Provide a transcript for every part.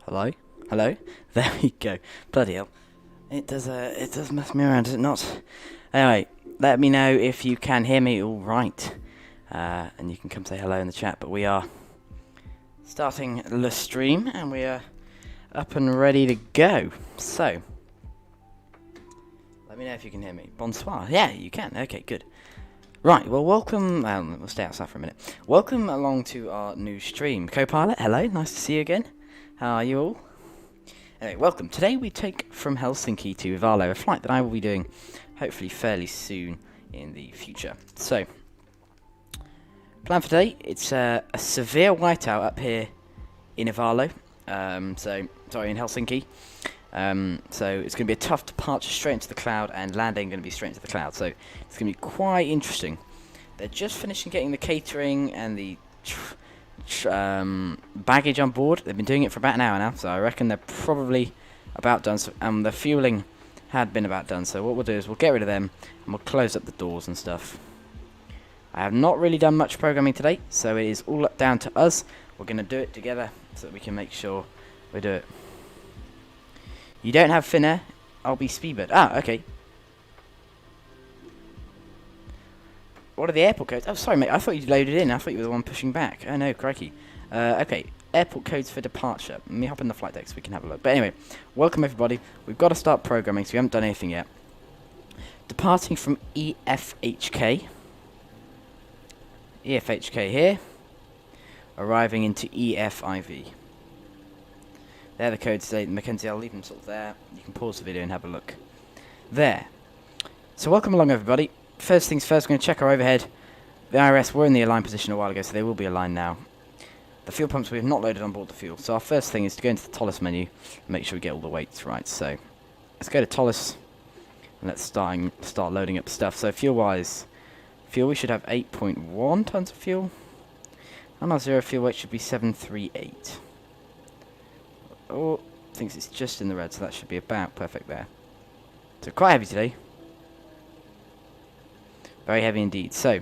Hello? Hello? There we go. Bloody hell. It does mess me around, does it not? Anyway, let me know if you can hear me all right. and you can come say hello in the chat. But we are starting the stream, and we are up and ready to go. So, let me know if you can hear me. Bonsoir. Yeah, you can. Okay, good. Right, well, welcome. We'll stay outside for a minute. Welcome along to our new stream. Co-pilot, hello. Nice to see you again. How are you all? Anyway, welcome. Today we take from Helsinki to Ivalo, a flight that I will be doing hopefully fairly soon in the future. So, plan for today, it's a severe whiteout up here in Ivalo, in Helsinki. So it's going to be a tough departure straight into the cloud, and landing going to be straight into the cloud. So it's going to be quite interesting. They're just finishing getting the catering and the baggage on board. They've been doing it for about an hour now, so I reckon they're probably about done. So, the fueling had been about done. So what we'll do is we'll get rid of them and we'll close up the doors and stuff. I have not really done much programming today, so it is all down to us. We're going to do it together so that we can make sure we do it. You don't have Finair? I'll be Speedbird. Ah, okay. What are the airport codes? Oh, sorry, mate. I thought you loaded in. I thought you were the one pushing back. Oh, no, crikey. Okay. Airport codes for departure. Let me hop in the flight deck so we can have a look. But anyway, welcome, everybody. We've got to start programming, so we haven't done anything yet. Departing from EFHK. EFHK here. Arriving into EFIV. They're the codes today. Mackenzie, I'll leave them sort of there. You can pause the video and have a look. There. So welcome along, everybody. First things first, we're going to check our overhead. The IRS were in the align position a while ago, so they will be aligned now. The fuel pumps we have not loaded on board the fuel. So our first thing is to go into the Toliss menu and make sure we get all the weights right. So let's go to Toliss and let's start loading up stuff. So fuel-wise, we should have 8.1 tons of fuel. And our zero fuel weight should be 738. Oh, thinks it's just in the red, so that should be about perfect there. So quite heavy today. Very heavy indeed. So,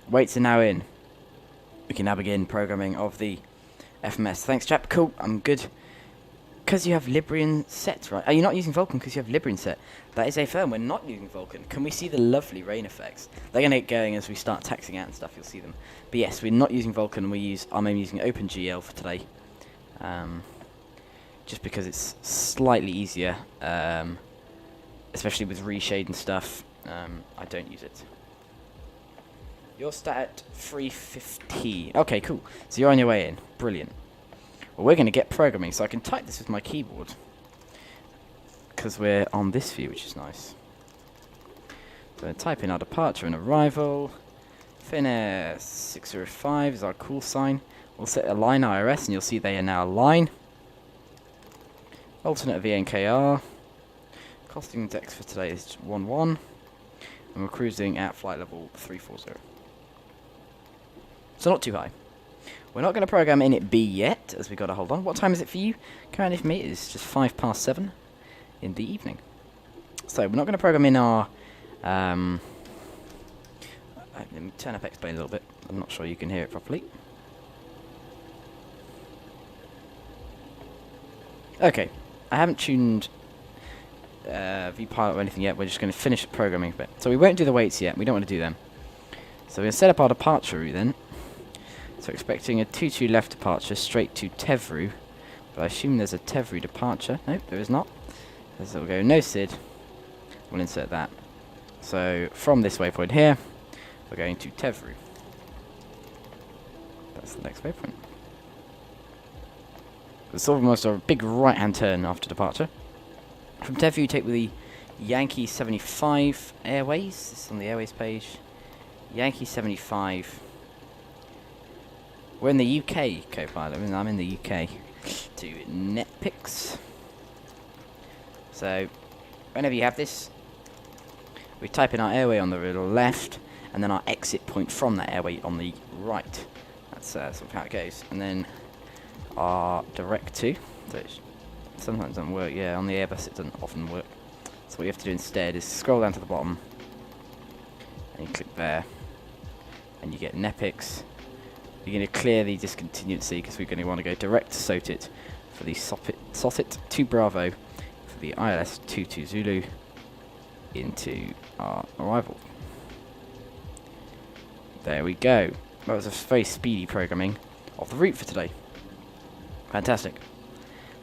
weights are now in. We can now begin programming of the FMS. Thanks, chap. Cool, I'm good. Because you have Librian set, right? Are you not using Vulkan because you have Librian set? That is a firm. We're not using Vulkan. Can we see the lovely rain effects? They're going to get going as we start taxing out and stuff. You'll see them. But yes, we're not using Vulkan. I'm using OpenGL for today. Just because it's slightly easier, especially with reshade and stuff. I don't use it. You're stat at 315. Okay, cool. So you're on your way in. Brilliant. Well, we're going to get programming, so I can type this with my keyboard. Because we're on this view, which is nice. So we'll type in our departure and arrival. Finair 605 is our call sign. We'll set a line IRS, and you'll see they are now line. Alternate VNKR. Costing index for today is 11. And we're cruising at flight level 340. So not too high. We're not going to program in it B yet, as we got to hold on. What time is it for you? Currently for me it is just 7:05 in the evening. So we're not going to program in our... let me turn up Xplane a little bit. I'm not sure you can hear it properly. Okay. I haven't tuned vPilot or anything yet. We're just going to finish the programming a bit. So we won't do the weights yet. We don't want to do them. So we're going to set up our departure route then. So expecting a 22 left departure straight to Tevru. But I assume there's a Tevru departure. Nope, there is not. So we'll go no SID. We'll insert that. So from this waypoint here, we're going to Tevru. That's the next waypoint. It's almost a big right-hand turn after departure. From Tevru, you take the Yankee 75 Airways. This is on the Airways page. Yankee 75. We're in the UK, co-pilot. I'm in the UK. To Netpix. So, whenever you have this, we type in our airway on the left, and then our exit point from that airway on the right. That's sort of how it goes. And then our direct to, so it sometimes doesn't work. Yeah, on the Airbus it doesn't often work. So what you have to do instead is scroll down to the bottom, and you click there, and you get Nepix. You're going to clear the discontinuity because we're going to want to go direct to SOTIT for the SOTIT 2 Bravo for the ILS 22 Zulu into our arrival. There we go. That was a very speedy programming of the route for today. Fantastic.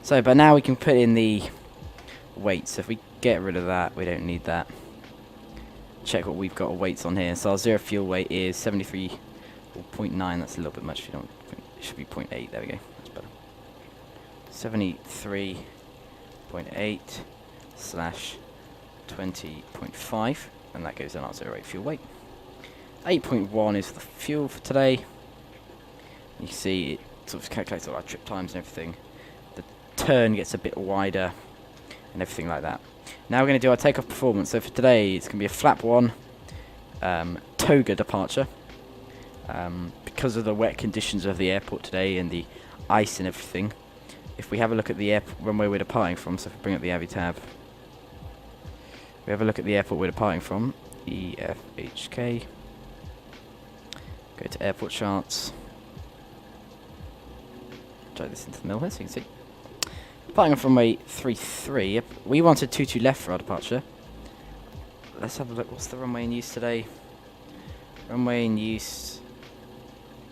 So, but now we can put in the weights. If we get rid of that, we don't need that. Check what we've got weights on here. So our zero fuel weight is 73.9. That's a little bit much. If you don't, it should be 0.8. There we go. That's better. 73.8 slash 20.5, and that goes in our 08 fuel weight. 8.1 is the fuel for today. You can see it sort of calculates all our trip times and everything. The turn gets a bit wider and everything like that. Now we're going to do our takeoff performance. So for today, it's going to be a flap 1 toga departure. Because of the wet conditions of the airport today and the ice and everything, if we have a look at the runway we're departing from, so if we bring up the Avi tab, we have a look at the airport we're departing from, EFHK, go to airport charts, drag this into the middle here so you can see. Departing from runway 33, we wanted 22 left for our departure. Let's have a look, what's the runway in use today? Runway in use,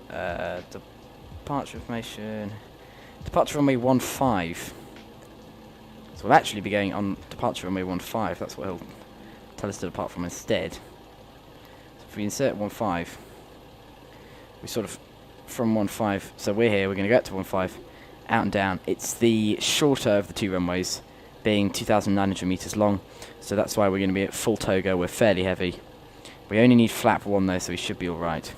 departure information, departure runway 15. So we'll actually be going on departure runway 15, that's what he'll tell us to depart from instead. So if we insert 15, we sort of, from 15, so we're here, we're going to go up to 15, out and down. It's the shorter of the two runways, being 2,900 meters long, so that's why we're going to be at full toga. We're fairly heavy. We only need flap 1 though, so we should be alright.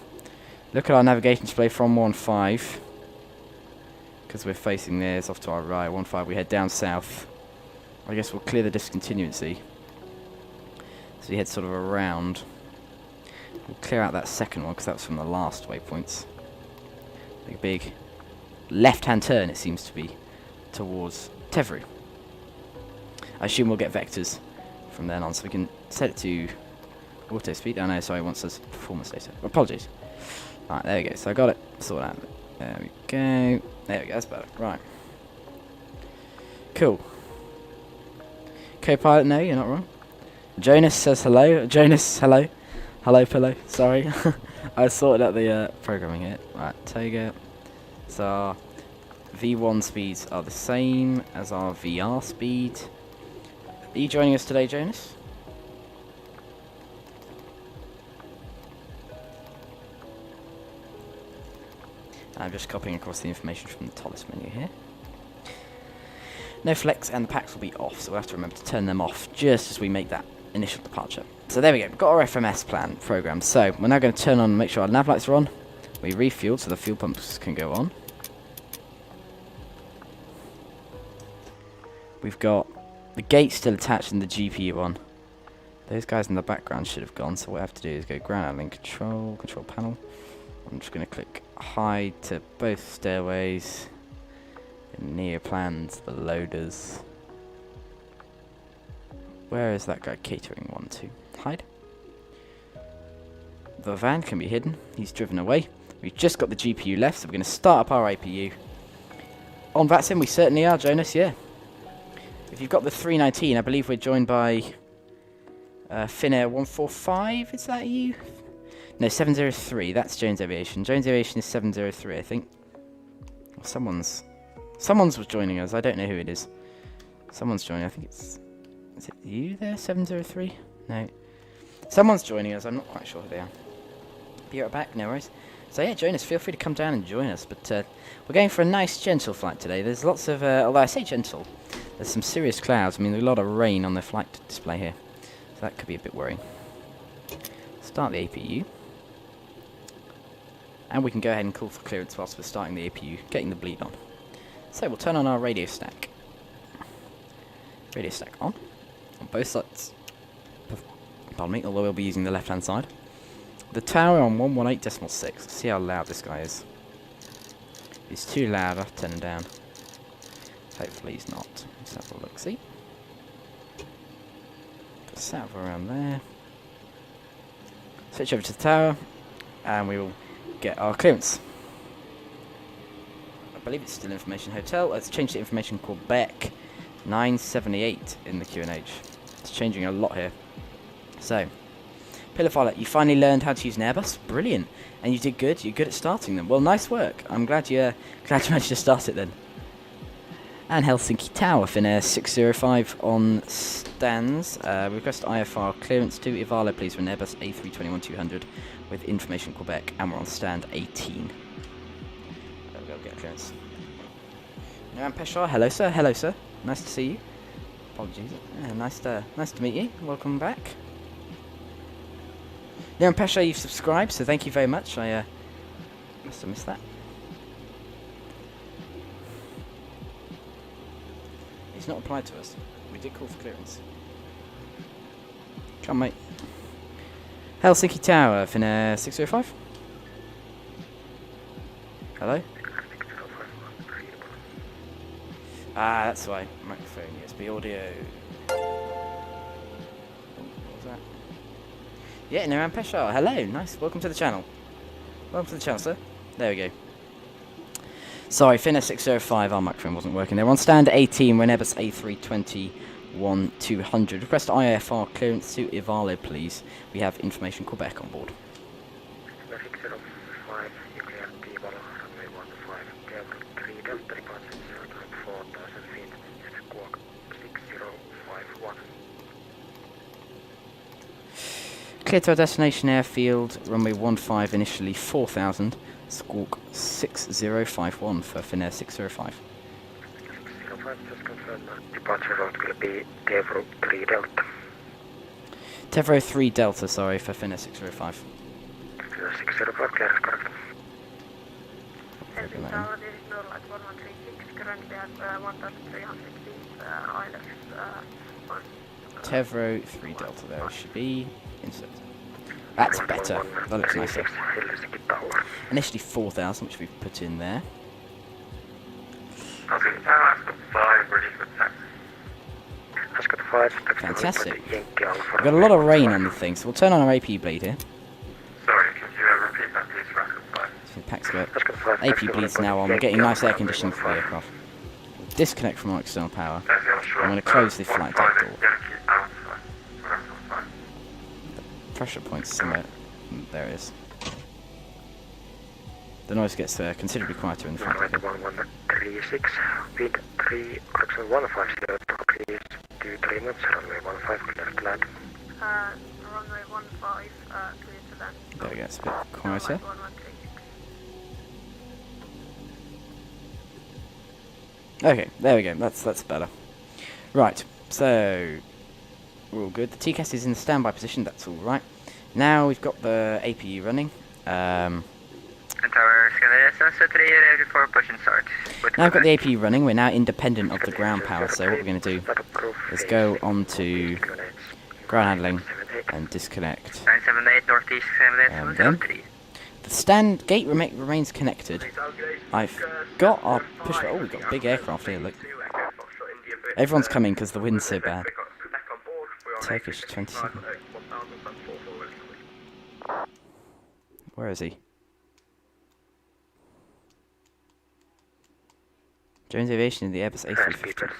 Look at our navigation display from 15, because we're facing there, it's off to our right. 15, we head down south. I guess we'll clear the discontinuity, so we head sort of around. We'll clear out that second one, because that was from the last waypoints. Big left-hand turn, it seems to be, towards Tevry. I assume we'll get vectors from then on, so we can set it to auto speed. Oh no, sorry, it wants us performance data. Apologies. Alright, there we go. So I got it sorted out. There we go. There we go, that's better. Right. Cool. Co-pilot, no, you're not wrong. Jonas says hello. Jonas, hello. Hello, pillow. Sorry. I sorted out the programming here. Right, toga. So our V1 speeds are the same as our VR speed. Are you joining us today, Jonas? I'm just copying across the information from the Toliss menu here. No flex, and the packs will be off, so we'll have to remember to turn them off just as we make that initial departure. So there we go, we've got our FMS plan programmed. So we're now going to turn on and make sure our nav lights are on. We refuel so the fuel pumps can go on. We've got the gate still attached and the GPU on. Those guys in the background should have gone, so what I have to do is go ground handling control panel. I'm just going to click hide to both stairways, the neoplans, the loaders. Where is that guy catering one to? Hide. The van can be hidden. He's driven away. We've just got the GPU left, so we're going to start up our APU. On vatsim, we certainly are, Jonas, yeah. If you've got the 319, I believe we're joined by Finair 145, is that you? No, 703, that's Jones Aviation. Jones Aviation is 703, I think. Someone's was joining us, I don't know who it is. Someone's joining, I think it's... Is it you there, 703? No. Someone's joining us, I'm not quite sure who they are. Be right back, no worries. So yeah, Jonas, feel free to come down and join us. But we're going for a nice, gentle flight today. There's lots of, although I say gentle, there's some serious clouds. I mean, there's a lot of rain on the flight display here. So that could be a bit worrying. Start the APU. And we can go ahead and call for clearance whilst we're starting the APU, getting the bleed on. So we'll turn on our radio stack. Radio stack on both sides. Pardon me, although we'll be using the left-hand side. The tower on 118.6. See how loud this guy is. If he's too loud, I'll turn him down. Hopefully he's not. Let's have a look. See? Put salve around there. Switch over to the tower, and we will get our clearance. I believe it's still Information Hotel. Let's change to Information Quebec 978 in the QNH. It's changing a lot here. So, Pillar Violet, you finally learned how to use an Airbus? Brilliant. And you did good. You're good at starting them. Well, nice work. I'm glad you managed to start it then. And Helsinki Tower, Finair 605 on stands. Request IFR clearance to Ivalo, please, for an Airbus A321-200 with information Quebec. And we're on stand 18. There we go, get clearance. Naran Peshar, hello sir, hello sir. Nice to see you. Apologies. Yeah, nice to meet you. Welcome back. Naran Peshar, you've subscribed, so thank you very much. I must have missed that. It's not applied to us. We did call for clearance. Come, mate. Helsinki Tower, Finair 605. Hello? Ah, that's why. Microphone, USB audio. What was that? Yeah, Naran Peshar. Hello, nice. Welcome to the channel. Welcome to the channel, sir. There we go. Sorry, Finair 605, our microphone wasn't working. They're on stand 18, we're in Airbus A321-200. Request IFR clearance to Ivalo, please. We have information Quebec on board. 605, you clear Ivalo, runway 15, 3 Delta, departure 4,000 feet, squawk 6051. Clear to our destination airfield, runway 15, initially 4,000. Squawk 6051 for Finair 605. 605, just confirm departure route will be Devro 3 Delta. Tevro 3 Delta, sorry, for Finair 605. 605, clear is correct. Helsinki Tower, this is Norlight 1136, currently at 1,300 feet, ILS Tevro 3 Delta, there it should be. Insert. That's better. That looks nicer. Initially 4,000, which we've put in there. Fantastic. We've got a lot of rain on the thing, so we'll turn on our AP bleed here. Sorry, could you repeat that, please, So pack skirt. AP bleed's now on. We're getting nice air conditioning for the aircraft. We'll disconnect from our external power. I'm going to close the flight deck door. Pressure points somewhere. There it is. The noise gets considerably quieter in the front. 1136, wind 3, correction 150, please, 23 knots, runway 15, clear to land. runway 15, clear to land. There we go, it's a bit quieter. Norlight 1136. Okay, there we go, that's better. Right, so we're all good. The TCAS is in the standby position, that's all right. Now we've got the APU running. Now I've got the APU running, we're now independent of the ground power, so what we're going to do is go on to ground handling and disconnect. 978 northeast, And then the stand gate remains connected. I've got our push. Oh, we've got a big aircraft here, look. Everyone's coming because the wind's so bad. Turkish 27. Where is he? Jones Aviation in the Airbus A350.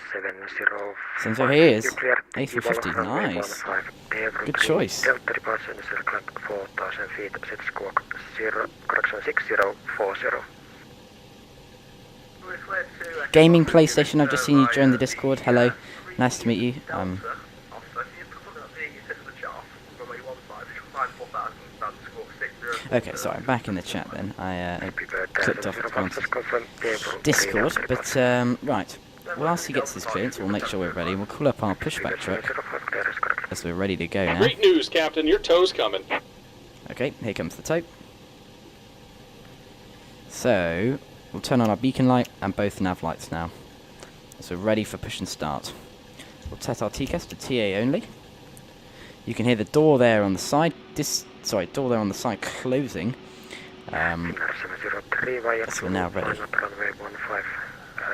So here he is. A350, nice. Good choice. Delta departure is 4,000 feet, set squawk 0, correction 6040. Gaming PlayStation, I've just seen you join the Discord. Hello, nice to meet you. Okay, sorry, I'm back in the chat then. I clicked off to go onto Discord, but right. Whilst he gets his clearance, we'll make sure we're ready. We'll call up our pushback truck as we're ready to go now. Great news, Captain. Your tow's coming. Okay, here comes the tow. So, we'll turn on our beacon light and both nav lights now. So we're ready for push and start. We'll set our TCAS to TA only. You can hear the door there on the side. Door there on the side closing. So we're now ready.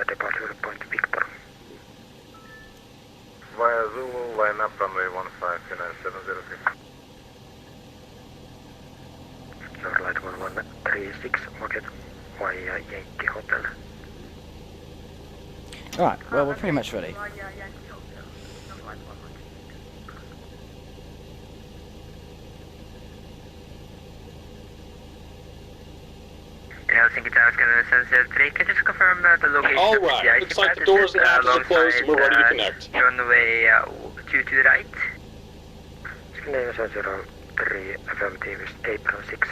Departure point Victor. Via Zulu, line up runway 15, 9703. Norlight 1136, market via Yankee Hotel. Alright, well, we're pretty much ready. Helsinki Tower, Scanner 3, can you just confirm the location All of the right. IC Looks like the pad? doors and hatches are closed and we're ready to connect. Runway 2 to the right. Scanner 3, affirmative is April 6.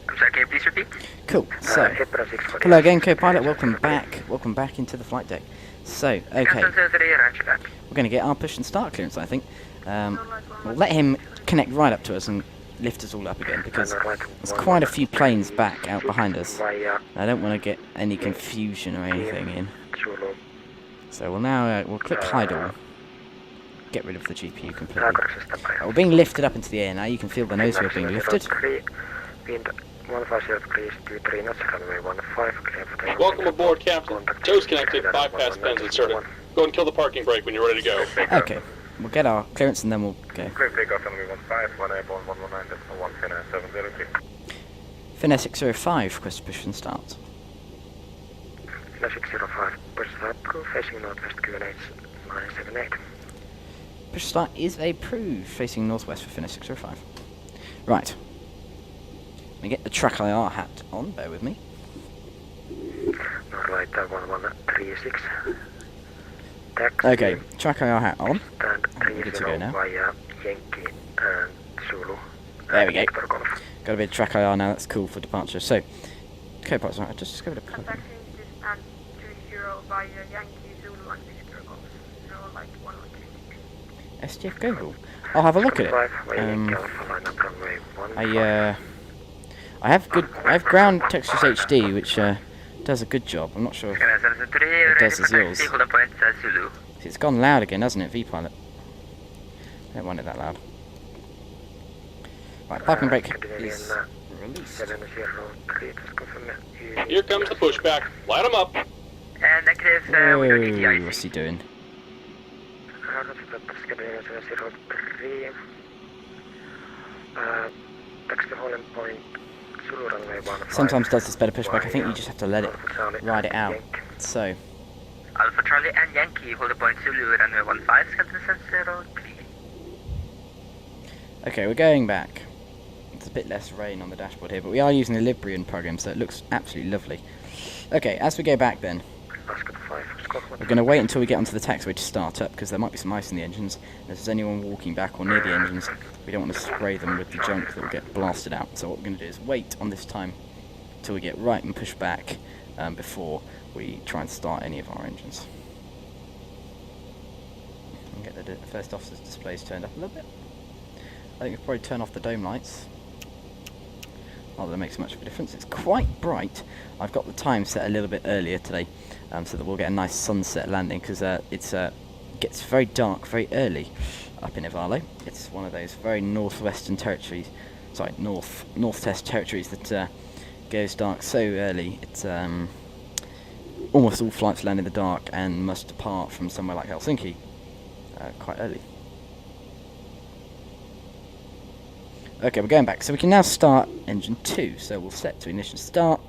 I'm sorry, can you please repeat? Cool. So, April 6 for hello again, co-pilot. Welcome back. Welcome back into the flight deck. So, okay, Scanner 3, roger that. we're going to get our push and start clearance, I think. We'll let him connect right up to us and lift us all up again, because there's quite a few planes back out behind us. I don't want to get any confusion or anything in. So we'll now we'll click idle. Get rid of the GPU completely. We're being lifted up into the air now. You can feel the nose wheel being lifted. Welcome aboard, Captain. Toes connected, bypass pens inserted. Go ahead and kill the parking brake when you're ready to go. Okay, we'll get our clearance and then we'll go. Clear takeoff runway 15, 1 airborne 119, 1 Finair 703. Finair 605, request push and start. Finair 605, push start, proof, facing northwest QNH 978. Push start is approved, facing northwest for Finair 605. Right. Let me get the track IR hat on, bear with me. Northlight 1136. Okay, track IR hat on. Stand We're good to go now. via Yankee and Zulu. There we go. Victor Golf. Got a bit of track IR now, that's cool for departure. So, co-pilots, right, I just discovered a plug. Contacting this stand 20 via Yankee Zulu and Victor Golf. 0126. STF Google. I'll have a look at it. 5 via Yankee Alpha, line up runway 15. I have ground textures HD, which does a good job. I'm not sure if it does as yours. It's gone loud again, hasn't it, V-Pilot? I don't want it that loud. Right, parking brake is released. 703, just confirm it. Here comes the pushback. Light them up. And negative, we don't need the Whoa, IC. what's he doing? Sometimes does this better pushback. I think you just have to let it ride it out. So, Alpha Charlie and Yankee, hold a point Zulu, runway 15, Scanner 03. okay, we're going back. It's a bit less rain on the dashboard here, but we are using the Librian program, so it looks absolutely lovely. Okay, as we go back then, we're going to wait until we get onto the taxiway to start up, because there might be some ice in the engines. And if there's anyone walking back or near the engines, we don't want to spray them with the junk that will get blasted out. So what we're going to do is wait on this time till we get right and push back before we try and start any of our engines. And get the first officer's displays turned up a little bit. I think we'll probably turn off the dome lights. Not that it makes much of a difference. It's quite bright. I've got the time set a little bit earlier today, so that we'll get a nice sunset landing, because it gets very dark very early up in Ivalo. It's one of those very northwestern territories, sorry, north-test territories that goes dark so early. It's almost all flights land in the dark and must depart from somewhere like Helsinki quite early. Okay, we're going back. So we can now start engine 2. So we'll set to ignition start,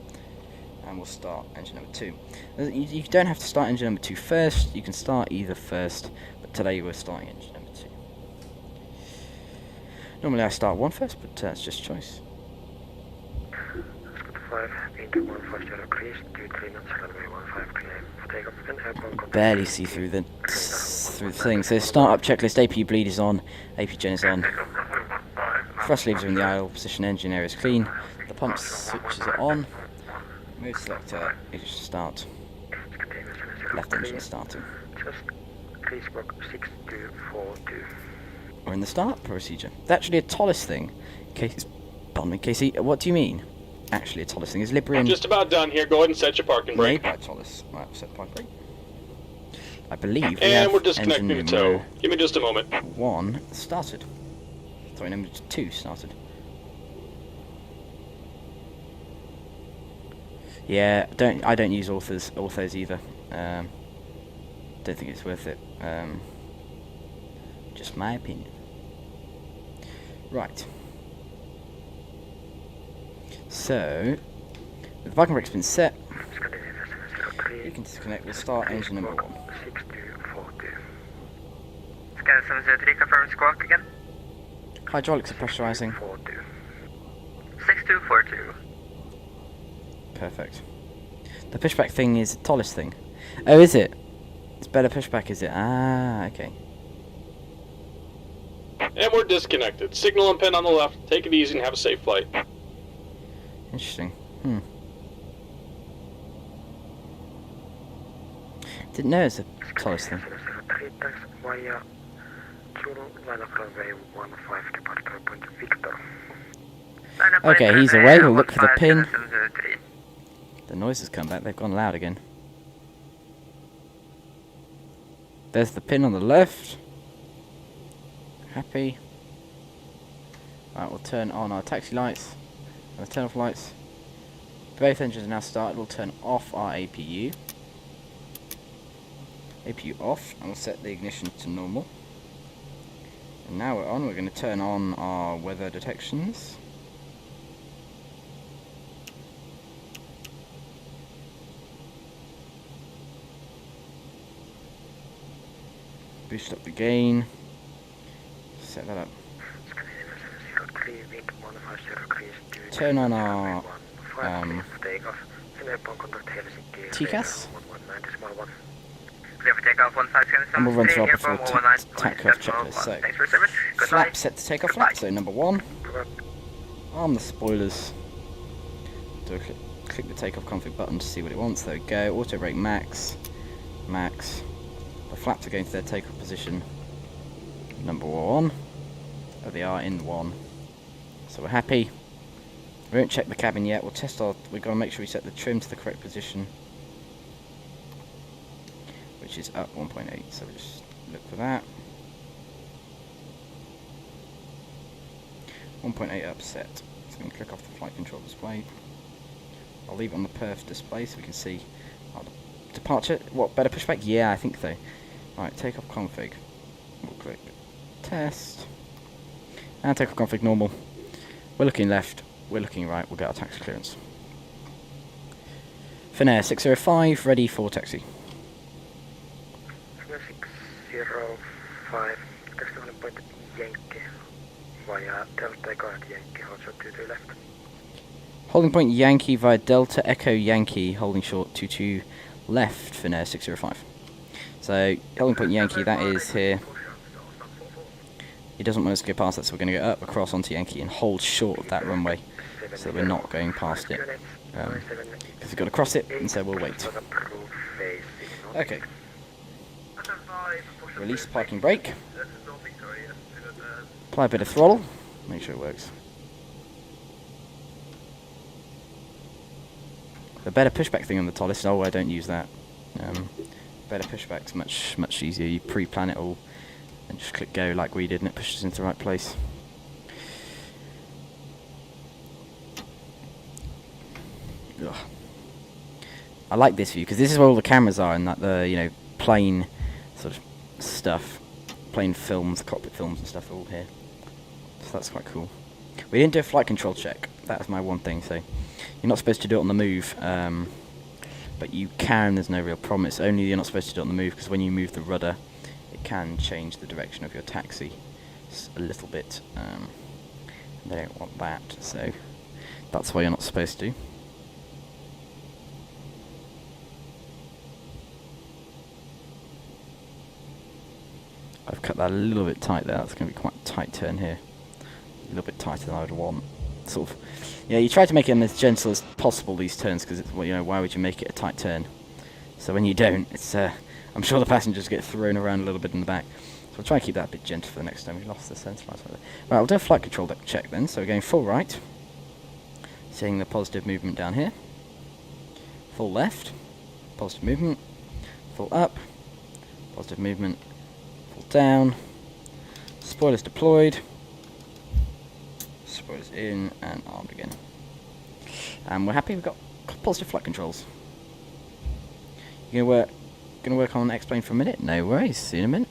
and we'll start engine number 2. You don't have to start engine number 2 first. You can start either first, but today we're starting engine number 2. Normally I start 1 first, but it's just choice. Barely see through the thing. So start up checklist. AP bleed is on. AP gen is on. Thrust levers are in the idle position. Engine area is clean. The pump switches are on. Move selector. Ignition start. Left engine is starting. We're in the start procedure. It's actually a Toliss thing. Pardon me, Casey. What do you mean? Actually, a Toliss thing is Librian. Just about done here. Go ahead and set your parking brake. Made by Toliss. Right, set parking brake. I believe we And have we're disconnecting the engine tow. Give me just a moment. 1 started. Sorry, number 2 started. Yeah, I don't use authos either. Don't think it's worth it. Just my opinion. Right. So, the parking brake's been set. You can disconnect. We'll start engine number 1. Scan 703, confirm squawk again. Hydraulics are pressurizing. 6242. 42. Perfect. The pushback thing is a Toliss thing. Oh, is it? It's better pushback, is it? Ah, okay. And we're disconnected. Signal and pin on the left. Take it easy and have a safe flight. Interesting. Didn't know it's a Toliss thing. 003 thanks via Zulu, line up runway 15, departure point Victor. Okay, he's away. We'll look for the pin. The noise has come back. They've gone loud again. There's the pin on the left. Happy. Right, we'll turn on our taxi lights and the turn off lights. Both engines are now started. We'll turn off our APU. APU off, and we'll set the ignition to normal. And now we're on. We're going to turn on our weather detections. Boost up the gain. Set that up. Turn on our TCAS. And we'll run through our full takeoff checklist. So, flap set to takeoff flap. So number 1, arm the spoilers. Do a click the takeoff config button to see what it wants. There we go. Auto brake max. Max. The flaps are going to their takeoff position. Number 1. Oh, they are in 1. So we're happy. We won't check the cabin yet. We'll test our. We've got to make sure we set the trim to the correct position, which is up 1.8. So we'll just look for that. 1.8 up set. So I'm going to click off the flight control display. I'll leave it on the perf display so we can see our departure. What, better pushback? Yeah, I think so. Right, takeoff config. We'll click test. And takeoff config normal. We're looking left. We're looking right. We'll get our taxi clearance. Finair 605, ready for taxi. 605, taxi point Yankee via Delta Guard Yankee, hold short 22 left. Holding point Yankee via Delta Echo Yankee, holding short 22 left, Finair 605. So, holding point Yankee, that is here. He doesn't want us to go past that, so we're going to go up across onto Yankee and hold short of that runway, so that we're not going past it. Because we've got to cross it, and so we'll wait. Okay. Release parking brake. Apply a bit of throttle. Make sure it works. The better pushback thing on the Toliss. Oh, I don't use that. Better pushback's much easier. You pre-plan it all and just click go like we did, and it pushes into the right place. Ugh. I like this view because this is where all the cameras are and that the plane sort of stuff, plane films, cockpit films and stuff are all here. So that's quite cool. We didn't do a flight control check. That was my one thing. So you're not supposed to do it on the move, but you can. There's no real problem. It's only you're not supposed to do it on the move because when you move the rudder, it can change the direction of your taxi a little bit. They don't want that, so that's why you're not supposed to. I've cut that a little bit tight there. That's going to be quite a tight turn here. A little bit tighter than I would want. Sort of, you try to make them as gentle as possible, these turns, because why would you make it a tight turn? So when you don't, it's I'm sure the passengers get thrown around a little bit in the back. So we'll try and keep that a bit gentle for the next time. We lost the centre line. Right, we'll do a flight control check then. So we're going full right, seeing the positive movement down here. Full left, positive movement. Full up, positive movement. Full down. Spoilers deployed. Spoilers in and armed again. And we're happy. We've got positive flight controls. You're gonna work on Xplane for a minute? No worries. See you in a minute.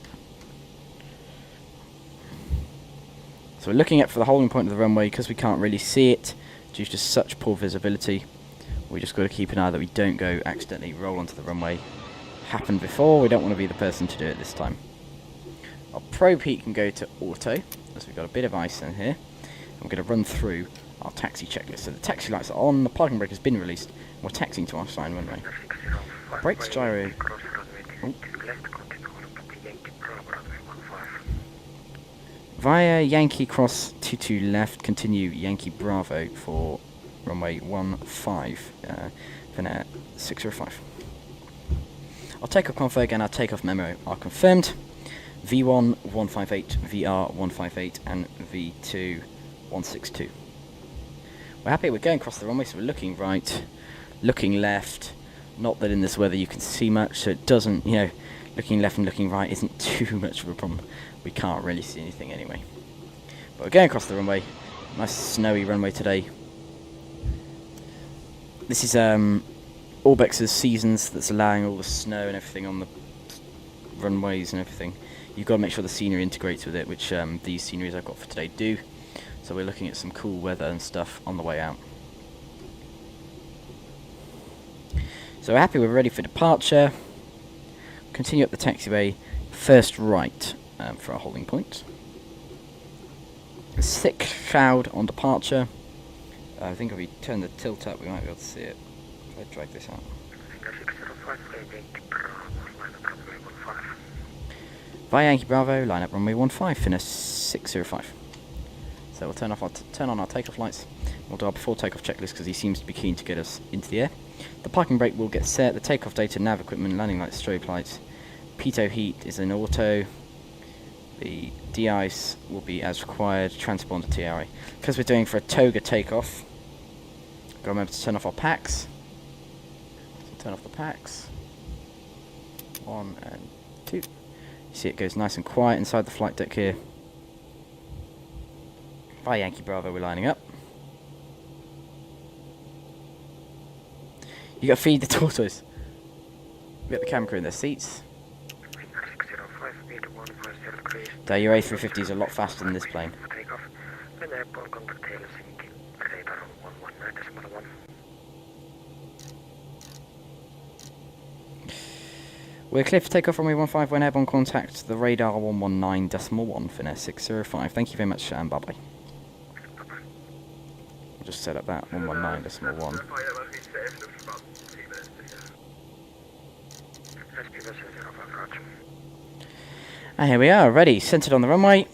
So we're looking at for the holding point of the runway because we can't really see it due to such poor visibility. We just got to keep an eye that we don't go accidentally roll onto the runway. Happened before. We don't want to be the person to do it this time. Our probe heat can go to auto as we've got a bit of ice in here. I'm going to run through our taxi checklist. So the taxi lights are on, the parking brake has been released, and we're taxiing to our assigned runway. Brakes, gyro. Oh. Via Yankee cross 22 left, continue Yankee Bravo for runway 15, Finair 605. Our takeoff config and our takeoff memo are confirmed. V1 158, VR 158, and V2 162. We're happy we're going across the runway, so we're looking right, looking left. Not that in this weather you can see much, so it doesn't, you know, looking left and looking right isn't too much of a problem. We can't really see anything anyway. But we're going across the runway. Nice snowy runway today. This is Orbex's seasons that's allowing all the snow and everything on the runways and everything. You've got to make sure the scenery integrates with it, which these sceneries I've got for today do. So we're looking at some cool weather and stuff on the way out. So we're happy we're ready for departure. Continue up the taxiway, first right for our holding point. Thick cloud on departure. I think if we turn the tilt up we might be able to see it. If I drag this out. Via Yankee Bravo, line up runway 15, Finair 605. So we'll turn on our takeoff lights. We'll do our before takeoff checklist because he seems to be keen to get us into the air. The parking brake will get set. The takeoff data, nav equipment, landing lights, strobe lights. Pitot heat is in auto. The de-ice will be as required. Transponder TRA. Because we're doing for a toga takeoff, got to remember to turn off our packs. So turn off the packs. 1 and 2. You see it goes nice and quiet inside the flight deck here. By Yankee Bravo, we're lining up. You got to feed the tortoise. We got the camera crew in their seats. Your A350 is a lot faster than this plane. We're clear for takeoff runway 15 when airborne contact the radar 119.1 Finair 605. Thank you very much and bye-bye. We'll just set up that 119.1. And here we are, ready, centered on the runway,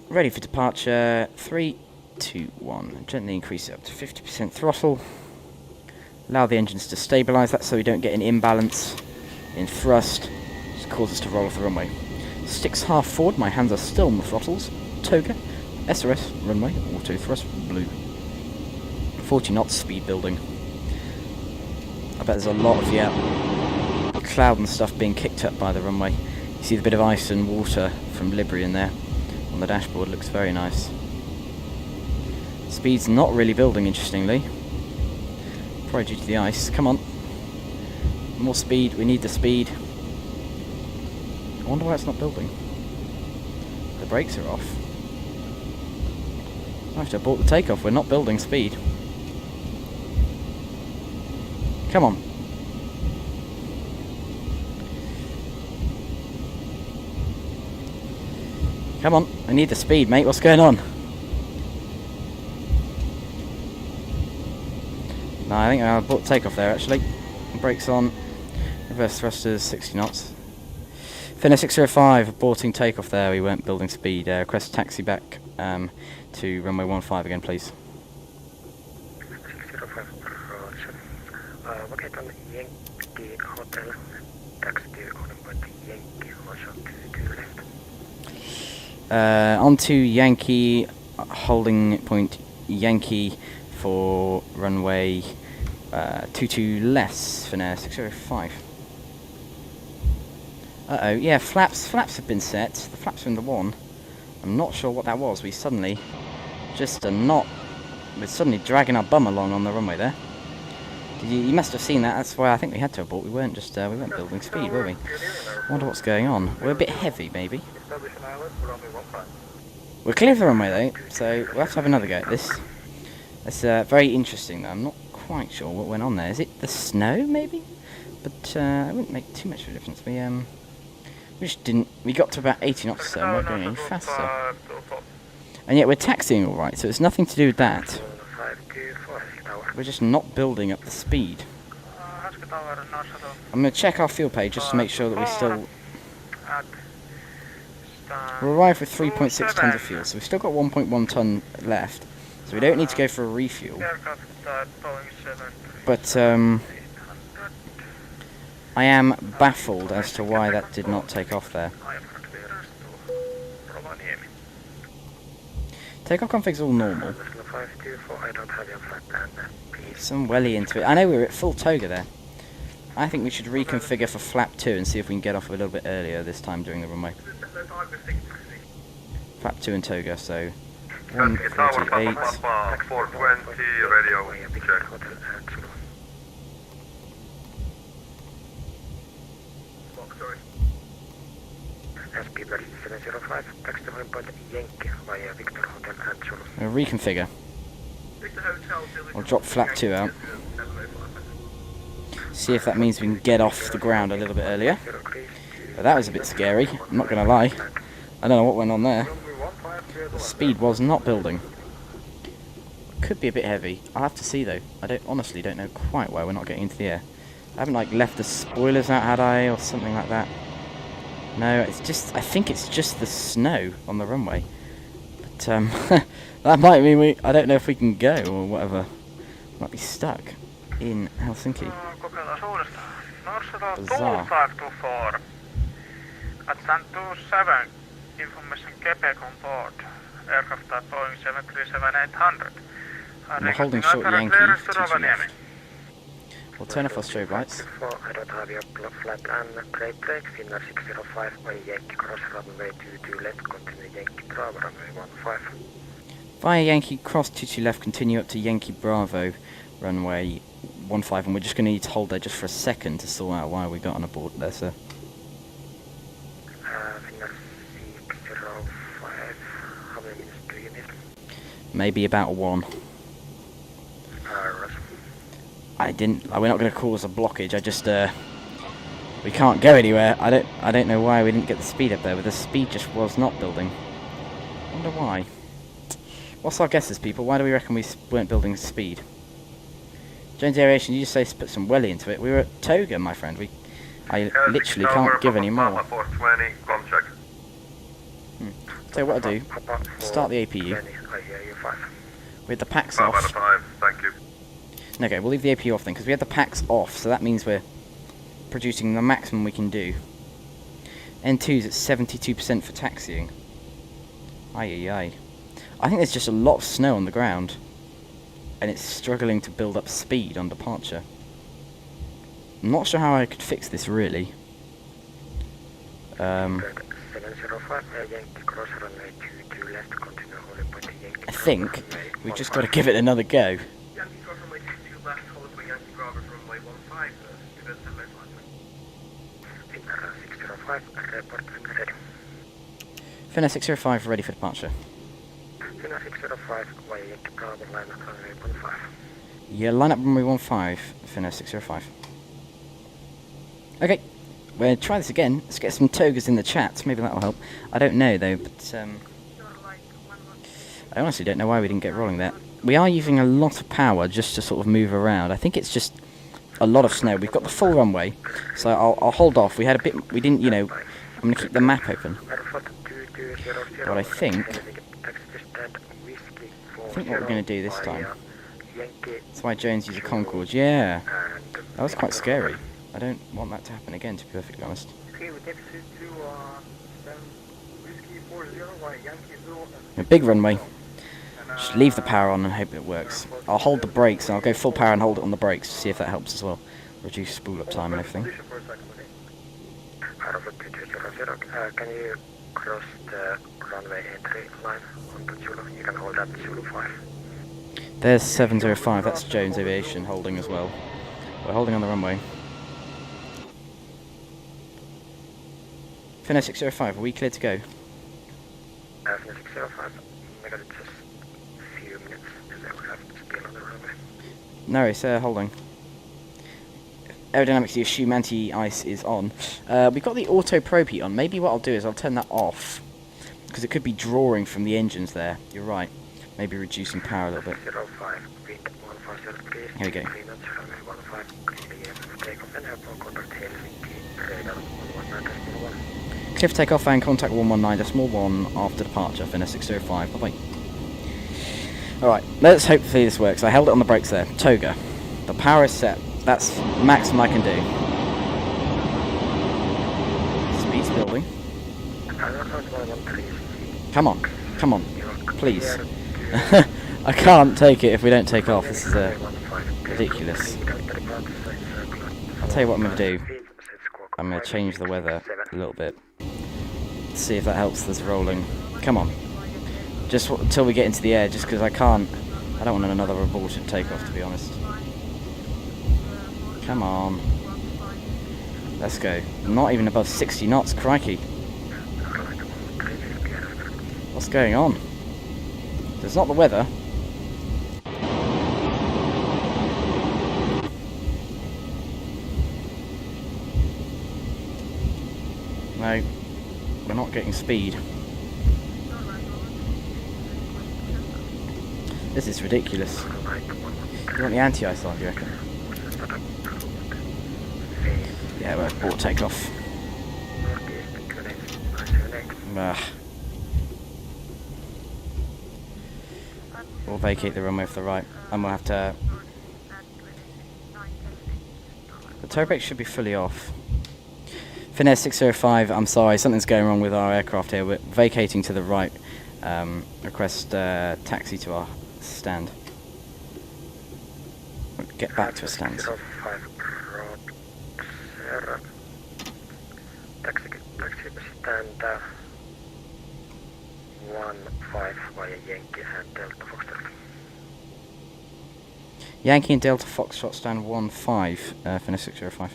ready for departure. 3, 2, 1. Gently increase it up to 50% throttle. Allow the engines to stabilise that so we don't get an imbalance in thrust. Just cause us to roll off the runway. Sticks half forward, my hands are still on the throttles. Toga, SRS, runway, auto thrust, blue. 40 knots, speed building. I bet there's a lot of cloud and stuff being kicked up by the runway. You see the bit of ice and water from Libri in there on the dashboard, looks very nice. Speed's not really building, interestingly. Probably due to the ice. Come on. More speed, we need the speed. I wonder why it's not building. The brakes are off. I have to abort the takeoff, we're not building speed. Come on. Come on, I need the speed, mate. What's going on? No, I think I'll abort takeoff there, actually. Brakes on. Reverse thrusters, 60 knots. Finair 605, aborting takeoff there. We weren't building speed. Request taxi back to runway 15 again, please. 605, roger. Locate on Yankee Hotel. Taxi to on board Yankee Hotel to left. Onto Yankee, holding point Yankee for runway 22 less, Finair 605. Uh-oh, yeah, flaps have been set. The flaps are in the 1. I'm not sure what that was. We're suddenly dragging our bum along on the runway there. You must have seen that. That's why I think we had to abort. We weren't building speed, were we? I wonder what's going on. We're a bit heavy, maybe. We're clear of the runway though, so we'll have to have another go at this. It's very interesting though. I'm not quite sure what went on there. Is it the snow, maybe? But it wouldn't make too much of a difference. We just didn't. We got to about 80 knots or so, and we're going any faster. And yet we're taxiing all right, so it's nothing to do with that. 524, tower. We're just not building up the speed. Husky Tower, no shuttle. I'm going to check our fuel page just to make sure that we still... At stand We'll arrive with 3.6 tons of fuel, so we've still got 1.1 ton left. So we don't need to go for a refuel. aircraft Boeing 7. But, I am baffled as to why that did not take off there. Takeoff config's all normal. 524, I don't have your flat land, please. Some welly into it. I know we were at full toga there. I think we should reconfigure for flap 2 and see if we can get off a little bit earlier this time during the runway. Flap 2 and toga, so 148. 420, radio check. SP 705, taxi to point Yankee via Victor Hotel and Zulu. We'll reconfigure. I'll drop flap 2 out. See if that means we can get off the ground a little bit earlier. But that was a bit scary, I'm not going to lie. I don't know what went on there. The speed was not building. Could be a bit heavy. I'll have to see though. I honestly don't know quite why we're not getting into the air. I haven't like left the spoilers out, had I, or something like that. No, it's just, I think it's just the snow on the runway. But that might mean I don't know if we can go or whatever. Might be stuck in Helsinki. Kokeillaan uudestaan. North Shuttle Bizarre. 2524. At stand 27, information Quebec on board. Aircraft type Boeing 737-800. We're holding short Yankee to left. We'll turn off our strobe lights. I don't have your flat and break, Finnair 605 by Yankee cross runway 22 left, continue Yankee Bravo runway 15. Via Yankee cross 22 left, continue up to Yankee Bravo runway 15, and we're just going to need to hold there just for a second to sort out why we got on aboard there, sir. Finnair 605, how many minutes do you need? Maybe about 1. We're not going to cause a blockage. I just we can't go anywhere. I don't know why we didn't get the speed up there, but the speed just was not building. Wonder why. What's our guesses, people? Why do we reckon we weren't building speed? Jones Aviation, you just say put some welly into it. We were at toga, my friend. I literally can't give any more. 420, com check. So what I do? Start the APU. With the packs 5 out of off. 5, thank you. Okay, we'll leave the APU off then, because we had the packs off, so that means we're producing the maximum we can do. N2's at 72% for taxiing. Aye. I think there's just a lot of snow on the ground, and it's struggling to build up speed on departure. I'm not sure how I could fix this, really. 705, Yankee cross runway 22 left, continue holding point Yankee. I think we've just got to give it another go. Finnair 605 ready for departure. Finnair 605, via Yankee Bravo, line up runway 15. Yeah, line up runway 15, Finnair 605. Okay, we'll try this again. Let's get some togas in the chat, maybe that'll help. I don't know though, but I honestly don't know why we didn't get rolling there. We are using a lot of power just to sort of move around. I think it's just a lot of snow. We've got the full runway, so I'll hold off. We had a bit, we didn't, I'm going to keep the map open. But I think what we're going to do this time, that's why Jones used a Concorde. Yeah, that was quite scary. I don't want that to happen again, to be perfectly honest. A big runway. Just leave the power on and hope it works. I'll hold the brakes, and I'll go full power and hold it on the brakes to see if that helps as well. Reduce spool up time and everything. Can you cross the runway entry line onto Zulu? You can hold at Zulu 5. There's 705, that's Jones Aviation holding as well. We're holding on the runway. Finnair 605, are we clear to go? Finnair 605, I got it just a few minutes, and then we'll have to be on the runway. No, it's holding. Aerodynamics, the assume anti-ice is on. We've got the auto probe heat on. Maybe what I'll do is I'll turn that off, because it could be drawing from the engines there. You're right. Maybe reducing power a little bit. 05, Here we go. 3 knots, runway 15, clear for takeoff and airport contact Helsinki, radar 119.1. Clear for takeoff and contact 119.1 after departure, Finnair 605, bye bye. Alright, let's hopefully this works. I held it on the brakes there. Toga. The power is set. That's maximum I can do. Speed's building. Come on, come on, please. I can't take it if we don't take off. This is ridiculous. I'll tell you what I'm going to do. I'm going to change the weather a little bit. See if that helps this rolling. Come on. Just until we get into the air, just because I don't want another aborted takeoff, to be honest. Come on. Let's go. Not even above 60 knots, crikey. What's going on? It's not the weather. No, we're not getting speed. This is ridiculous. You want the anti-ice on, do you reckon? Yeah, we're abort takeoff. We'll vacate the runway for the right, and we'll have to... The tow brake should be fully off. Finair 605, I'm sorry, something's going wrong with our aircraft here. We're vacating to the right. Request taxi to our stand. Get back to a stand. Taxi stand 15 via Yankee and Delta Foxtrot. Yankee and Delta Foxtrot stand 15, Finair 605.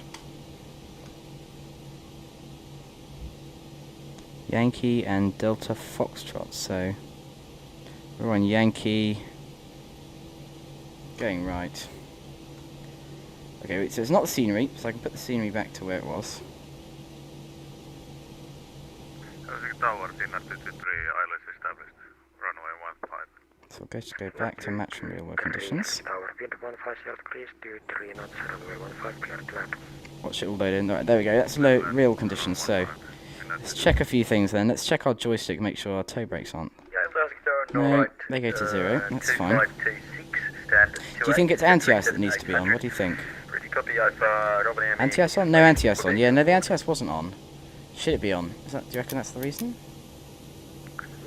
Yankee and Delta Foxtrot, so we're on Yankee, going right. Okay, wait, so it's not the scenery, so I can put the scenery back to where it was. Helsinki Tower, Finnair 53, ILS established. Runway 15. So we'll go back to match from real world conditions. Tower, wind 15 south, please do 3 knots, runway 15, clear to land. Watch it all load in. Right, there we go, that's real conditions, so let's check a few things then. Let's check our joystick, make sure our toe brakes aren't. No, they go to 0, that's fine. Do you think it's anti-ice that needs to be on? What do you think? Anti-ice on? No anti-ice on. Yeah, no, the anti-ice wasn't on. Should it be on? Do you reckon that's the reason?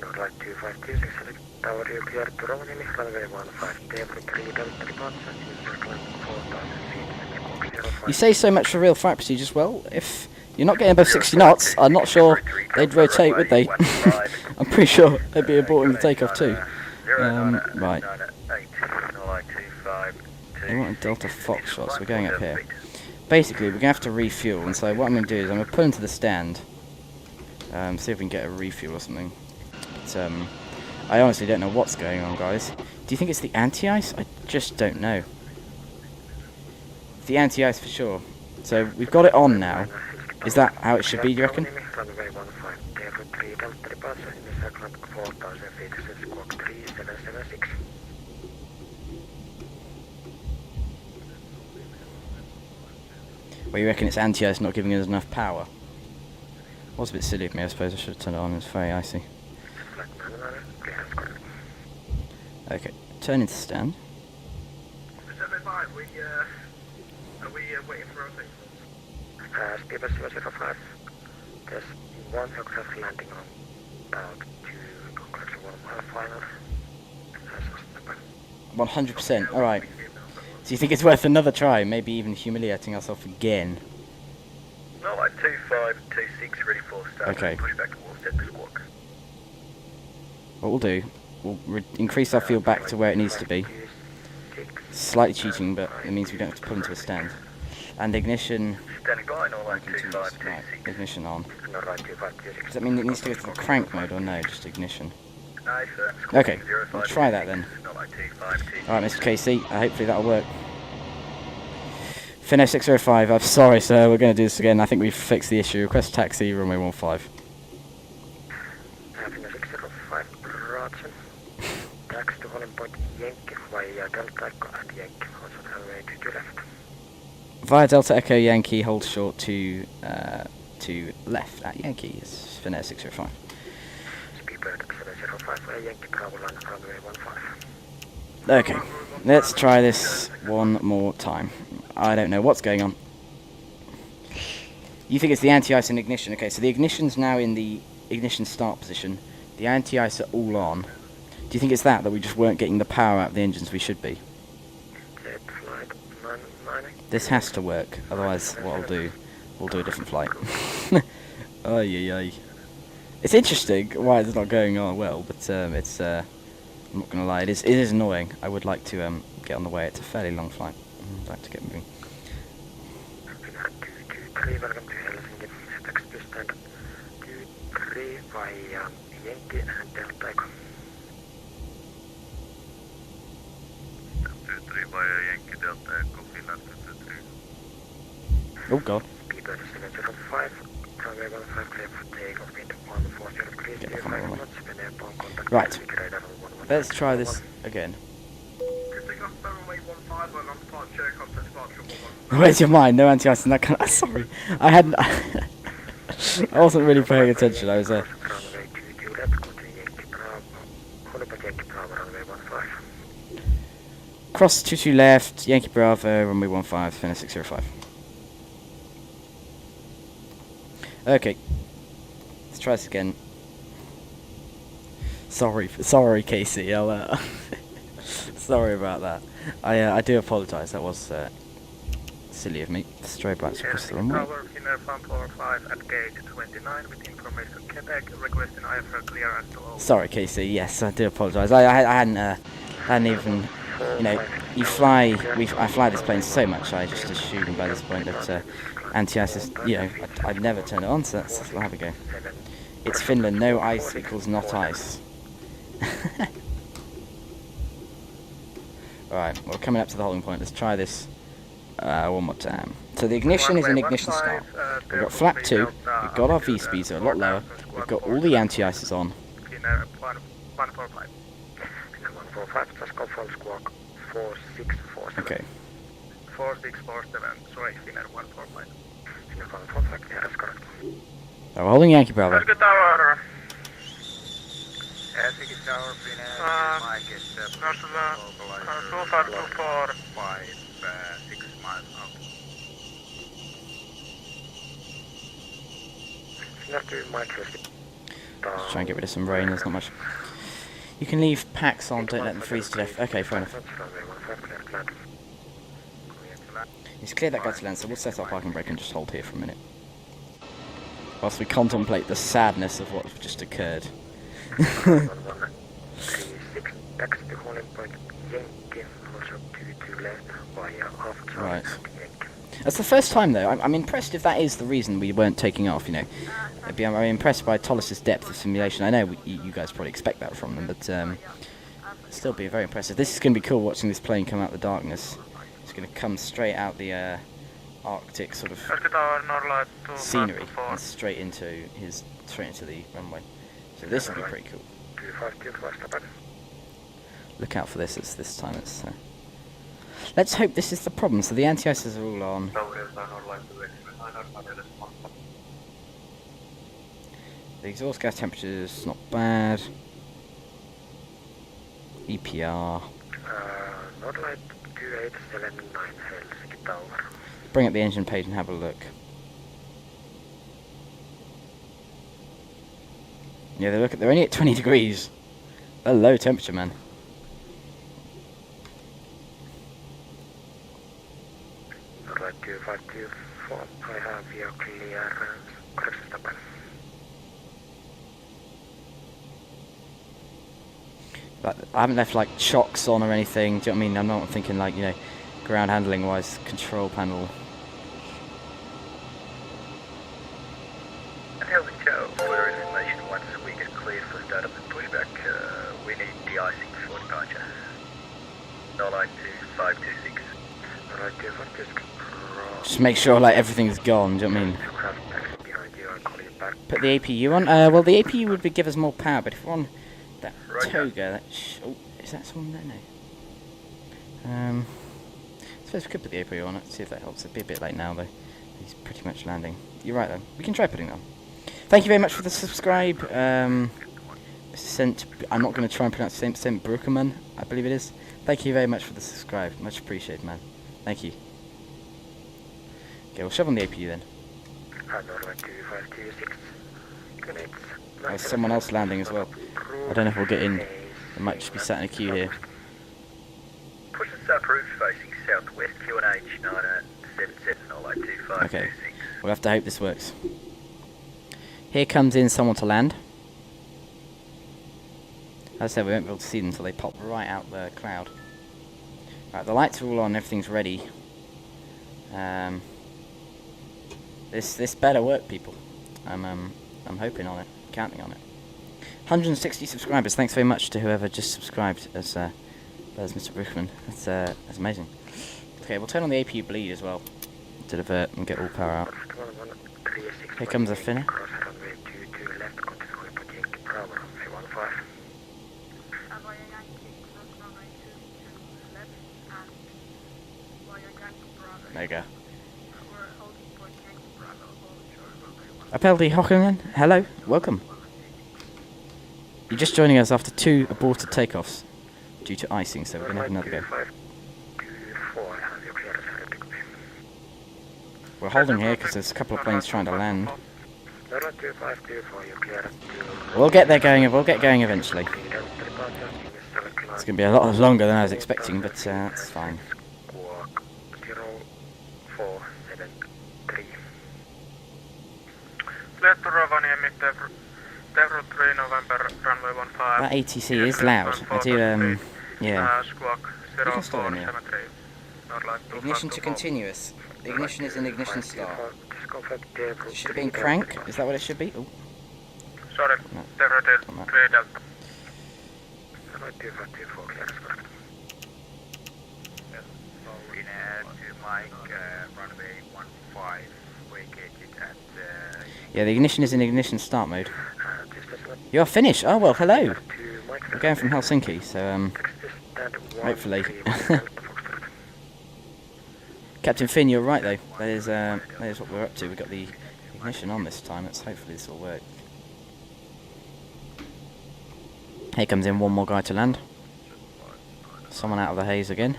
Right 2526, select tower, you clear to Rovaniemi, runway 15, table 3 Delta departure, circle 4,000 feet, You say so much for real flight procedures. Well, if you're not getting above 60 knots, I'm not sure they'd rotate, would they? I'm pretty sure they'd be aborting the takeoff too. Right. We want a Delta Foxtrot, so we're going up here. Basically, we're going to have to refuel, and so what I'm going to do is I'm going to pull into the stand, see if we can get a refuel or something. But, I honestly don't know what's going on, guys. Do you think it's the anti-ice? I just don't know. It's the anti-ice for sure. So we've got it on now. Is that how it should be, do you reckon? Runway 15, table 3 Delta departure, in the circle 4,000 feet, squawk 3776. Well, you reckon it's anti-ice not giving us enough power? Was a bit silly of me, I suppose. I should have turned it on. It's very icy. Okay, turn into stand. 75, are we waiting for our signals? Speedbus 005. There's one aircraft landing on about 2 o'clock, 1 mile final. 100%, alright. So you think it's worth another try, maybe even humiliating ourselves again? No, like 25, 26, ready for start. Okay. Push back towards set the squawk. What we'll do, we'll increase our fuel back to where it needs to be. Slightly cheating, but it means we don't have to pull into a stand. And ignition... Standing by, no, like 25, Right, 26. ignition on. No, right 2526. Does that mean it needs to go to the crank mode or no, just ignition? Aye, sir. Okay, we'll try that then. No, like 25, 26. Alright, Mr. KC, hopefully that'll work. Finair 605, I'm sorry sir, we're going to do this again. I think we've fixed the issue. Request taxi, runway 15. Finair 605, roger. Taxi to Holland Point Yankee via Delta Echo at Yankee, also runway 22 left. Via Delta Echo Yankee, hold short to left at Yankee. It's Finair 605. Speedbird 705 via Yankee, Bravo line, runway 15. Okay, let's try this one more time. I don't know what's going on. You think it's the anti-ice and ignition. Okay, so the ignition's now in the ignition start position. The anti-ice are all on. Do you think it's that we just weren't getting the power out of the engines we should be? Jet flight 990. This has to work, otherwise what I'll do, we'll do a different flight. Ay, ay, ay. It's interesting why it's not going on well, but it's, I'm not going to lie, it is annoying. I would like to get on the way. It's a fairly long flight. I'd like to get moving. Finair 223, welcome to Helsinki. Taxi to stand 23 via Yankee and Delta Echo. 23 via Yankee Delta Echo, Finland 23. Oh god. Speedbird 705, runway 15 clear for takeoff, wind 140 degrees, Get the 25 phone away. knots, Finair bomb contact. Right. Helsinki radar on 11. Let's try this again. Where's your mind? No anti-ice in that kind of... Sorry. I hadn't... I wasn't really paying attention. I was Runway 22 left, continue Yankee Bravo. Honeypot Yankee Bravo, runway 15. cross 22 left, Yankee Bravo, runway 15, Finair 605. Okay. Let's try this again. Sorry, Casey. I'll, sorry about that. I do apologise. That was silly of me. Straight lights across the runway. Tower, Finnair 145 at gate 29 with information Quebec, requesting IFR clearance to all. Sorry, Casey. Yes, I do apologise. I hadn't even, you know, I fly this plane so much. I just assumed by this point that anti-ice is, you know, I'd never turn it on. So that's we'll have a go. It's Finland. No ice equals not ice. Alright, we're coming up to the holding point. Let's try this one more time. So the ignition is in ignition start. We've got flap 2, we've got our V-speeds are a lot lower, we've got all the anti-ices on. Finnair 145. Finnair 145, just go full squawk 4647. Okay. 4647, sorry, Finnair 145. Finnair 145, yeah, that's correct. So we're holding Yankee Bravo. Helsinki Tower. Helsinki Tower, Finnair, Mike is localizer 2524, 6 miles out. Finnair 2, Mike is Let's try and get rid of some rain, there's not much. You can leave packs on, don't let them freeze to death. Okay, fair enough. It's clear that guy to land, so we'll set our parking brake and just hold here for a minute. Whilst we contemplate the sadness of what just occurred. 1136, taxi to holding point Yankee, also 22 left via Aprox. Right. Yankee. That's the first time though. I'm impressed if that is the reason we weren't taking off, you know. I'm impressed by Tollis' depth of simulation. I know you guys probably expect that from them, but still be very impressive. This is going to be cool watching this plane come out of the darkness. It's going to come straight out the Arctic sort of scenery and straight into the runway. So this will be pretty cool. 2525, Look out for this. It's this time. It's. Let's hope this is the problem. So the anti-ices are all on. The exhaust gas temperature is not bad. EPR. Nordlight 2879 Helsinki Tower. Bring up the engine page and have a look. Yeah, they're only at 20 degrees. A low temperature, man. Nordlight 2524, I have your clearance. Correction stop. But I haven't left like chocks on or anything. Do you know what I mean? I'm not thinking like, you know, ground handling wise, control panel. Helsinki Joe, further information once we get cleared for startup and pushback, we need de-icing before departure. Nordlight 2526. Nordlight 2526. Just make sure like everything's gone. Do you know what I mean? Behind you, I'll call you back. Put the APU on. Well, the APU would give us more power, but if we're on that Roger. toga, oh, is that someone there? No. I suppose we could put the APU on it, see if that helps. It'd be a bit late now though. He's pretty much landing. You're right though. We can try putting it on. Thank you very much for the subscribe. I'm not going to try and pronounce his name. Sent Bruckerman, I believe it is. Thank you very much for the subscribe. Much appreciated, man. Thank you. Okay, we'll shove on the APU then. There's someone else landing as well. I don't know if we'll get in. It might just be sat in a queue here. Push the approved facing southwest, QNH 977082526. Okay, we'll have to hope this works. Here comes in someone to land. As I said, we won't be able to see them until they pop right out the cloud. Right, the lights are all on, everything's ready. This better work, people. I'm hoping on it, counting on it. 160 subscribers. Thanks very much to whoever just subscribed as Mr. Brickman. That's amazing. Okay, we'll turn on the APU bleed as well to divert and get all power out. Here comes a Finnair. There you go. Appeldi Hockingen, hello, welcome. You're just joining us after 2 aborted takeoffs due to icing, so we're going to have another go. We're holding here because there's a couple of planes trying to land. We'll get there going, we'll get going eventually. It's going to be a lot longer than I was expecting, but that's fine. That ATC is loud. I do, yeah. You can start in here. Ignition to continuous. The ignition is in ignition start. It should be in crank. Is that what it should be? Ooh. Sorry, No. Yeah, the ignition is in ignition start mode. You're finished. Oh well, hello. We're going from Helsinki, so hopefully. Captain Finn, you're right though. That is what we're up to. We've got the ignition on this time. Let's hopefully this will work. Here comes in one more guy to land. Someone out of the haze again.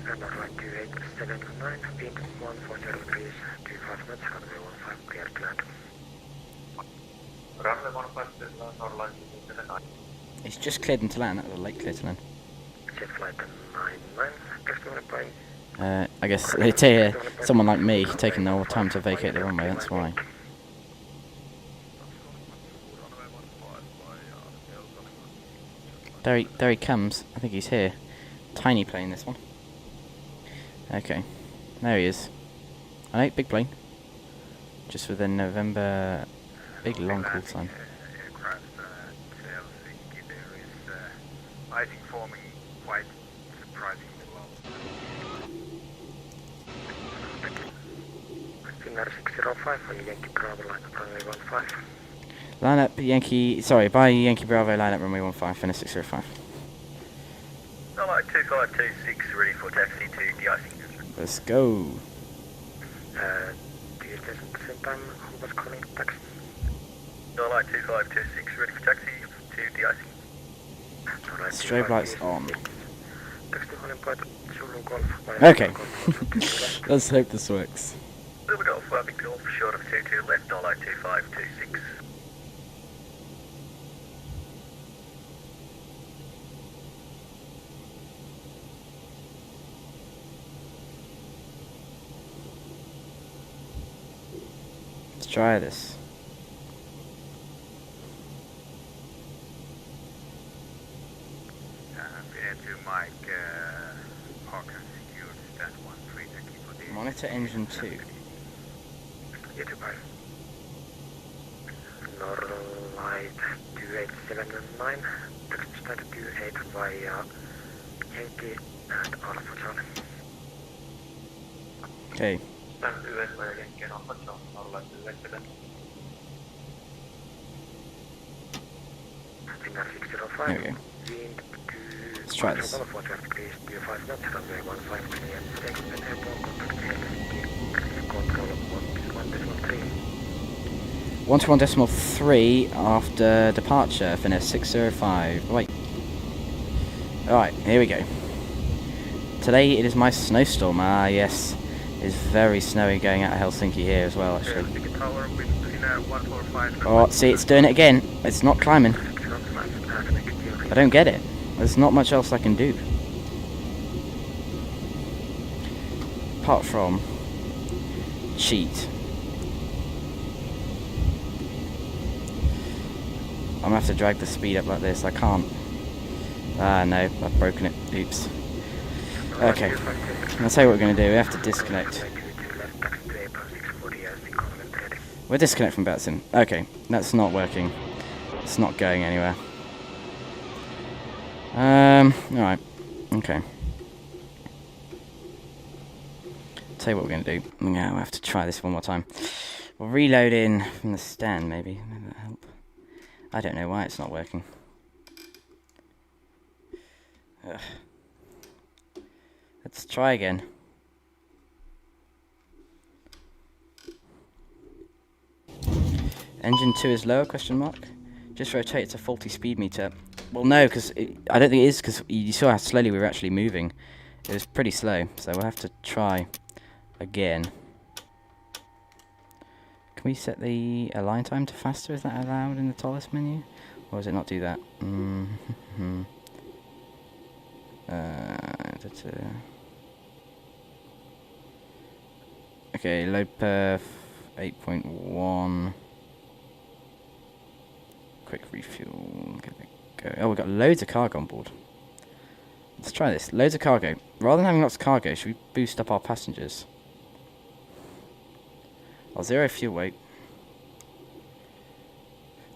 Runway 2879, wind 140 degrees, 25 knots, runway 15, clear to land. Runway 15, Northline 279. It's just cleared them to land. That was a late clear to land. Jet flight 99, customer by. I guess they tell someone like me taking all the time to vacate the runway. That's why. There he comes. I think he's here. Tiny plane, this one. Okay, there he is. Alright, big plane. Just within November. Big long call time. Icing forming quite surprisingly low. Finair 605 for Yankee Bravo, line up runway 15. Line up Yankee. Sorry, by Yankee Bravo, line up runway 15, Finair 605. Hello, 2526, ready for taxi to de-icing. Let's go. Do you listen at the same time who was calling taxi? Hello, 2526, ready for taxi to de-icing. Strobe lights on. Okay. Let's hope this works. Silver Golf, Big Golf, short of 22 left, 2526. Let's try this. Monitor engine 2. Norlight 2879, Start 28 via Yankee and Alpha Charlie. Okay. Finnair There 605, we go. wind Let's try this. 1 degrees to 5 knots, runway 15 clear for Xplane airborne, contact Helsinki, control 1.3. 121.3 after departure, Finair 605. Wait. Alright, here we go. Today it is my snowstorm. Ah, yes. It's very snowy going out of Helsinki here as well, actually. Oh, see, it's doing it again. It's not climbing. I don't get it. There's not much else I can do. Apart from cheat. I'm gonna have to drag the speed up like this. I can't. Ah, no, I've broken it. Oops. Okay. I'll tell you what we're gonna do. We have to disconnect. We're disconnect from vatsim. Okay, that's not working. It's not going anywhere. Alright. Okay. Tell you what we're gonna do. Yeah, we'll have to try this one more time. We'll reload in from the stand, maybe. Maybe that'll help. I don't know why it's not working. Ugh. Let's try again. Engine 2 is lower, question mark? Just rotate, it's a faulty speed meter. Well, no, because I don't think it is, because you saw how slowly we were actually moving. It was pretty slow, so we'll have to try again. Can we set the align time to faster? Is that allowed in the Toliss menu? Or does it not do that? Okay, load perf 8.1. Quick refuel. Go. Oh, we've got loads of cargo on board. Let's try this. Loads of cargo. Rather than having lots of cargo, should we boost up our passengers? I'll zero fuel weight.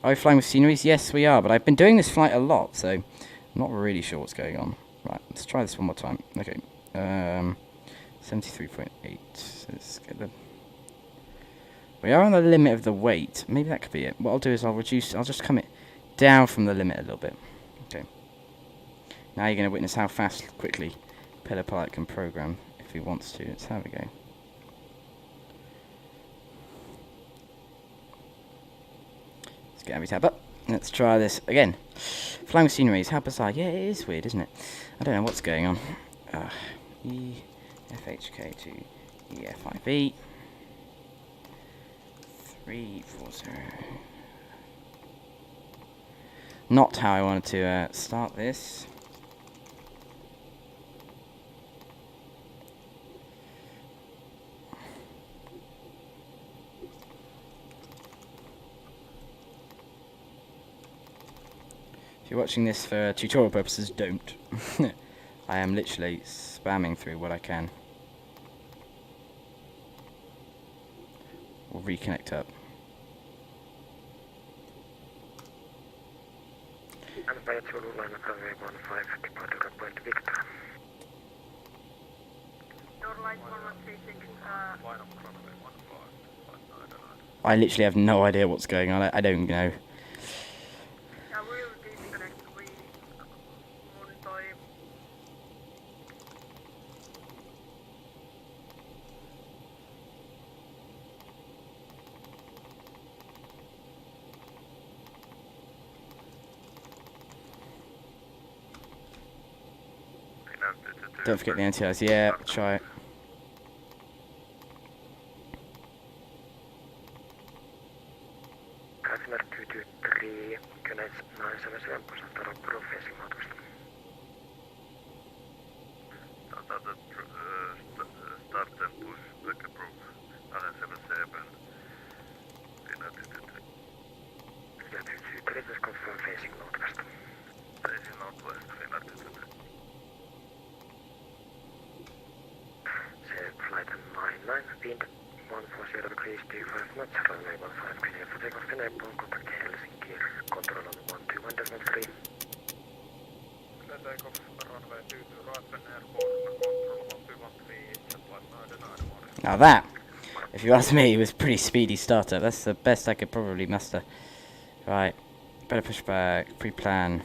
Are we flying with sceneries? Yes, we are, but I've been doing this flight a lot, so I'm not really sure what's going on. Right, let's try this one more time. Okay. 73.8. So let's get the... We are on the limit of the weight. Maybe that could be it. What I'll do is I'll just come it down from the limit a little bit. Okay. Now you're going to witness how quickly Pillar Pilot can program if he wants to. Let's have a go. Let's get every tab up. Let's try this again. Flying with sceneries. How bizarre. Yeah, it is weird, isn't it? I don't know what's going on. EFHK to EFIV. 340. Not how I wanted to start this. If you're watching this for tutorial purposes, don't. I am literally spamming through what I can. We'll reconnect up. And by Zulu line runway 15, departure point Victor. Your light 1136, I literally have no idea what's going on. I don't know. yeah, we'll disconnect. We monitor. Don't forget the anti-ice. Yeah, try it. Finnair 223, Connect 977, Postal Approx facing northwest. Start and push back approach. 977. Finnair 223. Finnair 223, just confirm facing northwest. Facing northwest, Finnair 223. Flight 99, wind 140 degrees to 5 knots, runway 15 clear for takeoff and airborne, contact Helsinki, control on 121.3. Takeoff runway 22 right and airport, control 121.3, it's a flight 99. Now that, if you ask me, was a pretty speedy startup. That's the best I could probably muster. Right, better push back, pre-plan.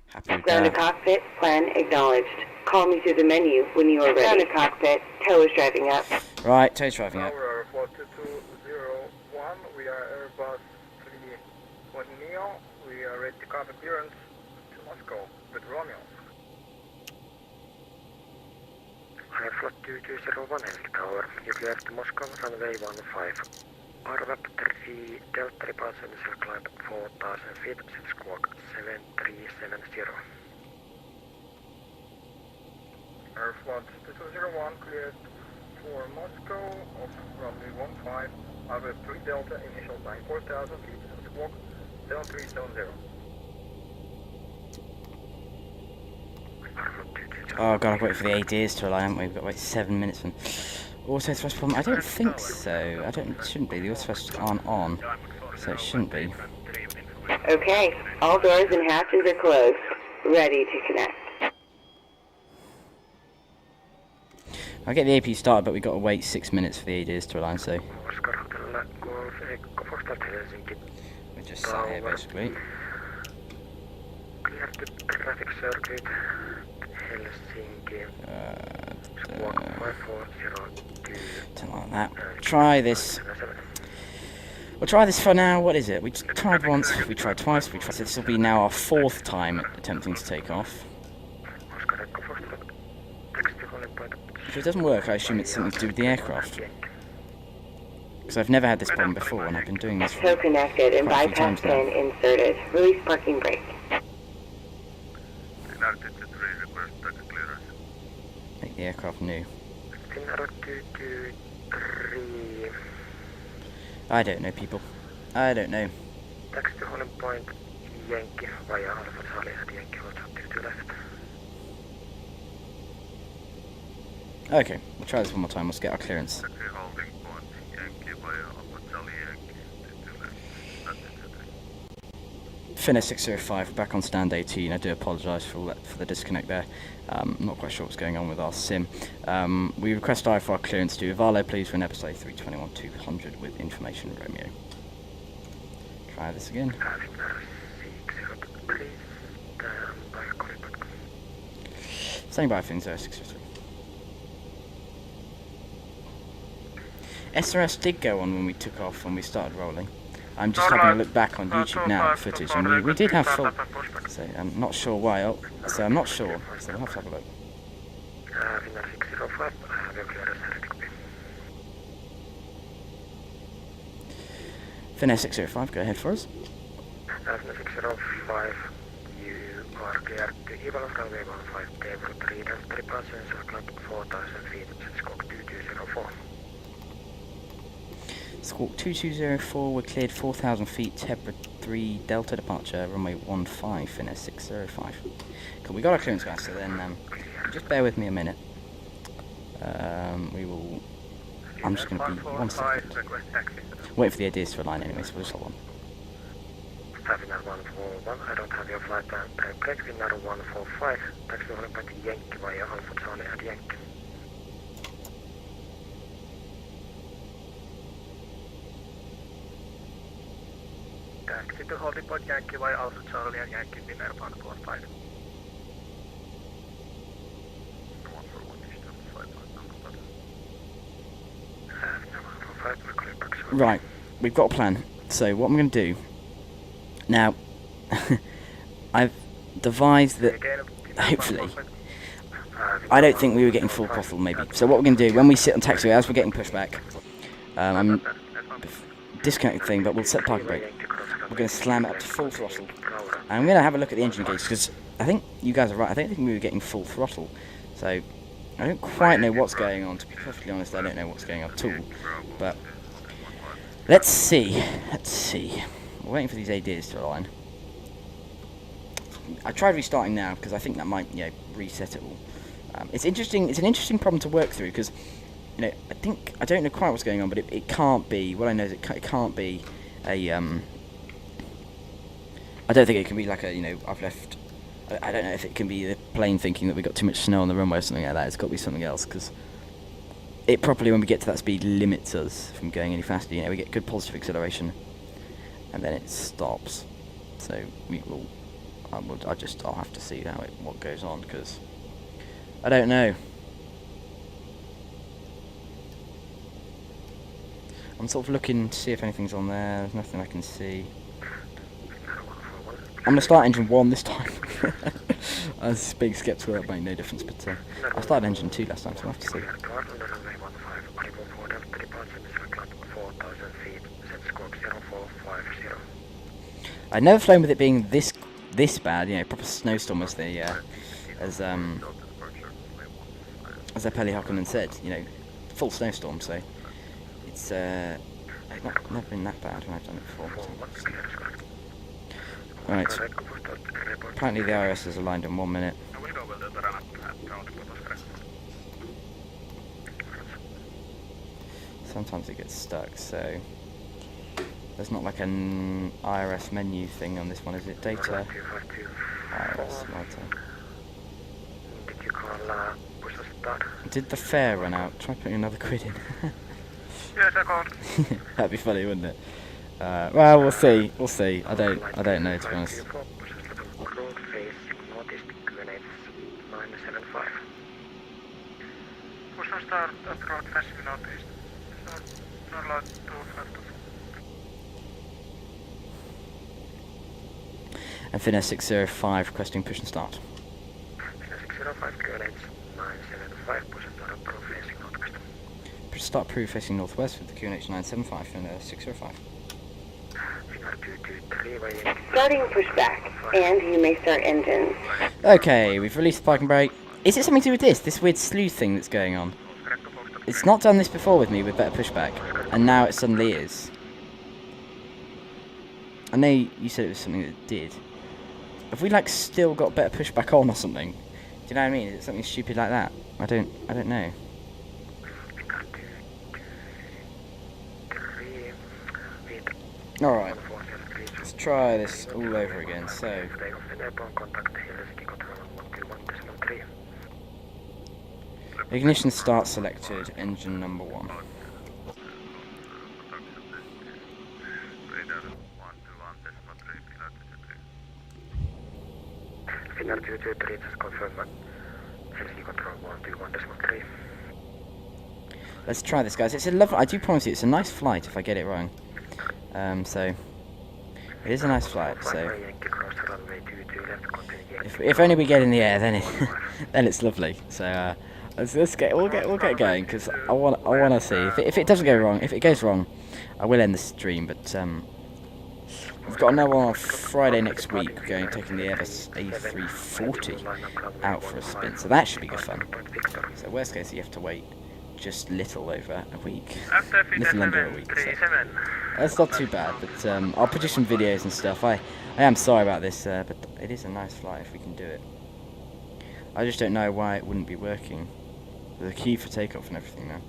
Happy with Ground to that. cockpit, plan acknowledged. Call me through the menu when you are ready. Ground to cockpit, tow is driving up. Right, tow's driving up. Tower 4201, we are Airbus 31 Neo. We are ready to cover clearance to Moscow with Romeo. Airflot 2201 Helsinki Tower, you clear to Moscow, runway 15. RVAP 3 Delta departure initial climb 4000 feet, set squawk 7370. Airflot 2201 cleared for Moscow off runway 15, RVAP 3 Delta initial climb 4000 feet, set squawk 7370. Oh god, I've waited for the ADs to align, haven't we? We've got to wait 7 minutes. And auto thrust problem? I don't think so. It shouldn't be. The auto thrusts aren't on, so it shouldn't be. Okay, all doors and hatches are closed. Ready to connect. I'll get the AP started, but we've got to wait 6 minutes for the ADs to align, so we're just sat here basically. Clear to traffic circuit, Helsinki, squawk 5402. Something like that. Try this. We'll try this for now. What is it? We tried once, we tried twice, we tried. This will be now our 4th time attempting to take off. If it doesn't work, I assume it's something to do with the aircraft. Because I've never had this problem before, and I've been doing this for Tow connected and quite a few bypass times now. pin inserted. Release parking brake. Make the aircraft new. Finair A321-200. I don't know, people. I don't know. Taxi to Holland Point, Yankee via Alpha Charlie at Yankee, watch out to left. Okay, we'll try this one more time. Let's get our clearance. Finair 605, back on stand 18. I do apologise for the disconnect there. I'm not quite sure what's going on with our sim. We request IFR clearance to Ivalo, please, for an Airbus A321-200 with information Romeo. Try this again. Standing by things 0603. SRS did go on when we took off, when we started rolling. I'm just having a look back on YouTube now at the footage, and we did have full, so I'm not sure why, so I'm not sure, so we'll have to have a look. Finair 605, I have your clearance, Finair 605, go ahead for us. Finair 605, you are cleared to Ivalo, runway 15, table 3, Delta departure, initial climb 4000 feet, set squawk 2204. Squawk 2204, we're cleared 4,000 feet, Tebra 3, Delta departure, runway 15, Finair 605. Cool, we got our clearance, guys, so then just bear with me a minute. I'm just going to be 1 second. Wait for the ADs to align anyway, so we'll just hold on. Finair 141, I don't have your flight time break. Finair 145, taxi to Holland Point, Yankee via Alpha Charlie at Yankee. Taxi to Holland Point, Yankee via Alpha Charlie at Yankee, Finair 145. Right, we've got a plan. So what I'm going to do now, I've devised that. Hopefully, I don't think we were getting full throttle. Maybe. So what we're going to do when we sit on taxiway, as we're getting pushed back, I'm disconnecting the thing, but we'll set parking brake. We're going to slam it up to full throttle, and I'm going to have a look at the engine gauge because I think you guys are right. I don't think we were getting full throttle. So I don't quite know what's going on. To be perfectly honest, I don't know what's going on at all. But let's see. We're waiting for these ADs to align. I tried restarting now because I think that might, reset it all. It's interesting. It's an interesting problem to work through because, I don't know quite what's going on, but it can't be. What I know is it can't be a. I don't think it can be like a. I've left. I don't know if it can be the plane thinking that we got too much snow on the runway or something like that. It's got to be something else because it probably, when we get to that speed, limits us from going any faster. You know, we get good positive acceleration, and then it stops. So we will. I'll have to see what goes on, because I don't know. I'm sort of looking to see if anything's on there. There's nothing I can see. I'm going to start engine 1 this time. I was being sceptical, that made no difference, but I started engine 2 last time, so I'll have to see. I'd never flown with it being this bad, you know, proper snowstorm as Apelli Hockenman said, you know, full snowstorm, so it's never been that bad when I've done it before. Right, apparently the IRS is aligned in 1 minute. Sometimes it gets stuck, so there's not like an IRS menu thing on this one, is it? Data, IRS, Malta. Did the fare run out? Try putting another quid in. Yes, I called. That'd be funny, wouldn't it? Well, we'll see. We'll see. I don't know, to be honest. Push on start at road facing northeast. Not allowed to left. And Finair 605 requesting push and start. Finair 605, QNH 975, push and start approved facing northwest. Push start approved facing northwest with the QNH 975 Finair 605. Finair 223, weighing. Starting pushback, and you may start engines. Okay, we've released the parking brake. Is it something to do with this weird sleuth thing that's going on? It's not done this before with me with better pushback, and now it suddenly is. I know you said it was something that did. Have we like still got better pushback on or something? Do you know what I mean? Is it something stupid like that? I don't know. Alright, let's try this all over again. So ignition start selected, engine number 1. Finair 223 just confirmed Helsinki control 121.3. Let's try this, guys. It's a lovely. I do promise you, it's a nice flight. If I get it wrong, so it is a nice flight. So if only we get in the air, then then it's lovely. So we'll get going, because I want to see if it doesn't go wrong. If it goes wrong, I will end the stream. But we've got another one on Friday next week. We're taking the Airbus A340 out for a spin, so that should be good fun. So worst case, you have to wait just little over a week, little under a week. So that's not too bad, but I'll produce some videos and stuff. I am sorry about this, but it is a nice flight if we can do it. I just don't know why it wouldn't be working. There's a key for takeoff and everything now.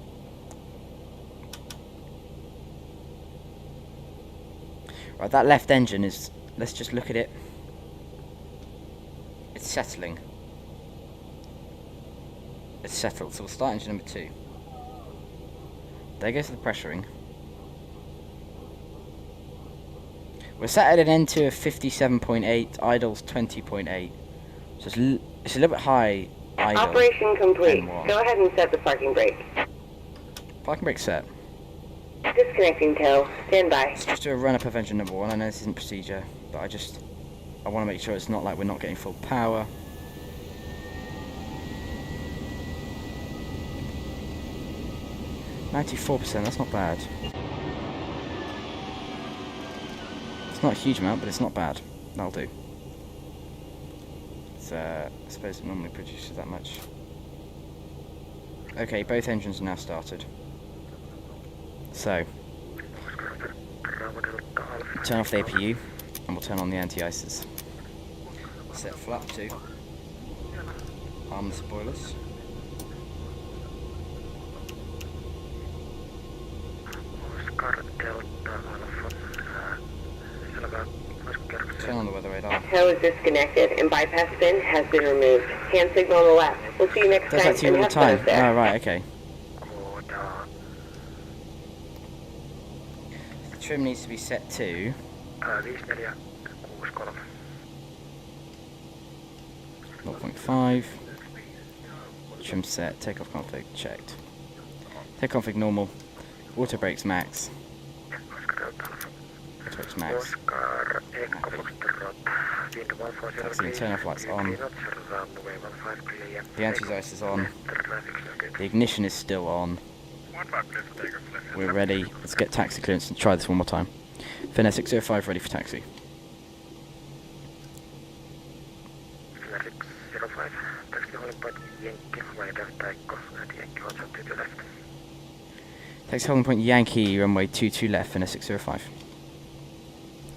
Right, that left engine is, let's just look at it. It's settling. It's settled, so we'll start engine number 2. There goes the pressuring. We're set at an N2 of 57.8, idle's 20.8. So it's a little bit high idle. Operation complete. N1. Go ahead and set the parking brake. Parking brake set. Disconnecting tow. Stand by. Let's just do a run-up of engine number 1. I know this isn't procedure, but I want to make sure it's not like we're not getting full power. %, that's not bad. It's not a huge amount, but it's not bad. That'll do. It's, I suppose it normally produces that much. Okay, both engines are now started. So, turn off the APU, and we'll turn on the anti-ices. Set flap 2. Arm the spoilers. Turn on the weather radar. Tow is disconnected and bypass bin has been removed. Hand signal on the left. We'll see you next Does time. that to you all the time? Oh, right, okay. trim needs to be set to 5463. 0.5. Trim set, takeoff config checked. Take config normal. Auto brakes max. Auto brakes max. Oscar, Echo Foxtrot, wind 140 Taxi and turn off lights on. 3 knots, runway 15 clear. The anti-ice is on. Traffic circuit. The ignition is still on. We're ready. Let's get taxi clearance and try this one more time. Finair 605 ready for taxi. Finair 605, taxi holding point Yankee, right left takeoff, and Yankee holds up to the left. Taxi holding point Yankee, runway 22 left, Finair 605.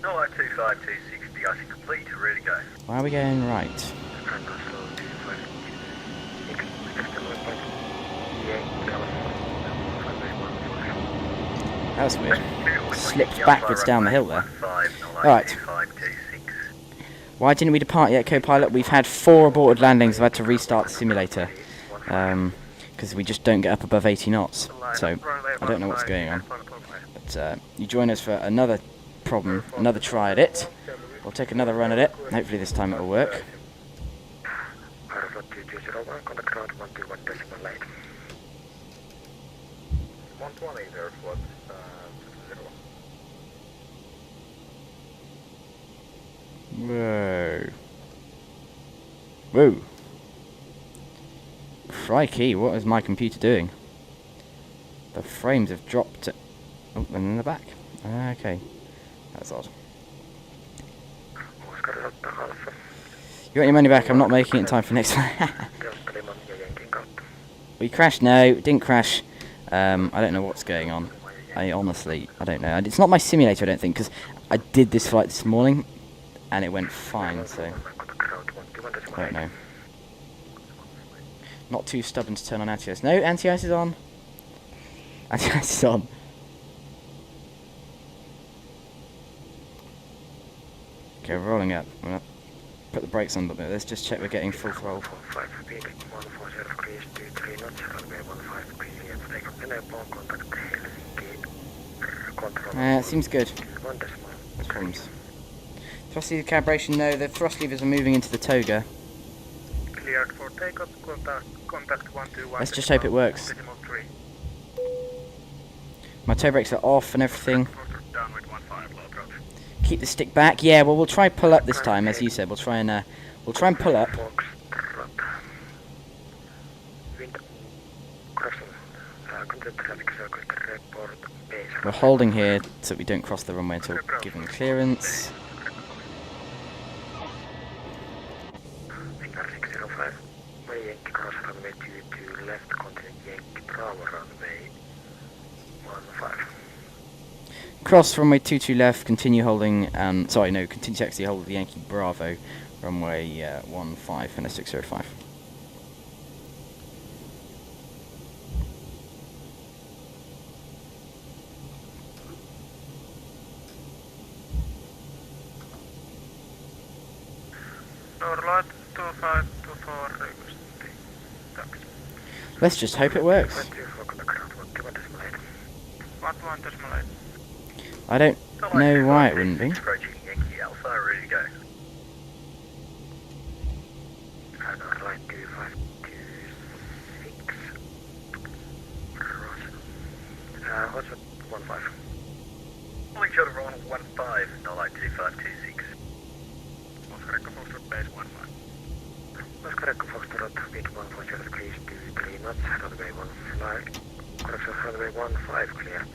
092526, de-icing complete, ready to go. Why are we going right? And also 256, taxi holding point Yankee, That was weird. Slipped backwards down the hill there. Alright. Why didn't we depart yet, co-pilot? We've had 4 aborted landings. I've had to restart the simulator. Because we just don't get up above 80 knots. So, I don't know what's going on. But you join us for another problem, another try at it. We'll take another run at it. Hopefully this time it will work. Airflow 2201, contact ground 121.8. 120 there, what? 0. Whoa. Whoa. Crikey, what is my computer doing? The frames have dropped. Oh, and in the back. Okay. That's odd. Oscar Delta Alpha, You want your money back? I'm not making it in time for next time. Delta Lemon ja Yankin kautta. We crashed? No, it didn't crash. I don't know what's going on. I honestly don't know. And it's not my simulator, I don't think, because I did this flight this morning and it went fine, so Contact ground I don't 121.8. know. Not too stubborn to turn on anti-ice. No, anti-ice is on. Anti-ice is on. Okay, we're rolling up. I'm gonna put the brakes on a little bit. Let's just check we're getting full throttle. 45 speed, 140 degrees, 23 knots, runway 15 clear. Take up enable, contact Helsinki, control. It seems good. 1 decimal. No problems. Thrust lever calibration, no, the thrust levers are moving into the toga. Cleared for takeoff, contact 121. Let's just hope it works. Decimal 3. My toe brakes are off and everything. Downwind 15, low approach. Keep the stick back. Yeah, well, we'll try pull up this time, as you said. We'll try and pull up. Foxtrot. Wind crossing. Contact traffic circle, report base. We're holding here so we don't cross the runway until given clearance. Finair 605. Yankee cross runway 22 left, continue Yankee Bravo runway 15. Cross runway 22 left, continue holding, continue taxi, hold the Yankee Bravo, runway 15 and a 605. Norlight 2524 requesting taxi. Let's just hope it works. 24 contact ground 121.8. 121.8. I don't know why it wouldn't be. Approaching Yankee Alpha, ready to go. Norlight 2526. Roger. Roger 15. Pulling shot of Ronald 15, Nolite 2526. Oscar Echo Foxtrot base 15. Oscar Echo Foxtrot, wind 140 degrees, 23 knots, runway 15. Correction, runway 15 clear.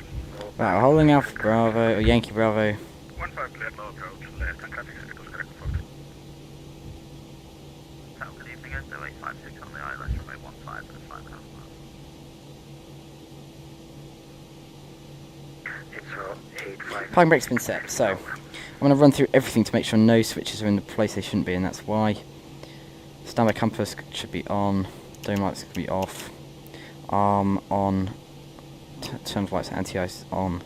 Right, holding Alpha Bravo, or Yankee Bravo. 15 clear, low approach, left and traffic circuit, Oscar Echo Foxtrot. Good evening, it's 0856 on the ILS, runway 15 and 5.5 miles. It's 85. Parking brake's been set, so I'm going to run through everything to make sure no switches are in the place they shouldn't be, and that's why. Standby compass should be on, dome lights could be off, arm on, turn of lights anti-ice is on,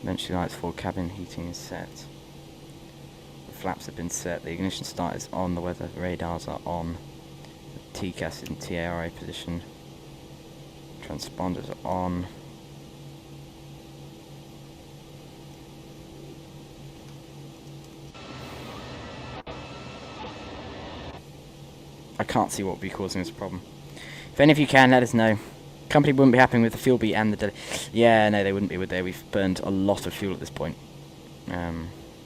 eventually lights forward cabin heating is set, the flaps have been set, the ignition start is on, the weather radars are on, the TCAS is in TARA position, transponders are on, I can't see what would be causing us a problem. If any of you can, let us know. Company wouldn't be happy with the fuel beat and the delay. Yeah, no, they wouldn't be, would they? We've burned a lot of fuel at this point. They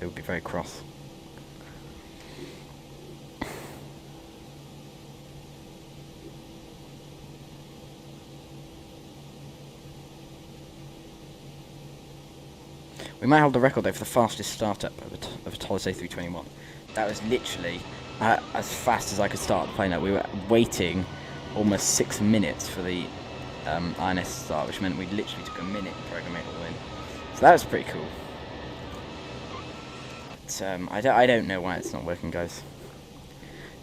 would be very cross. We might hold the record though for the fastest startup of a Toliss A321. That was literally as fast as I could start the plane up. We were waiting almost 6 minutes for the INS start, which meant we literally took a minute to program it all in. So that was pretty cool. But, I don't know why it's not working, guys.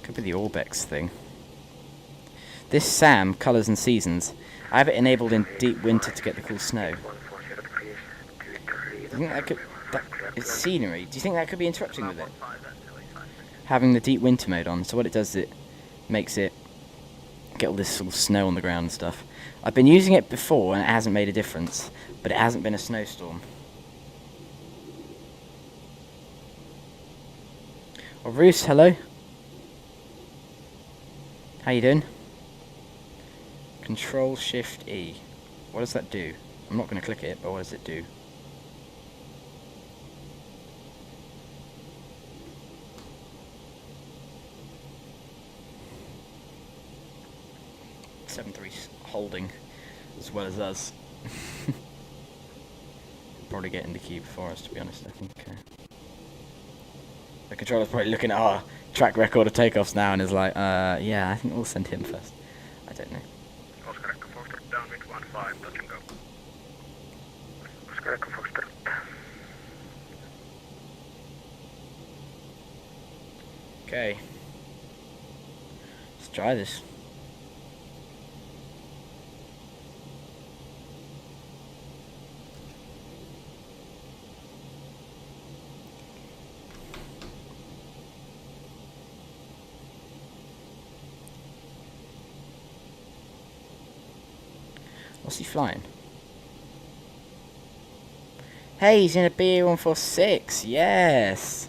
Could be the Orbex thing. This SAM, Colours and Seasons, I have it enabled in deep winter to get the cool snow. Do you think that could... it's scenery. Do you think that could be interrupting with it? Having the deep winter mode on. So what it does is it makes it get all this sort of snow on the ground and stuff. I've been using it before and it hasn't made a difference. But it hasn't been a snowstorm. Oh, Roos, hello. How you doing? Control Shift E. What does that do? I'm not going to click it, but what does it do? Holding as well as us. Probably get in the queue before us, to be honest. I think the controller's probably looking at our track record of takeoffs now and is like, yeah, I think we'll send him first. I don't know. Oscar Echo Foxtrot, downwind 15, touch and go. Oscar Echo Foxtrot. Okay. Let's try this. What's he flying? Hey, he's in a BA146. Yes.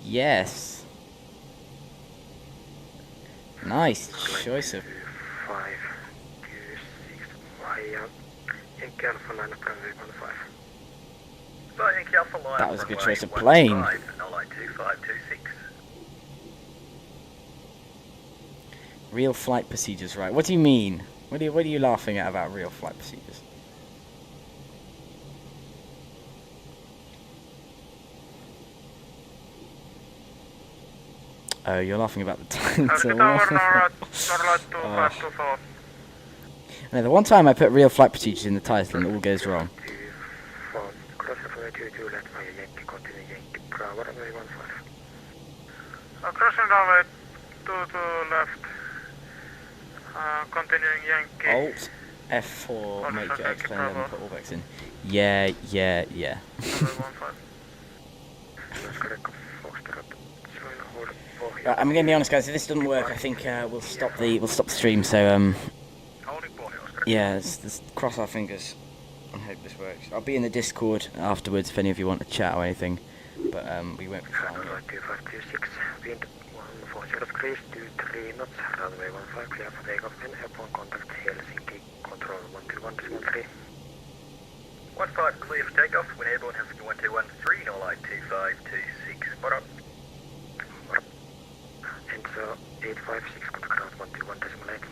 Yes. Nice choice of... 5, 2, 6, via Yankee Alpha line up runway 15. So Yankee Alpha line That was a good runway choice of plane. 15, 2526. Real flight procedures, right? What do you mean? What are you laughing at about real flight procedures? Oh, you're laughing about the title. No, the one time I put real flight procedures in the title and it all goes wrong. Crossing runway 22 left. Continuing Yankee. Alt F4, make your Xplane and put Orbex in. Yeah. Right, I'm gonna be honest, guys. If this doesn't work, I think we'll stop the stream. So yeah, let's cross our fingers and hope this works. I'll be in the Discord afterwards if any of you want to chat or anything. But we won't be flying yet. 2526, wind 140 degrees, 23 knots, runway 15, clear for takeoff and airborne contact Helsinki, control 121.3. 15 clear for takeoff, when airborne Helsinki 1213, no light 2526, spot up. And so 856, contact ground 121.8.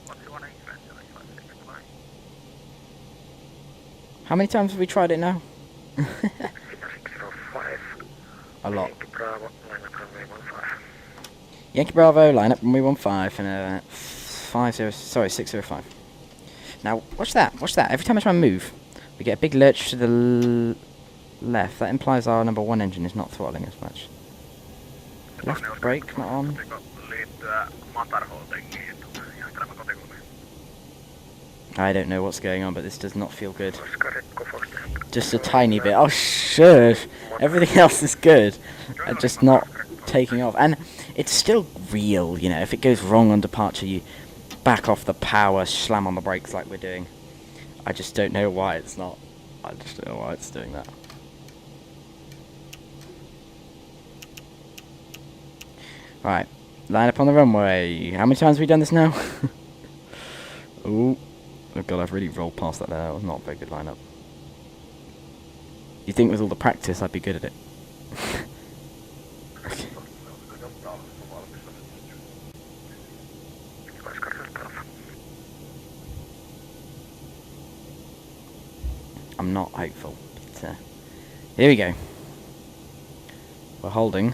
121 856, fine. How many times have we tried it now? Finair 605. A lot. Yankee Bravo, line up runway 15. Yankee Bravo, line up runway 15 and 605. Now, watch that. Every time I try and move, we get a big lurch to the left. That implies our number 1 engine is not throttling as much. Left brake not on. I don't know what's going on, but this does not feel good. Oscar Echo Foxtrot. Just a tiny bit. Oh, shush. Everything else is good. Just not taking off. And it's still real, you know. If it goes wrong on departure, you back off the power, slam on the brakes like we're doing. I just don't know why it's not. I just don't know why it's doing that. Right. Line up on the runway. How many times have we done this now? Ooh. Oh god, I've really rolled past that there. That was not a very good lineup. You'd think with all the practice I'd be good at it. Okay. I'm not hopeful. But, here we go. We're holding.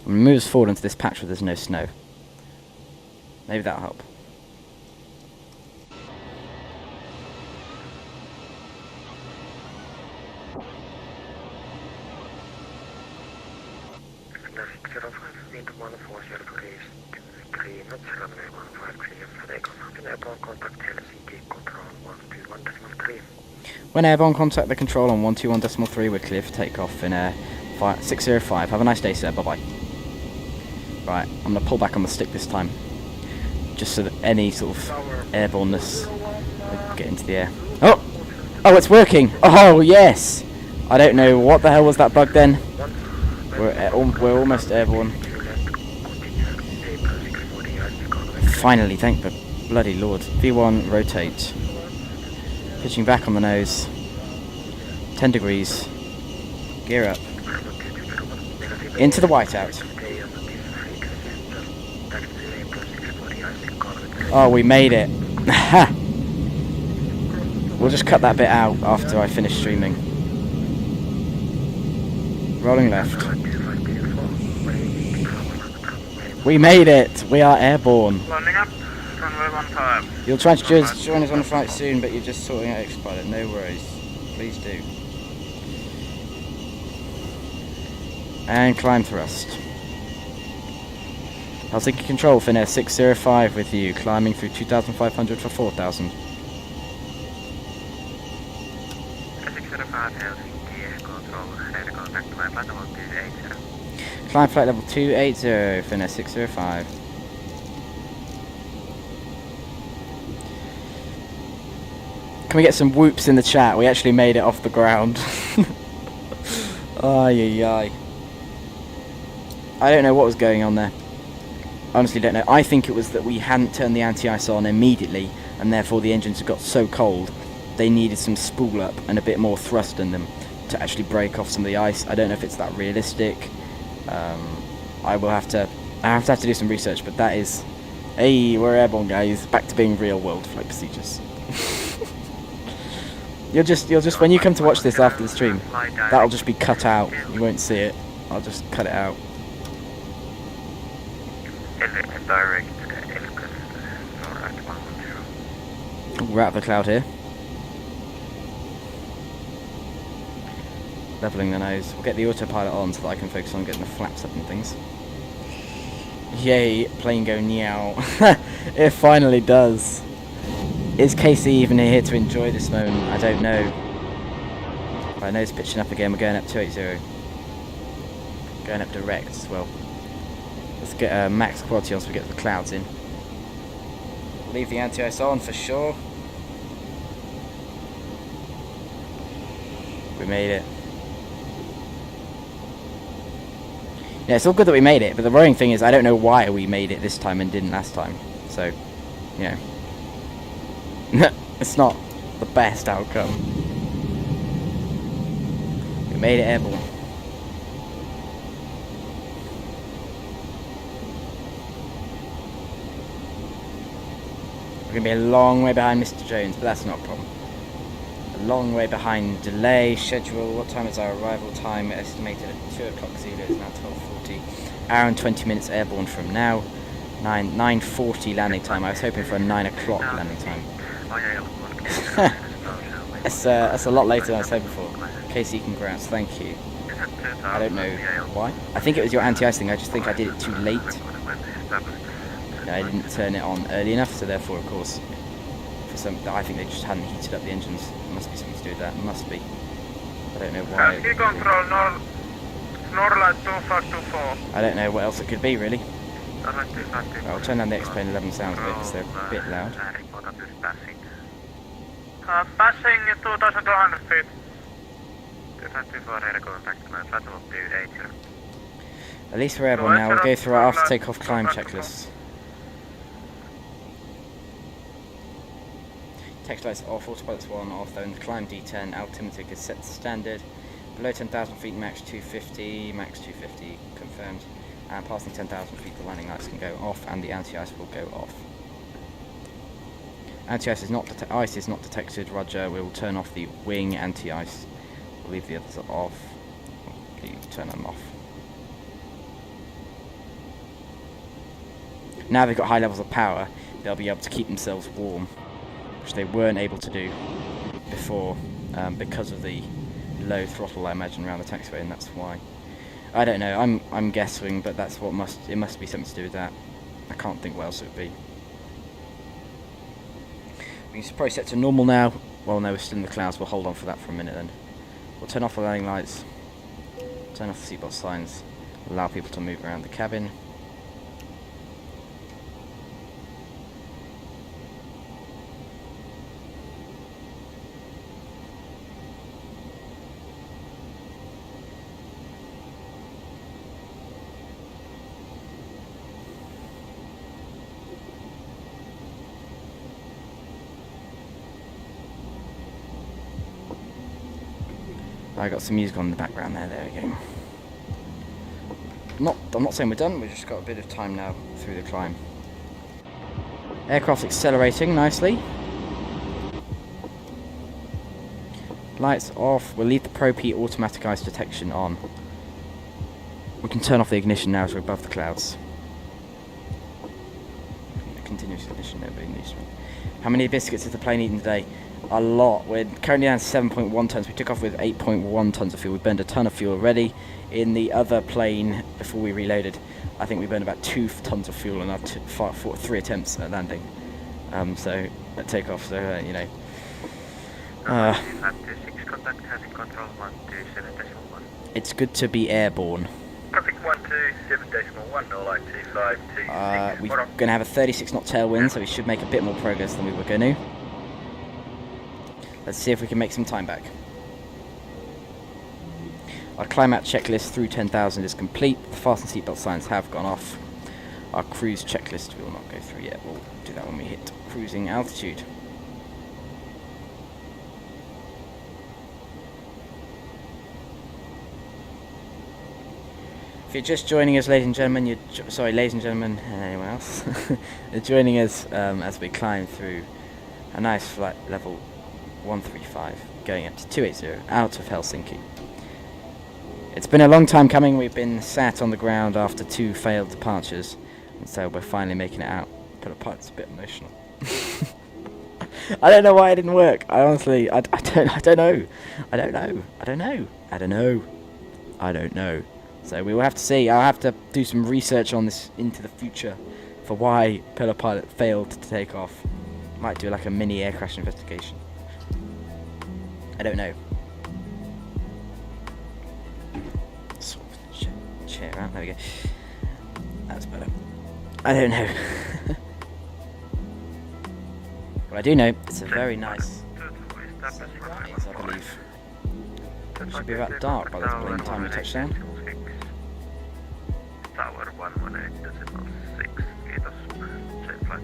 I'm going to move us forward into this patch where there's no snow. Maybe that'll help. Wind 1403, 3 knots, runway 153, Finair airborne contact Helsinki, control 121.3. When airborne, contact the control on 121.3. We're clear for takeoff in Air 605. Have a nice day, sir. Bye-bye. Right, I'm going to pull back on the stick this time. Just so that any sort of airborness will get into the air. Oh! Oh, it's working! Oh, yes! I don't know what the hell was that bug then. We're almost airborne. Finally, thank the bloody Lord. V1, rotate. Pitching back on the nose. 10 degrees. Gear up. Into the whiteout. Oh, we made it. We'll just cut that bit out after I finish streaming. Rolling left. We made it! We are airborne. Landing up, runway 15. You'll try to join us on flight soon, but you're just sorting out Xplane. No worries. Please do. And climb thrust. Helsinki Control, Finair 605 with you, climbing through 2,500 for 4,000. 605 Helsinki, control, radar contact, climb flight level 280. Climb flight level 280, Finair 605. Can we get some whoops in the chat? We actually made it off the ground. Ay, ay, ay. I don't know what was going on there. Honestly don't know. I think it was that we hadn't turned the anti-ice on immediately, and therefore the engines got so cold they needed some spool up and a bit more thrust in them to actually break off some of the ice. I don't know if it's that realistic. I have to do some research, but that is, hey, we're airborne guys, back to being real world flight procedures. you'll just when you come to watch this after the stream, that'll just be cut out. You won't see it. I'll just cut it out. Direct, We're out of the cloud here. Leveling the nose. We'll get the autopilot on so that I can focus on getting the flaps up and things. Yay, plane go meow. It finally does. Is Casey even here to enjoy this moment? I don't know. My nose pitching up again. We're going up 280. Going up direct as well. Let's get max quality on so we get the clouds in. Leave the anti-ice on for sure. We made it. Yeah, it's all good that we made it, but the worrying thing is I don't know why we made it this time and didn't last time. So, you know. It's not the best outcome. We made it airborne. We're going to be a long way behind Mr. Jones, but that's not a problem. A long way behind delay, schedule. What time is our arrival time? Estimated at 2 o'clock Zulu, it's now 12:40. Hour and 20 minutes airborne from now. 9:40 landing time. I was hoping for a 9 o'clock landing time. That's a lot later than I was hoping for. Casey, congrats, thank you. I don't know why. I think it was your anti-ice thing, I just think I did it too late. I didn't turn it on early enough, so therefore, of course, I think they just hadn't heated up the engines. There must be something to do with that. Must be. I don't know why. Key control, Norlight 2524. I don't know what else it could be, really. I'll turn down the Xplane 11 sounds a bit because they're a bit loud. Passing 2200 feet. 254 air contact climb flight level 280. At least we're airborne now. We'll go through our after takeoff climb checklists. Text lights off, autopilots 1 off, though in the climb D10, altimeter is set to standard. Below 10,000 feet, max 250, confirmed. And passing 10,000 feet, the landing lights can go off and the anti-ice will go off. Anti-ice is not ice is not detected, roger. We will turn off the wing anti-ice. We'll leave the others off. Turn them off. Now they've got high levels of power, they'll be able to keep themselves warm, which they weren't able to do before because of the low throttle, I imagine, around the taxiway, and that's why. I don't know. I'm guessing, but that's what it must be something to do with that. I can't think what else it would be. We can probably set to normal now. Well, no, we're still in the clouds. We'll hold on for that for a minute then. We'll turn off the landing lights, turn off the seatbelt signs, allow people to move around the cabin. I got some music on in the background there. There we go. I'm not saying we're done. We've just got a bit of time now through the climb. Aircraft's accelerating nicely. Lights off. We'll leave the probe heat automatic ice detection on. We can turn off the ignition now as we're above the clouds. Continuous ignition, nobody needs to. How many biscuits has the plane eaten today? A lot. We're currently down to 7.1 tons. We took off with 8.1 tons of fuel. We burned a ton of fuel already. In the other plane, before we reloaded, I think we burned about 2 tons of fuel in our 3 attempts at landing. So at takeoff. So you know. 526 contact Helsinki control 127.1. It's good to be airborne. Traffic 127.1, no line 2526. We're going to have a 36 knot tailwind, so we should make a bit more progress than we were going to. Let's see if we can make some time back. Our climb out checklist through 10,000 is complete. The fasten seatbelt signs have gone off. Our cruise checklist we will not go through yet. We'll do that when we hit cruising altitude. If you're just joining us, ladies and gentlemen, ladies and gentlemen, and anyone else, you're joining us as we climb through a nice flight level 135, going up to 280 out of Helsinki. It's been a long time coming. We've been sat on the ground after 2 failed departures, and so we're finally making it out. But it's a bit emotional. I don't know why it didn't work. I honestly, I don't know. So we will have to see. I'll have to do some research on this into the future for why Pillar Pilot failed to take off. Might do like a mini air crash investigation. I don't know. Sort of chair out. There we go. That's better. I don't know. Well, I do know it's a very nice rise, I believe. It should be about dark by the time we touch down. Tower 118.6. Kiitos. Flight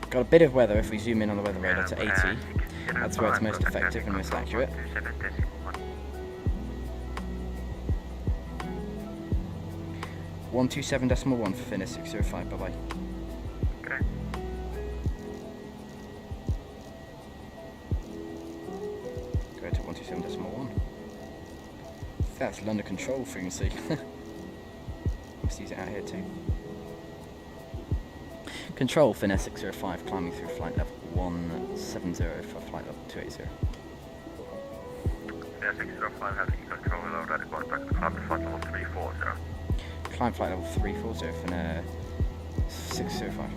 Got a bit of weather if we zoom in on the weather radar to 80. That's where it's most effective and most accurate. 127.1 for Finair 605. Bye bye. Okay. Go to 127.1. That's London control frequency. Let's use it out here too. Control Finair 605, climbing through flight level 170 for flight level 280. Finair 605 has control already contact climb flight level 340. Climb flight level 340 Finair 605.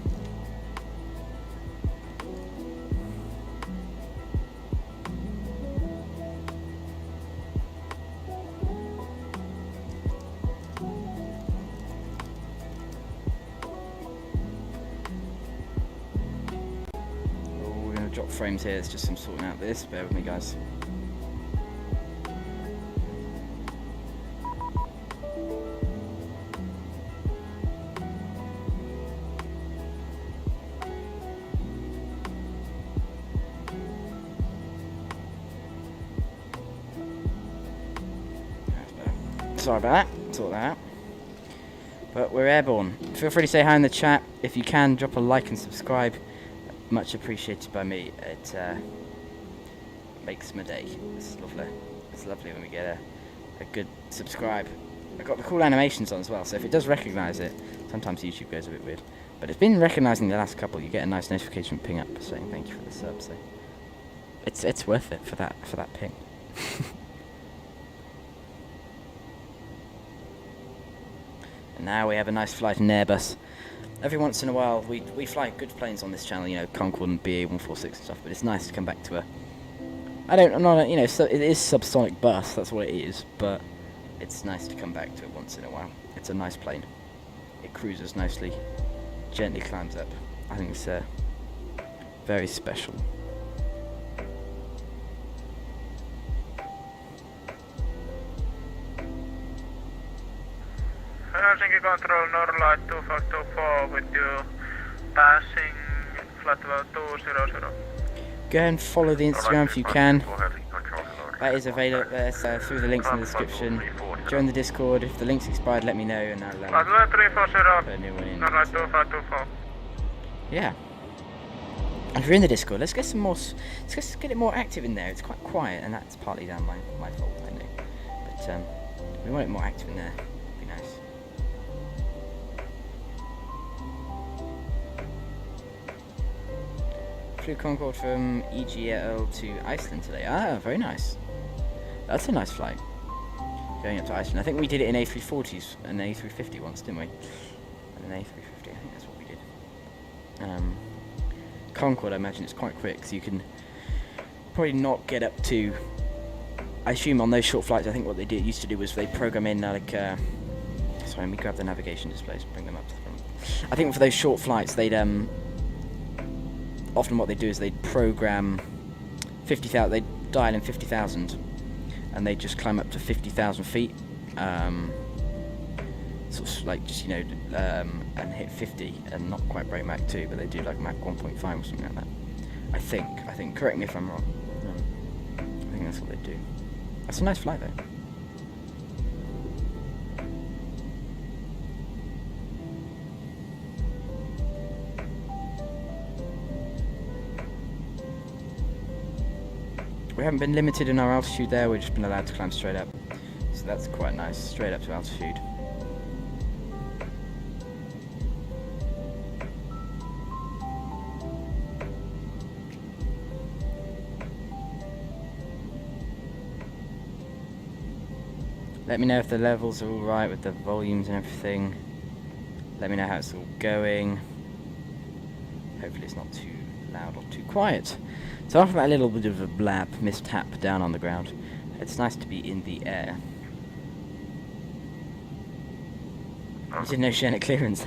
Drop frames here, it's just some sorting out this, bear with me guys. Sorry about that. Sort that out. But we're airborne. Feel free to say hi in the chat. If you can, drop a like and subscribe. Much appreciated by me. It makes my day. It's lovely. It's lovely when we get a good subscribe. I've got the cool animations on as well, so if it does recognise it, sometimes YouTube goes a bit weird. But it's been recognising the last couple. You get a nice notification ping up saying thank you for the sub. So it's worth it for that ping. And now we have a nice flight in Airbus. Every once in a while, we fly good planes on this channel, you know, Concorde and BA146 and stuff. But it's nice to come back to I'm not, you know, so it is subsonic bus. That's what it is. But it's nice to come back to it once in a while. It's a nice plane. It cruises nicely, gently climbs up. I think it's very special. Helsinki Control, Norlight 2524 with you passing flight level 200. Go ahead and follow the Instagram if you can. That is available through the links in the description. Join the Discord. If the link's expired, let me know and I'll Flight level 340, put a new one in. Norlight 2524. Yeah. If you're in the Discord, let's get some more. Let's get it more active in there. It's quite quiet, and that's partly down my fault, I know. But we want it more active in there. It'd be nice. Flew Concorde from EGL to Iceland today. Ah, very nice. That's a nice flight. Going up to Iceland. I think we did it in A340s and A350 once, didn't we? And an A350. I think that's what we did. Concorde, I imagine it's quite quick, so you can probably not get up to. I assume on those short flights, I think what they used to do was they program in like. Sorry, let me grab the navigation displays, bring them up to the front. I think for those short flights, they'd often what they do is they'd program 50,000. They'd dial in 50,000, and they'd just climb up to 50,000 feet. Sort of like just and hit 50 and not quite break Mach 2, but they do like Mach 1.5 or something like that. I think. Correct me if I'm wrong. I think that's what they do. That's a nice flight though. We haven't been limited in our altitude there. We've just been allowed to climb straight up, so that's quite nice. Straight up to altitude. Let me know if the levels are alright with the volumes and everything. Let me know how it's all going. Hopefully it's not too loud or too quiet. So after that little bit of a blab mishap down on the ground, it's nice to be in the air. You didn't know Shannon clearance.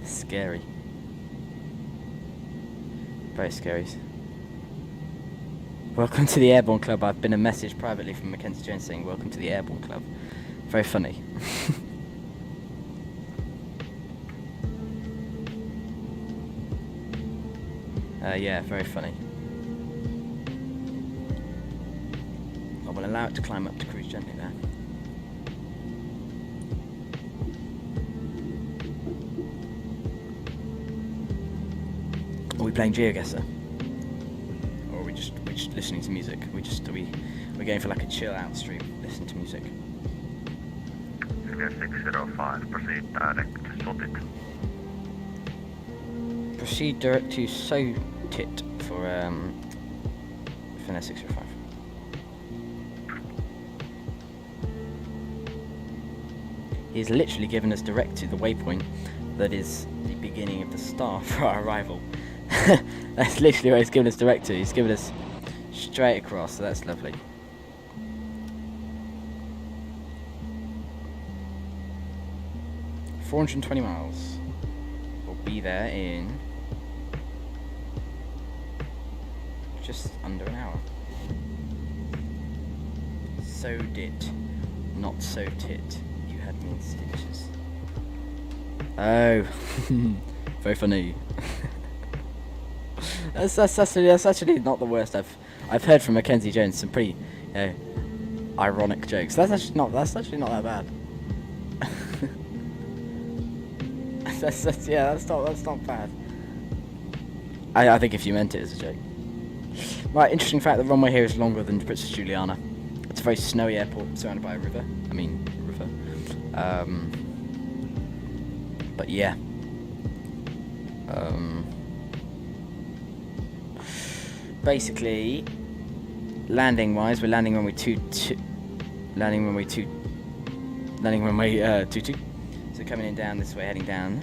Scary. Very scary. Welcome to the Airborne Club. I've been a message privately from Mackenzie Jones saying welcome to the Airborne Club. Very funny. Yeah, very funny. I will allow it to climb up to cruise gently there. Are we playing GeoGuessr? Or are we just listening to music? We're going for like a chill out stream, listen to music. 605, proceed direct to Sotit. Proceed direct to Sotit for Finair 605. He's literally given us direct to the waypoint that is the beginning of the star for our arrival. That's literally what he's given us direct to. He's given us straight across, so that's lovely. $420 miles. We'll be there in just under an hour. So dit, not so tit. You had me in stitches. Oh, very funny. That's actually not the worst. I've heard from Mackenzie Jones some pretty ironic jokes. That's actually not that bad. that's not bad. I think if you meant it as a joke. Right, interesting fact, the runway here is longer than Princess Juliana. It's a very snowy airport surrounded by a river. But yeah. Basically, landing wise, we're landing runway 22. So coming in down this way, heading down.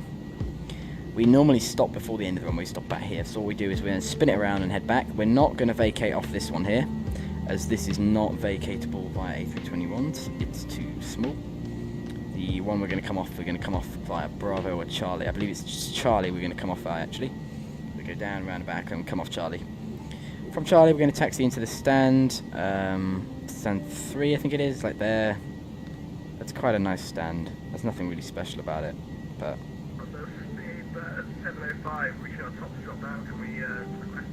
We normally stop before the end of the runway, stop back here. So all we do is we're going to spin it around and head back. We're not going to vacate off this one here, as this is not vacatable via A321s. It's too small. The one we're going to come off via Bravo or Charlie. I believe it's just Charlie we're going to come off via, actually. We go down, round back, and come off Charlie. From Charlie, we're going to taxi into the stand. Stand 3, I think it is, like there. That's quite a nice stand. There's nothing really special about it, but... 705, we should have top drop down. Can we request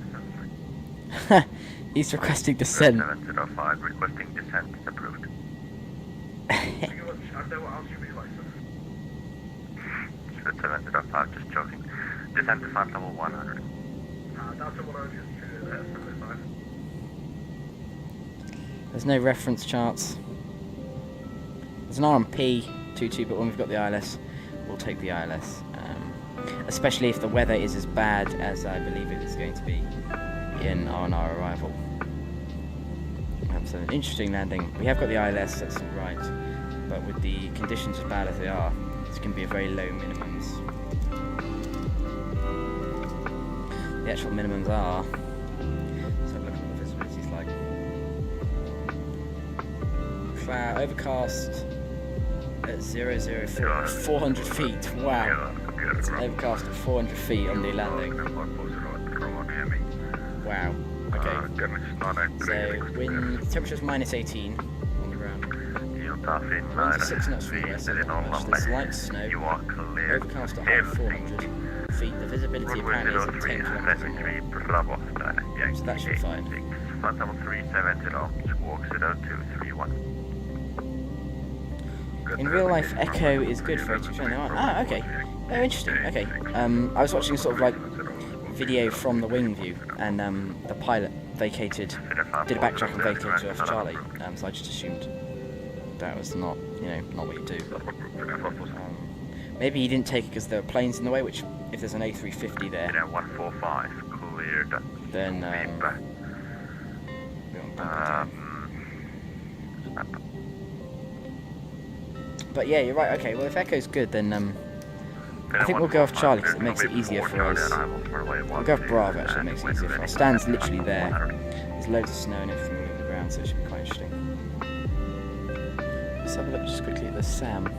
descent? He's requesting descent. 705, requesting descent is approved. I don't know what else you would like, sir. 705, just joking. Descent to flight level 100. That's a 100, just 705. There's no reference charts. There's an RMP 22, but when we've got the ILS, we'll take the ILS. Especially if the weather is as bad as I believe it is going to be on our arrival. So an interesting landing. We have got the ILS, that's right, but with the conditions as bad as they are, it's going to be a very low minimums. The actual minimums are... Let's have a look at what the visibility is like. Cloud, overcast at 400 feet. Wow. It's an overcast at 400 feet on the landing. Wow. Okay. So wind temperature's minus 18 on the ground. Winds are 6 knots from the west. There's light snow. Overcast at high 400 feet. The visibility apparently is at 10 kilometers or more. So that should be fine. Flight level 370, squawk 0231. In real life, Echo is good for A321. Ah, okay. Oh, interesting. Okay. I was watching a sort of like video from the wing view, and the pilot did a backtrack and vacated off Charlie. So I just assumed that was not what you do. Maybe he didn't take it because there were planes in the way. Which, if there's an A350 there, 145 cleared. Then but yeah, you're right. Okay. Well, if Echo's good, then I think we'll go off Charlie because it makes it easier for us. We'll go off Bravo, actually, it makes it easier for us. Stand's literally there. There's loads of snow and everything moving on the ground, so it should be quite interesting. Let's have a look just quickly at the SAM.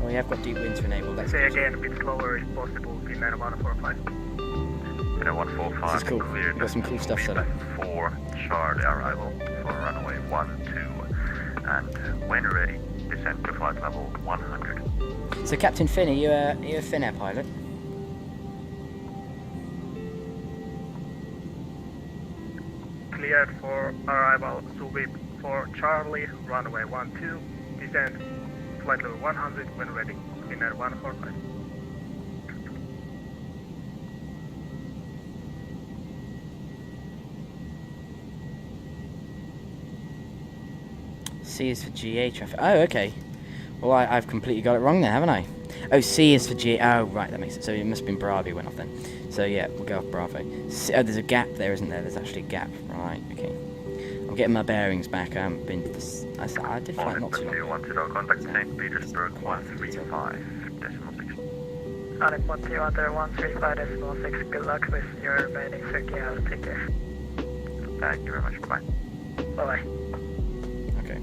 Oh, we have got deep winter enabled. That's Say again, a bit slower if possible, Finair 145. Finair 145. This is cool. We've got some cool stuff set up. 4 Charlie arrival for runway 12, and when ready, descent to flight level 100. So, Captain Finn, are you a Finair pilot? Cleared for arrival, sweep for Charlie, runway 12, descent, flight level 100 when ready, Finair 145. C is for GA traffic. Oh, okay. Well, I've completely got it wrong then, haven't I? Oh, C is for GA. Oh, right, that makes it. So it must have been Bravo went off then. So yeah, we'll go off Bravo. C, oh, there's a gap there, isn't there? There's actually a gap. Right, okay. I'm getting my bearings back. I haven't been to this. I did fly not too long ago. Want to contact St. Petersburg 135.6. Alec 135.6, good luck with your remaining circuit. Take care. Thank you very much. Bye. Bye-bye. Okay.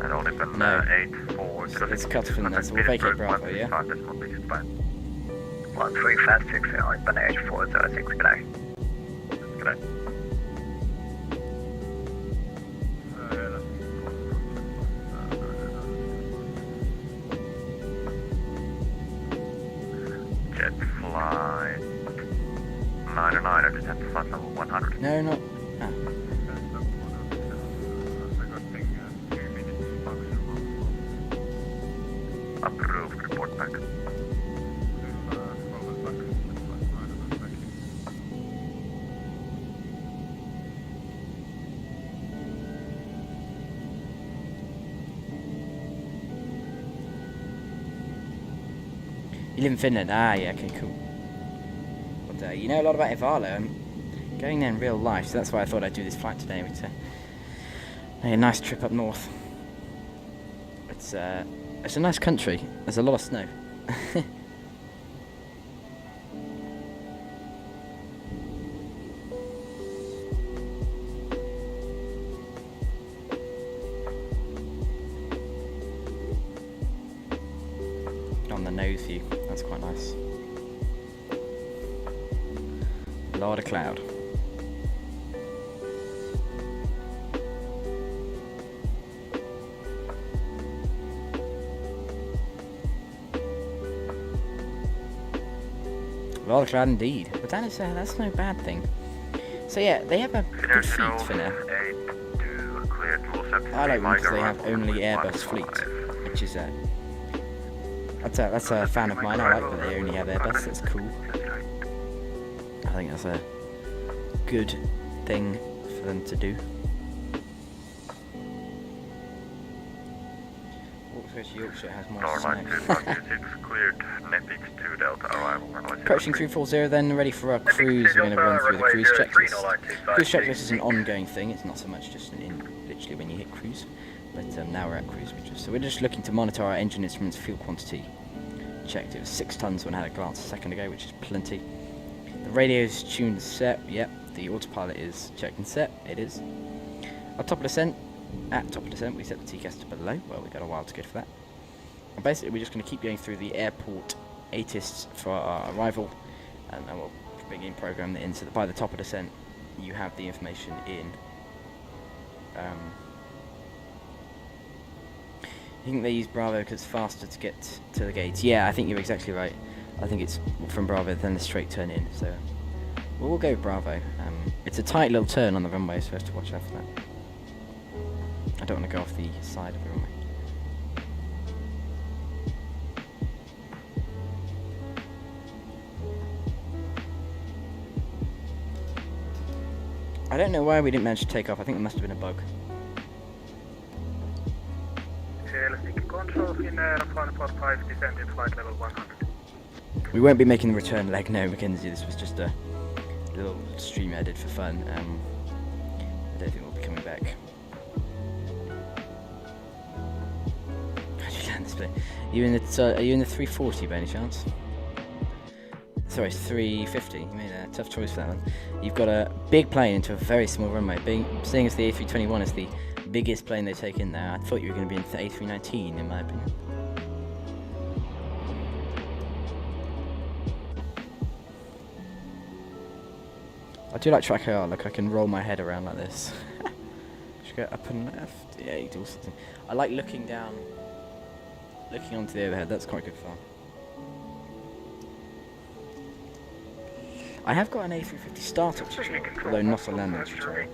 And only been No. 84. So let's cut from there. So we'll vacate Bravo, yeah? 1356, I've been 8406, good day. Good day. Jet flight 99 descent to flight level 100. No, not. Ah. back. You live in Finland? Ah, yeah, okay, cool. But, you know a lot about Ivalo. I'm going there in real life, so that's why I thought I'd do this flight today. It's a nice trip up north. It's a nice country. There's a lot of snow. On the nose view, that's quite nice. A lot of cloud. A lot of cloud indeed, but that's no bad thing. So yeah, they have a good fleet, Finair. I like them because they have only Airbus fleet, which is that's a fan of mine. I like that they only have Airbus. That's cool. I think that's a good thing for them to do. Yorkshire has more snow. Cleared Netix 2 Delta arrival. Approaching 340, then ready for our cruise. We're going to run through the cruise checklist. Cruise checklist is an ongoing thing. It's not so much just literally when you hit cruise. But now we're at cruise. So we're just looking to monitor our engine instruments fuel quantity. Checked it was 6 tons when I had a glance a second ago, which is plenty. The radio's tuned and set. Yep. The autopilot is checked and set. It is. Our top of descent. At top of descent, we set the TCAS to below. Well, we've got a while to go for that. And basically, we're just going to keep going through the airport ATIS for our arrival, and then we'll begin program it in. So that by the top of descent, you have the information in. I think they use Bravo because it's faster to get to the gates. Yeah, I think you're exactly right. I think it's from Bravo, then the straight turn in. So we'll go Bravo. It's a tight little turn on the runway, so we have to watch out for that. I don't want to go off the side of the runway. I don't know why we didn't manage to take off. I think there must have been a bug. Helsinki Control, Finair 145, descending flight level 100. We won't be making the return leg, no, Mackenzie. This was just a little stream I did for fun. I don't think we'll be coming back. How do you land this plane? Are you in the 340 by any chance? Sorry, 350. You made a tough choice for that one. You've got a big plane into a very small runway. Seeing as the A321 is the biggest plane they take in there, I thought you were going to be in the A319, in my opinion. I do like track AR. Look, I can roll my head around like this. Should go up and left. Yeah, you do something. I like looking down, looking onto the overhead. That's quite good fun. I have got an A350 startup tutorial, although not a landing tutorial.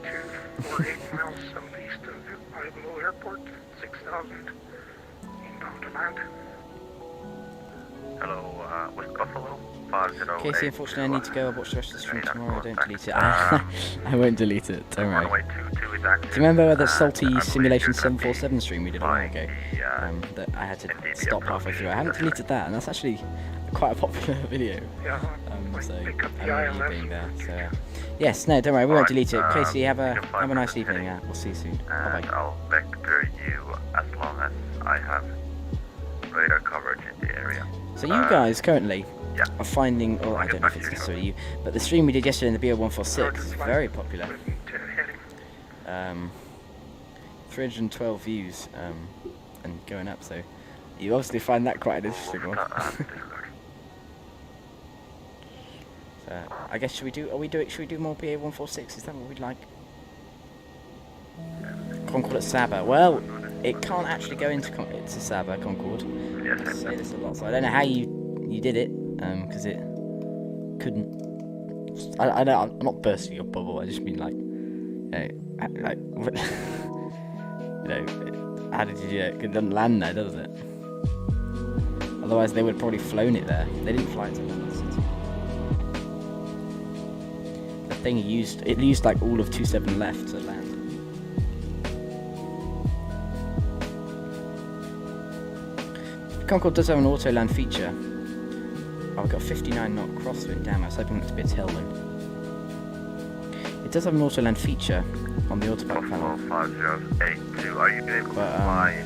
48 miles southeast of Ivalo Airport, 6,000 inbound to land. Hello, West Buffalo, 508. Casey, unfortunately I need to go. I'll watch the rest of the stream tomorrow. Don't delete it. I won't delete it, don't worry. Runway 22 is active. Do you remember the salty simulation 747 stream we did a while ago? That I had to stop halfway through. I haven't deleted that, and that's actually quite a popular video. So I remember you being there. So yes, no, don't worry, we won't delete it. Casey, have a nice evening. We'll see you soon. Bye bye. I'll vector you as long as I have radar coverage in the area. So you guys currently are finding, or I don't know if it's necessarily you, but the stream we did yesterday in the BL146 is very popular. 312 views and going up, so you obviously find that quite an interesting one. So I guess should we do more BA146? Is that what we'd like? Concord at Saba. Well, it can't actually go into Saba, Concord. I say this a lot, so I don't know how you did it, because it couldn't. I'm not bursting your bubble. I just mean like how did you do it? It doesn't land there, does it? Otherwise, they would have probably flown it there. They didn't fly it to London City. The thing it used like all of 27 left to land. Concorde does have an auto land feature. Oh, we've got 59 knot crosswind. Damn, I was hoping it to be a tailwind. It does have an auto land feature on the autopilot panel. 5082, are you able to fly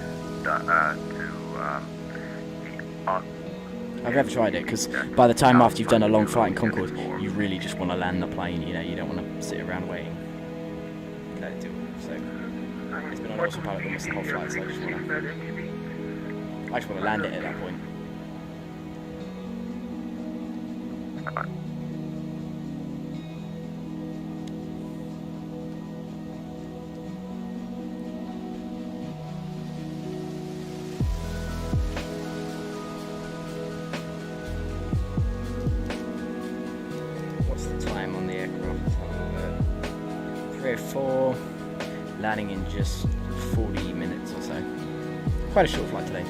I've never tried it because by the time after you've done a long flight in Concorde, you really just want to land the plane. You know, you don't want to sit around waiting. Let it do it. So it's been on autopilot almost the whole flight. So I just want to land it at that point. What's the time on the aircraft? 3:04. Landing in just 40 minutes or so. Quite a short flight today.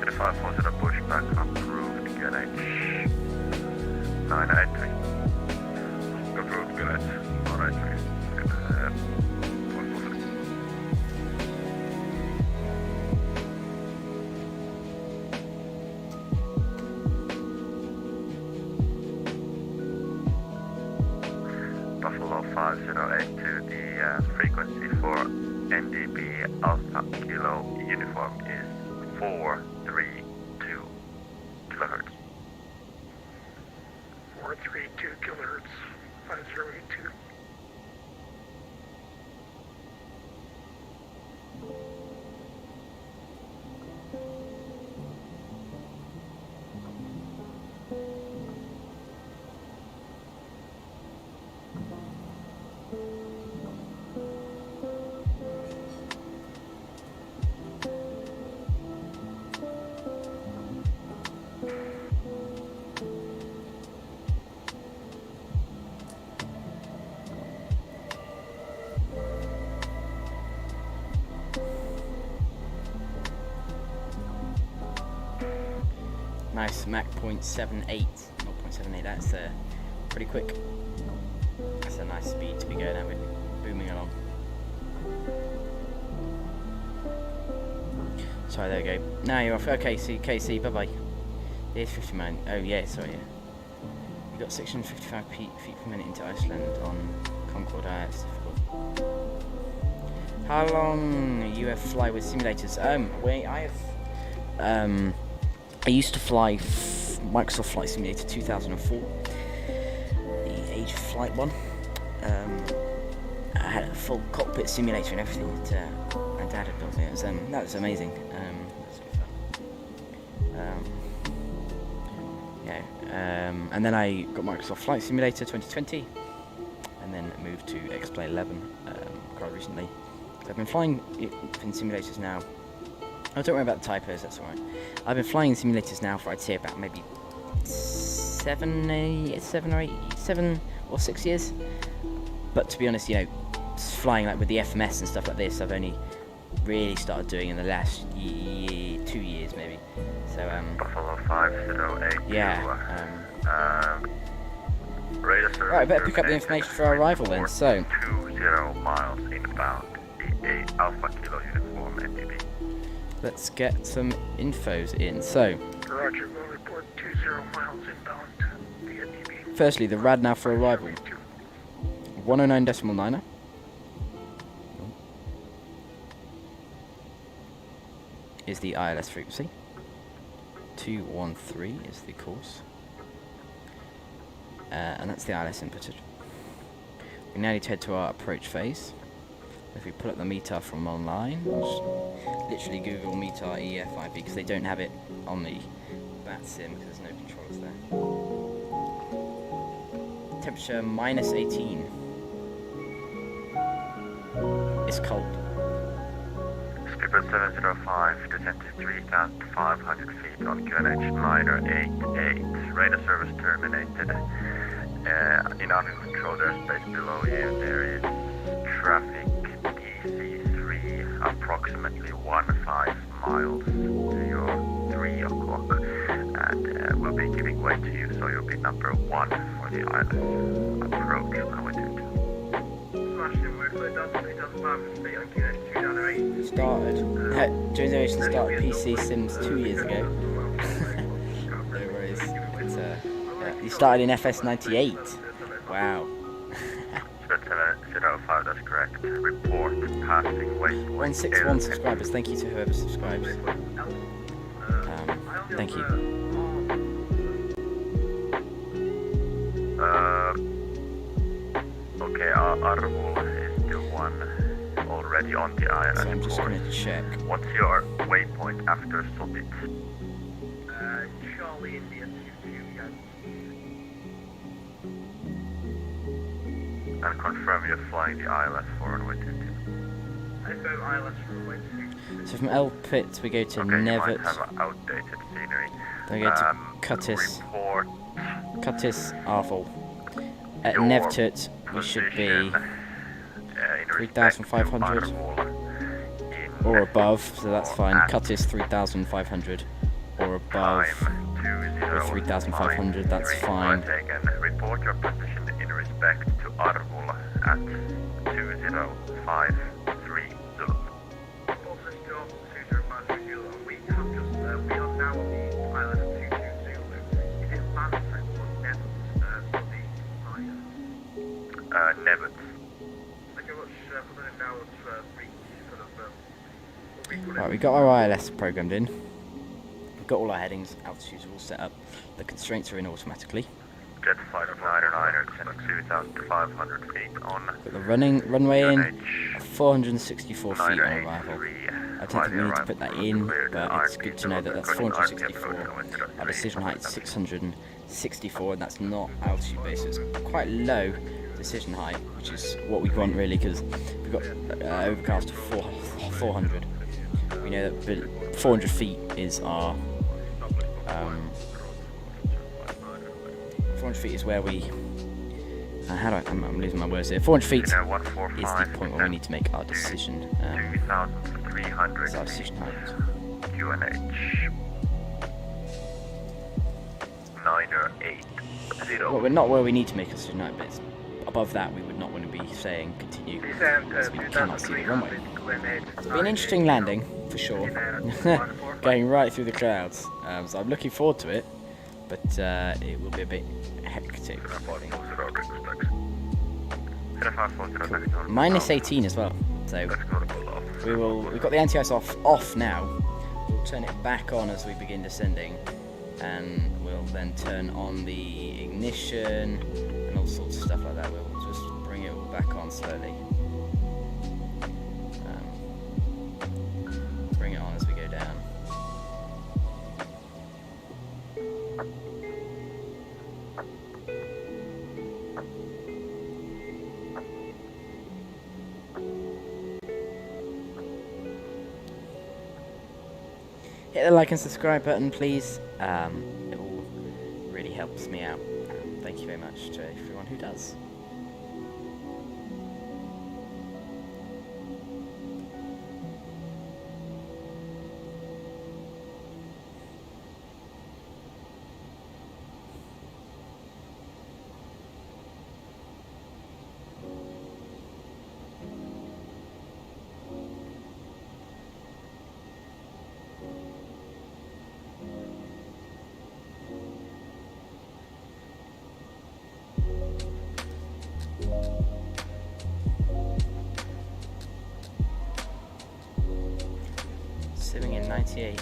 3540 pushback approved, QNH 983. Approved, QNH 983. Buffalo 5082, the frequency for NDB Alpha Kilo uniform is 432 kilohertz. 432 kilohertz, 5082. Nice Mach 0.78, not 0.78, that's pretty quick. That's a nice speed to be going at with, booming along. Sorry, there we go. Now you're off. Okay, KC, bye bye. Here's 59. Oh, yeah, sorry, yeah. You got 655 feet per minute into Iceland on Concorde. It's difficult. How long you have fly with simulators? I used to fly Microsoft Flight Simulator 2004, the Age of Flight one. I had a full cockpit simulator and everything that my dad had built me. It was, that was amazing. That was good fun. And then I got Microsoft Flight Simulator 2020, and then moved to Xplane 11 quite recently. I've been flying in simulators now. Oh, don't worry about the typos, that's alright. I've been flying in simulators now for, I'd say, about maybe 7 or 6 years. But to be honest, you know, flying like with the FMS and stuff like this, I've only really started doing in the last 2 years maybe. So, Buffalo 508. yeah. Radar Right, I better pick up the information for our arrival then. So, 20 miles inbound, the Alpha Kilo uniform NDB. let's get some infos in. So, Roger, will report 20 miles inbound, the NDB. firstly, the rad nav for arrival. 109.9er. Is the ILS frequency. 213 is the course. And that's the ILS inputted. We now need to head to our approach phase. If we pull up the METAR from online, just literally Google METAR EFIV because they don't have it on the vatsim because there's no controls there. Temperature minus 18. It's cold. Skipper 705, descent to 3,500 feet on QNH 988. Radar service terminated. In uncontrolled airspace below you, there is traffic DC3, approximately 15 miles to your 3 o'clock, and we'll be giving way to you, so you'll be number 1 for the island approach altitude. Started. Jones Ocean started PC Sims 2 years ago. No worries. But, yeah. He started in FS98. Wow. 705, that's correct. Report passing waypoint. 161 subscribers. Thank you to whoever subscribes. Thank you. Okay, Arvul is the one already on the island. So I'm just going to check. What's your waypoint after Summit? Charlie India 22, yes. And confirm you're flying the ILS forward with it. I go ILS from way 2. So from El Pit we go to Okay, you Nevet. might have outdated scenery. Then we go to Cutis. Report Cutis Arvel. At your Nevtut we should be position, in respect to 3,500 Arvul in or above, so that's fine. Cutis 3,500 or above. time Or 3,500, that's fine. Taken. Report your position in respect to Arvul at 2053 Zulu. Also still 205 Zulu. We have just, we are now on the island of 22 Zulu. Is it Lansing or Neville for the island? Nevet. Okay, what's put it now? It's Right, we got our ILS programmed in. We've got all our headings, altitudes are all set up. The constraints are in automatically. Jet flight of 909 at 2,500 feet on Got the runway in at 464 feet on arrival. I don't think we need to put that in, but it's good to know that that's 464. Our decision height is 664, and that's not altitude based, so it's quite low decision height, which is what we want really, because we've got overcast of 400. We know that 400 feet is our 400 feet is where we I'm losing my words here. 400 feet is the point where we need to make our decision. 2,300 That's our decision height. QNH 980. Well, we're not where we need to make a decision height, but it's above that we would not want to be saying continue, because we cannot see the runway. It's been an interesting landing, for sure. Going right through the clouds. So I'm looking forward to it, but it will be a bit hectic. Minus 18 as well. So we've got the anti-ice off now. We'll turn it back on as we begin descending, and we'll then turn on the ignition and all sorts of stuff like that. We'll just bring it all back on slowly. Bring it on as we go down. Hit the like and subscribe button, please. It all really helps me out. Thank you very much to everyone who does. Simming in 98.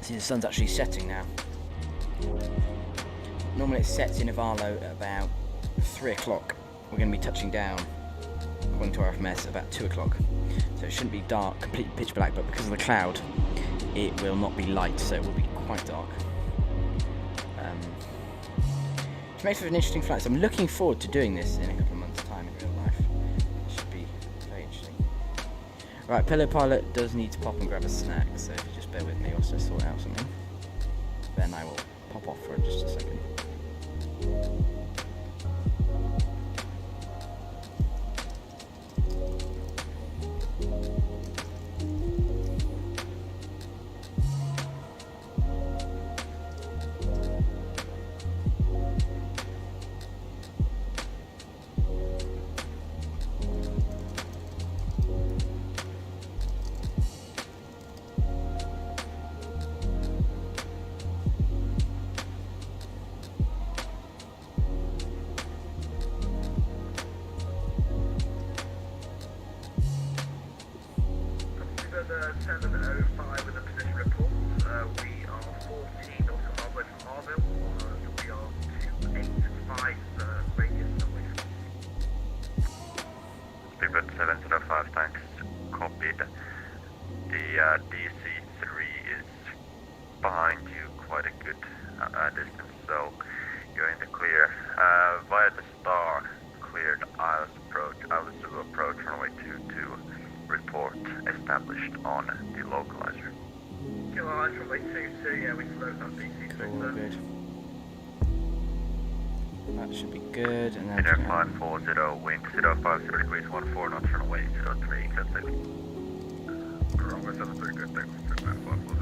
See, the sun's actually setting now. Normally it sets in Ivalo at about 3 o'clock. We're going to be touching down, according to our FMS, about 2 o'clock. So it shouldn't be dark, completely pitch black, but because of the cloud, it will not be light, so it will be quite dark. Which makes for an interesting flight, so I'm looking forward to doing this in a couple of months' time in real life. It should be very interesting. Right, Pillow Pilot does need to pop and grab a snack, so if you just bear with me whilst I sort out something. Then I will pop off for just a second. 705 with a position report. We are 14 also halfway from Harville. We are 285 radius away. Speedbird 705, thanks. Copied. The DC-3 is behind you quite a good distance, so you're in the clear. Via the star, cleared Isles Zulu approach, runway 22. Report established on the localizer. Kill eyes from way 22, yeah, we closed up DC-3. Cool, good. That should be good, and then... Finair 540, wind 050 degrees 14 knots, runway 03, clear safety. Runway 03, good, thanks. Finair 540.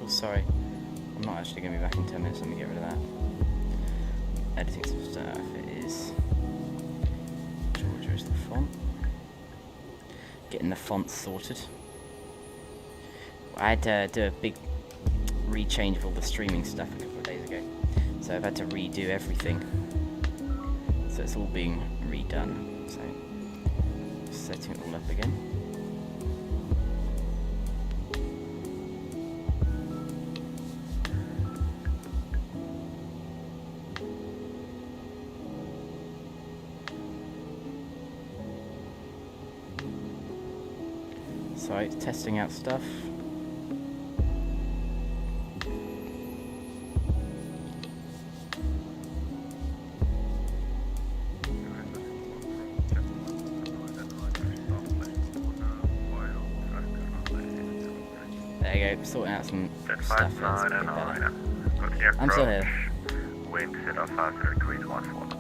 Oh, sorry. I'm not actually going to be back in 10 minutes. Let me get rid of that. Editing some stuff. It is... Georgia is the font. Getting the font sorted. I had to do a big rechange of all the streaming stuff a couple of days ago. So I've had to redo everything. So it's all being redone. So, setting it all up again. So it's testing out stuff. There you go, sorting out some stuff. That's a bit better. I'm still here. Wind 050 degrees 14 knots.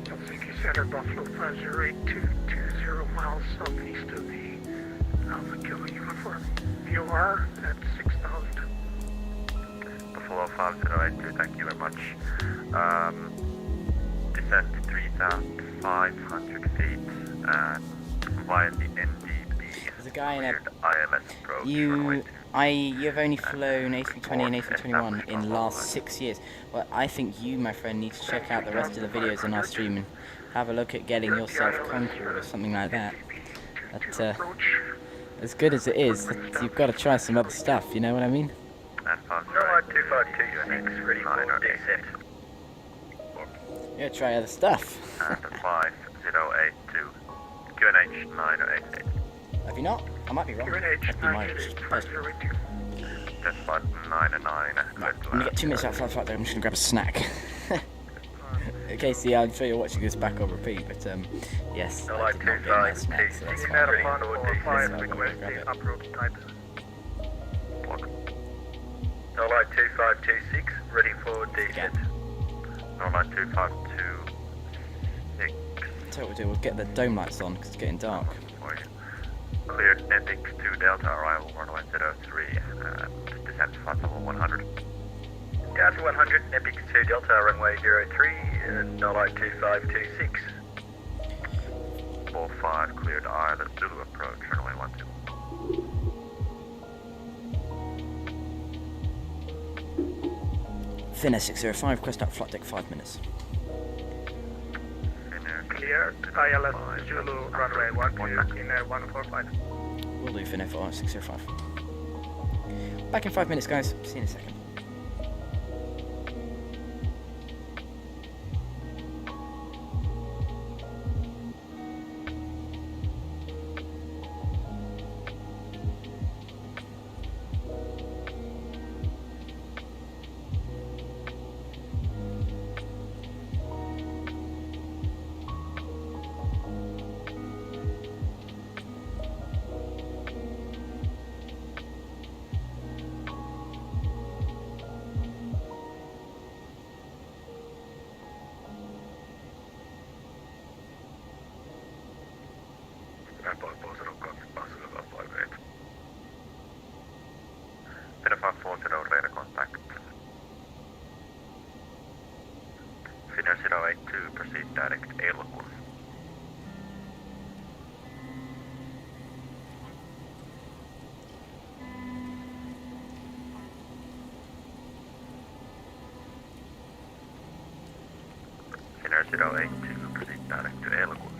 Helsinki Center, Buffalo 508-220 miles southeast of the Alpha Kilo uniform. VOR at 6,000. Buffalo 5082, thank you very much. Descent 3,500 feet and via the NDB. There's a guy in a... ILS approach. You've only flown A320 and A321 in the last 6 years. Well, I think you, my friend, need to check out the rest of the videos on our stream and have a look at getting yourself Concorde or something like that. But, as good as it is, you've got to try some other stuff, you know what I mean? And 252 units ready for descent. You gotta try other stuff. And 5082, QNH 9088. Have you not? I might be wrong. QNH That'd be my 502. That's about 99. Right, let me get 2 minutes outside the flight. I'm just gonna grab a snack. Okay, see, I'm sure you're watching this back on repeat, but yes, I did not get my snack, so that's fine. Finair 545 requesting Aprox type. Block. 2526 ready for descent. 09252. So what we'll do, we'll get the dome lights on, because it's getting dark. Cleared Ethics 2 Delta, arrival runway 03, descent to flight level 100. Delta 100, Epic 2 Delta, runway 03, 02526. 45, cleared Island Zulu approach, runway 12. Finair 605, crest up, flight deck 5 minutes. Clear ILS Zulu runway 12 in 145. We'll do Finair 605. Back in 5 minutes, guys. See you in a second. 40 radar contact. Finnair 082, proceed direct Elokun. Finnair 082, proceed direct to Elokun.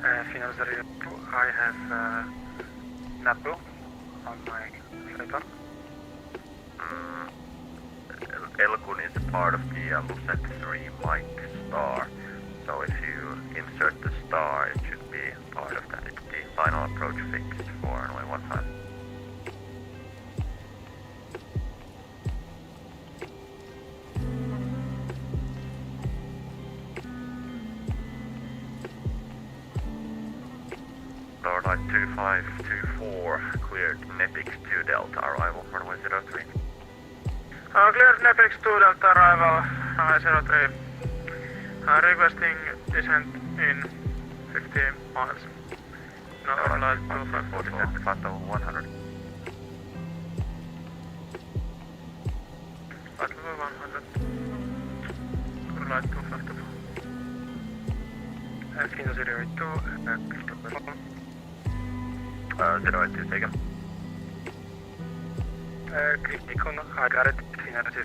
Finair 02, I have Napo on my radar. Elokun is a part of the Lucet 3 mic star, so if you insert the star, it should be part of that. It's the final approach fixed for runway 15. Lower line 2524, cleared Nepix 2 Delta, arrival runway 03. Cleared Nepix 2 Delta arrival, runway 03. Requesting descent in 50 miles. Northern line 2544. Fatal 100. Fatal 100. Northern line 254. Finair 02, 082 taken. Criticon, I got it, Finair 02.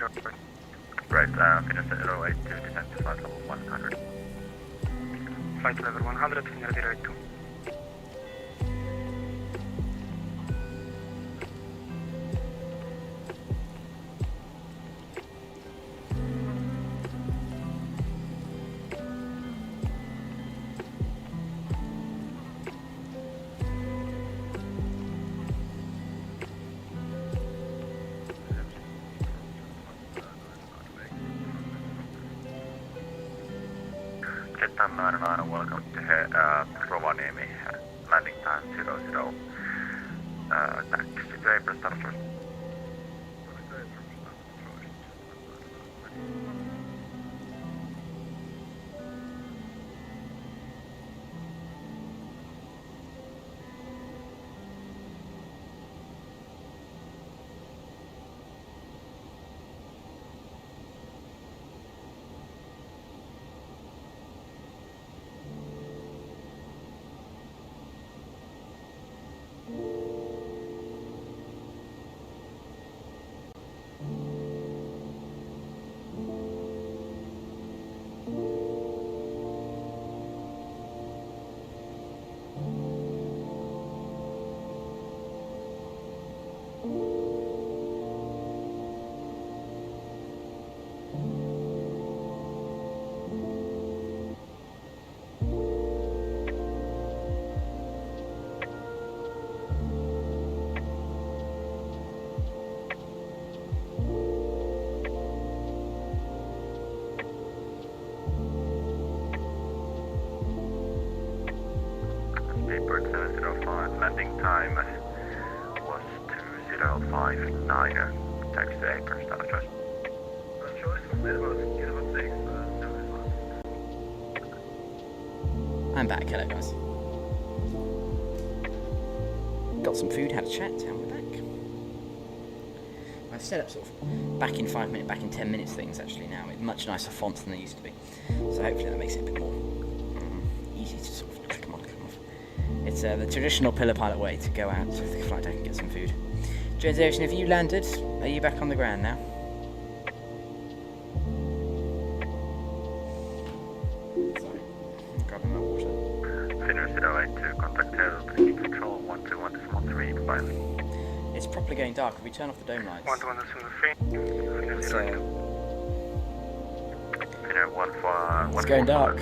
Right, Finair 082, descent to flight level 100. Flight level 100, Finair 02. Jettan 99, welcome to Rovaniemi, landing time 00. Taxi to April, start first. Bird 705, landing time was 2059. Taxi to April, start choice. I'm back, hello guys. Got some food, had a chat, and we're back. I've set up sort of back in 5 minutes, back in 10 minutes things actually now, with much nicer fonts than they used to be. So hopefully that makes it a bit more easy to sort of click them on, click them off. It's the traditional pillar pilot way to go out to the flight deck and get some food. Jones Ocean, have you landed? Are you back on the ground now? Sorry, I'm grabbing my water. Finnair 082, contact Helsinki control 121.3, finally. It's properly going dark. If we turn off the dome lights, 121.3, it's Finnair 15. it's going dark.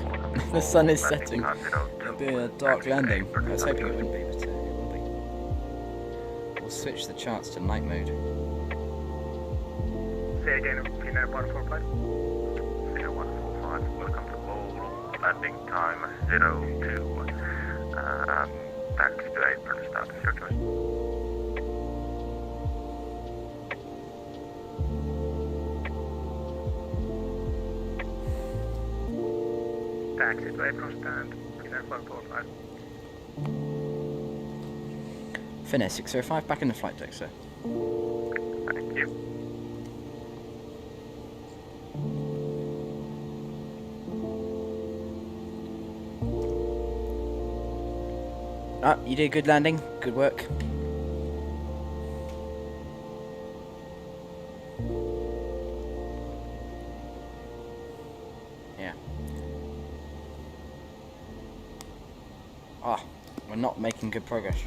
The sun is landing setting. time 02. It'll be a dark landing. I was hoping it wouldn't be, but it will be. We'll switch the charts to night mode. Say again, Finair 145. Finnair 145, welcome to Oulu, landing time 02. Taxi to April, start with your choice. Taxi to Apron stand, Finair 145. Finnair 605, back in the flight deck, sir. Thank you. Ah, you did a good landing. Good work. Yeah. Ah, we're not making good progress.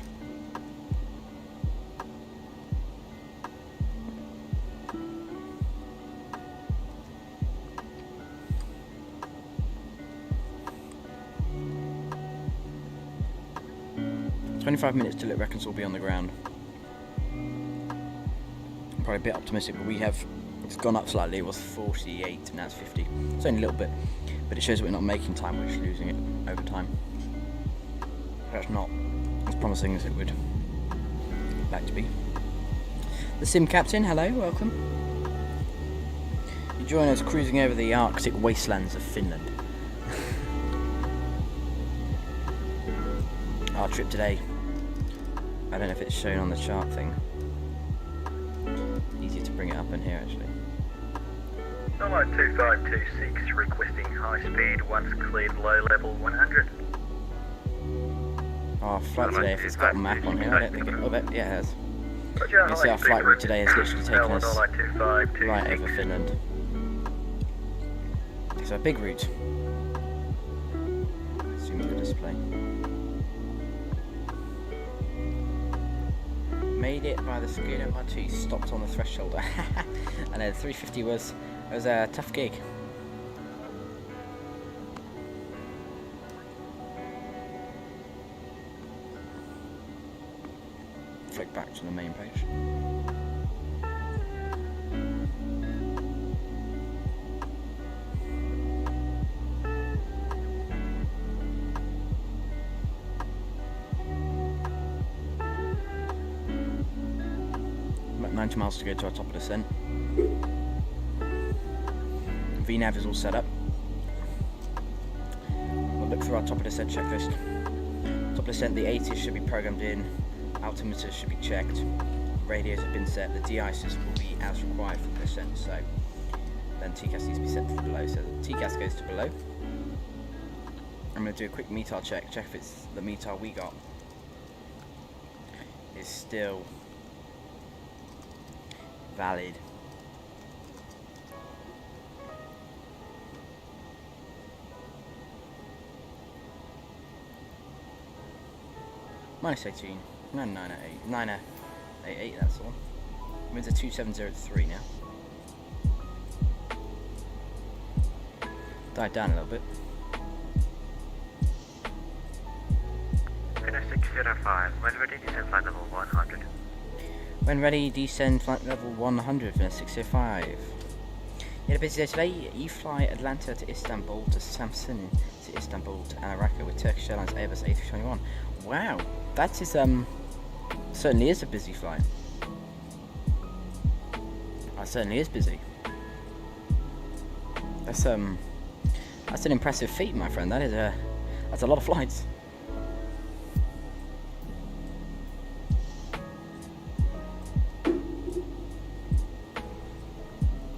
"25 minutes till it reckons we'll be on the ground." Probably a bit optimistic, but it's gone up slightly. It was 48 and now it's 50. It's only a little bit, but it shows that we're not making time, we're just losing it over time. That's not as promising as it would like to be. The Sim Captain, hello, welcome. You join us cruising over the Arctic wastelands of Finland. Our trip today. I don't know if it's shown on the chart thing. Easier to bring it up in here actually. Flight 2526 requesting high speed once cleared low level 100. Our flight today, if it's got a map on here, I don't think it... Oh, yeah, it has. Roger, You can see our flight route today has literally taken us Flight 2526. right over Finland. It's a big route. Zoom the display. Made it by the skin of my teeth, stopped on the threshold. I know, the 350 was a tough gig. Flick back to the main page. About 90 miles to go to our top of descent. VNav is all set up. We'll look through our top of descent checklist. Top of descent, the 80s should be programmed in. Altimeters should be checked. Radios have been set. The de-icers will be as required for the descent. So then TCAS needs to be set to below. So the TCAS goes to below. I'm going to do a quick METAR check. Check if it's the METAR we got is still valid. Minus 18. 988. 988, that's the one. Winds are 2703 now. Died down a little bit. Finnair 605, when ready, descend flight level 100. When ready, descend flight level 100 Finnair 605. You had a busy day today. You fly Atlanta to Istanbul to Samsun to Istanbul to Anaraka with Turkish Airlines Airbus A321. Wow, that is certainly is a busy flight. That certainly is busy. That's an impressive feat, my friend. That's a lot of flights.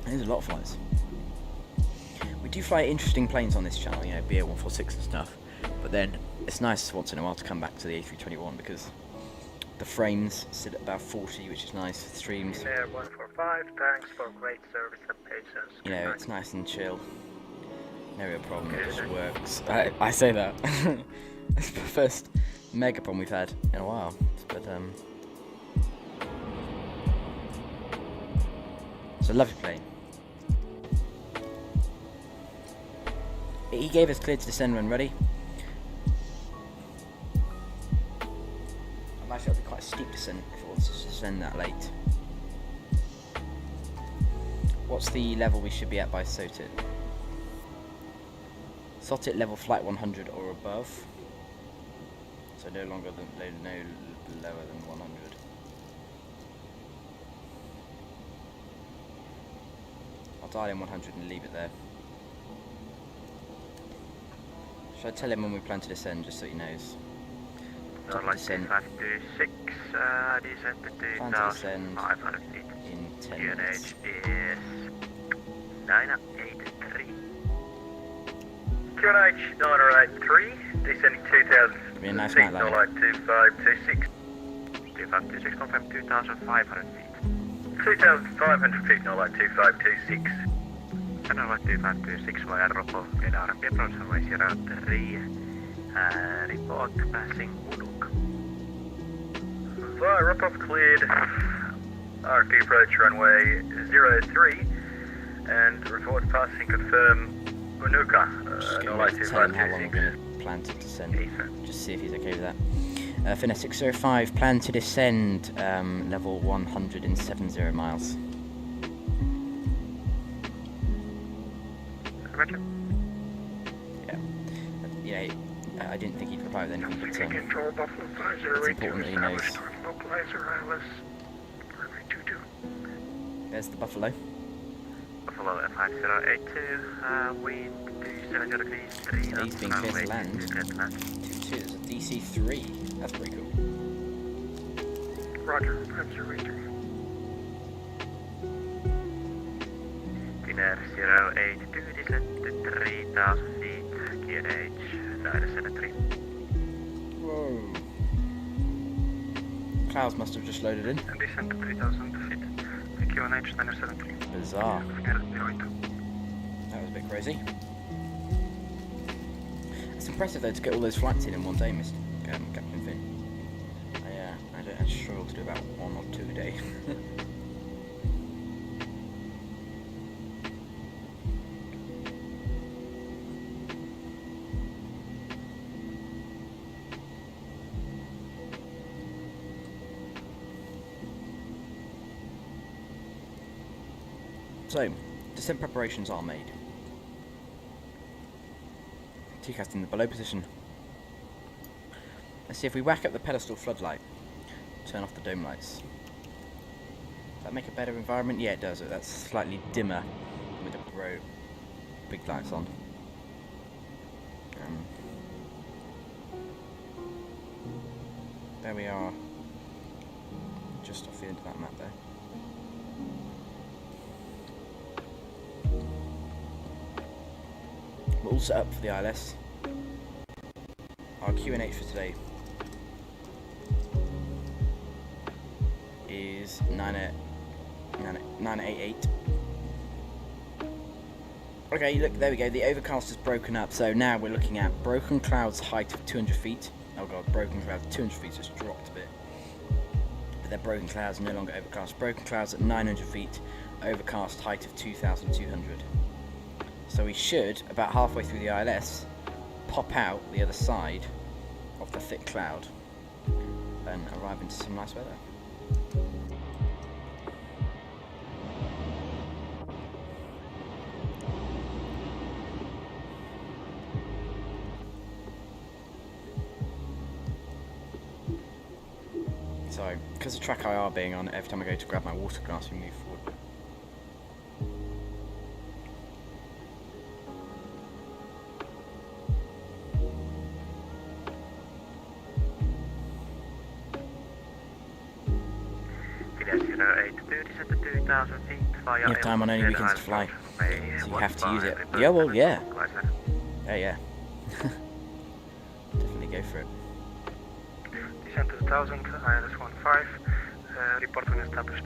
There's a lot of flights. We do fly interesting planes on this channel, you know, BA146 and stuff. But then it's nice once in a while to come back to the A321 because the frames sit at about 40, which is nice. Streams. Finnair 145, thanks for great service and patience. You know, it's nice and chill. No real problem, it just works. I say that. It's the first mega problem we've had in a while. But it's a lovely plane. He gave us clear to descend when ready. I'm actually, it'll be quite a steep descent if it wants to descend that late. What's the level we should be at by SOTIT? SOTIT level flight 100 or above. So no lower than 100. I'll dial in 100 and leave it there. Should I tell him when we plan to descend, just so he knows? top of descent. 2526, descent to Plan to descend 2,500 feet. in 10 minutes. QNH is 983. QNH 983, descending 2,000 Be a nice feet, night, laddie. Nolite 2526. 2526, confirm 2,500 feet. 2,500 feet, Nolite 2526. And Nolite 2526 via Ropo, LRP approach runway 03. Report passing Uduk. Via Rupov cleared, RP approach runway 03, and report passing confirm Unuka, Just going Nolite to tell him how long we're 2526. going to plan to descend. Just see if he's okay with that. Finair 605, plan to descend level 170 miles. Roger. Yeah, I didn't think he'd reply with anything, but Control Buffalo it's 5082 important that he knows. established on localizer ILS runway 22. There's the Buffalo. Buffalo F5082, wind 27 degrees, 3 So he's being cleared to land. 2 There's a DC-3. That's pretty cool. Roger, observation. Finair 082, descent to 3,000 feet, QNH 973. Whoa. Clouds must have just loaded in. And descent to 3,000 feet. QNH 973. Bizarre. Finair 02. That was a bit crazy. It's impressive though to get all those flights in one day, Mr. Captain Finn. I struggle to do about 1 or 2 a day. So, descent preparations are made. TCAS in the below position. Let's see if we whack up the pedestal floodlight. Turn off the dome lights. Does that make a better environment? Yeah, it does. That's slightly dimmer with the big lights on. There we are. Just off the end of that map there. We're all set up for the ILS. Our QNH for today is 988. Okay, look, there we go. The overcast is broken up, so now we're looking at broken clouds height of 200 feet. Oh god, broken clouds 200 feet just dropped a bit. But they're broken clouds, no longer overcast. Broken clouds at 900 feet, overcast height of 2,200. So we should, about halfway through the ILS, pop out the other side of the thick cloud and arrive into some nice weather. So, because of track IR being on, every time I go to grab my water glass, we move forward. You have time on only weekends to fly, so you have to use it. Yeah, well, yeah. Yeah. Definitely go for it. Descent to 1,000, ILS 15, report when established.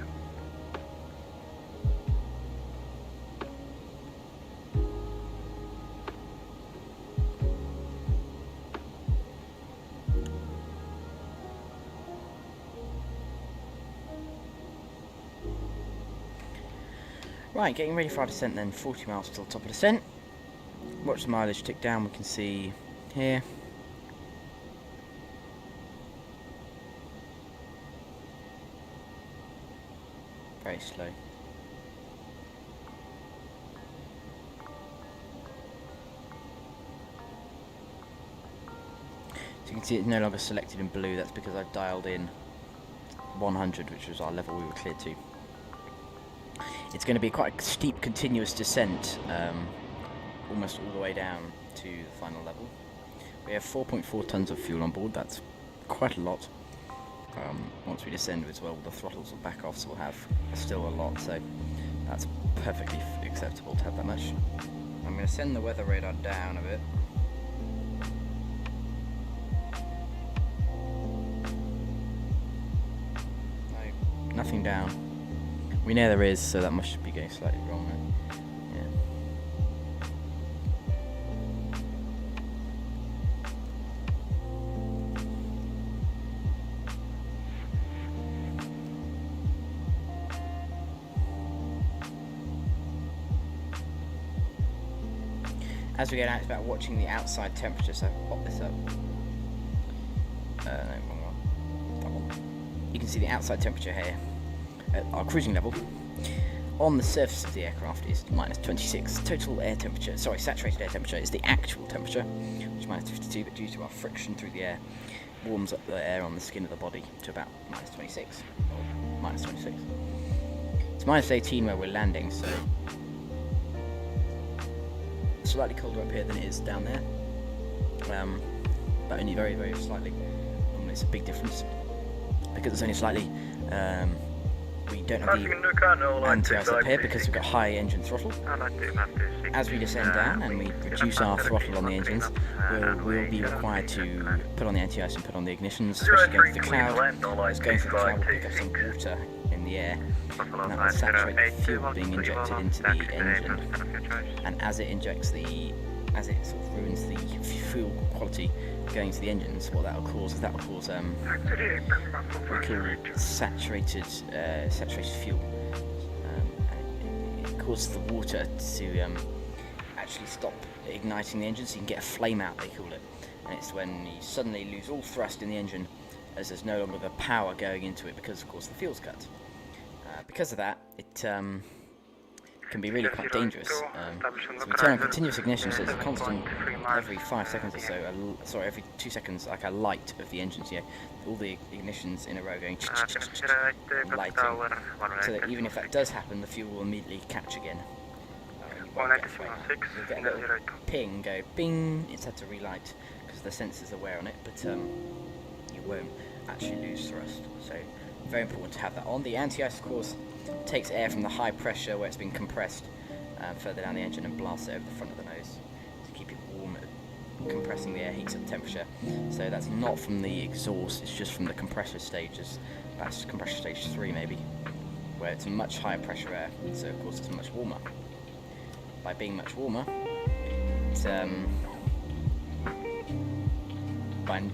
Right, getting ready for our descent then, 40 miles till the top of descent. Watch the mileage tick down, we can see here. Very slow. So you can see it's no longer selected in blue, that's because I've dialed in 100, which was our level we were cleared to. It's going to be quite a steep, continuous descent, almost all the way down to the final level. We have 4.4 tons of fuel on board, that's quite a lot. Once we descend as well, the throttles will back off, so we'll have still a lot, so that's perfectly acceptable to have that much. I'm going to send the weather radar down a bit. No, nothing down. We know there is, so that must be going slightly wrong. Right? As we go down, it's about watching the outside temperature, so pop this up. No, wrong one. That one. You can see the outside temperature here at our cruising level. On the surface of the aircraft is -26. Total air temperature, sorry, saturated air temperature is the actual temperature, which is -52, but due to our friction through the air, warms up the air on the skin of the body to about -26, or -26. It's -18 where we're landing, so slightly colder up here than it is down there, but only very, very slightly. Normally it's a big difference because it's only slightly. We don't have the anti-ice up here because we've got high engine throttle. As we descend down and we reduce our throttle on the engines, we'll be required to put on the anti-ice and put on the ignitions, especially going through the cloud. As going through the cloud, we'll pick up some water in the air, and that will saturate the fuel being injected into the engine. And as it injects as it sort of ruins the fuel quality going to the engines, what that will cause is we call saturated fuel. And it causes the water to actually stop igniting the engine, so you can get a flame out, they call it. And it's when you suddenly lose all thrust in the engine, as there's no longer the power going into it because, of course, the fuel's cut. Because of that, it can be really quite dangerous. So we turn on continuous ignition, so it's a constant, every 5 seconds or so, every 2 seconds, like a light of the engines, all the ignitions in a row going lighting, so that even if that does happen, the fuel will immediately catch again. You'll get a little ping, go bing, it's had to relight, because the sensors are aware on it, but you won't actually lose thrust. So very important to have that on. The anti-ice, of course, takes air from the high pressure where it's been compressed further down the engine and blasts it over the front of the nose to keep it warm. Compressing the air heats up the temperature. So that's not from the exhaust, it's just from the compressor stages. That's compressor stage 3 maybe, where it's a much higher pressure air, so of course it's much warmer. By being much warmer, it's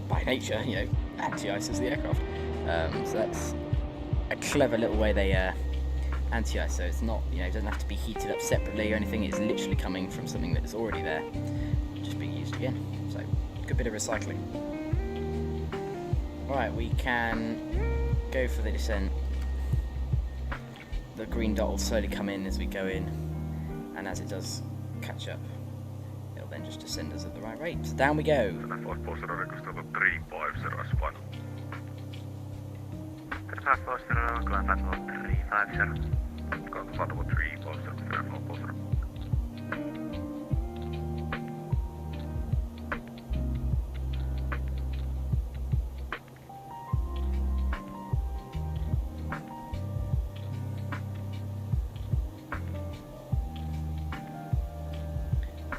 by nature, anti-ices the aircraft. So that's a clever little way they anti-ice. So it's not, it doesn't have to be heated up separately or anything. It's literally coming from something that's already there, just being used again. So good bit of recycling. Right, we can go for the descent. The green dot will slowly come in as we go in, and as it does catch up, it'll then just descend us at the right rate. So down we go.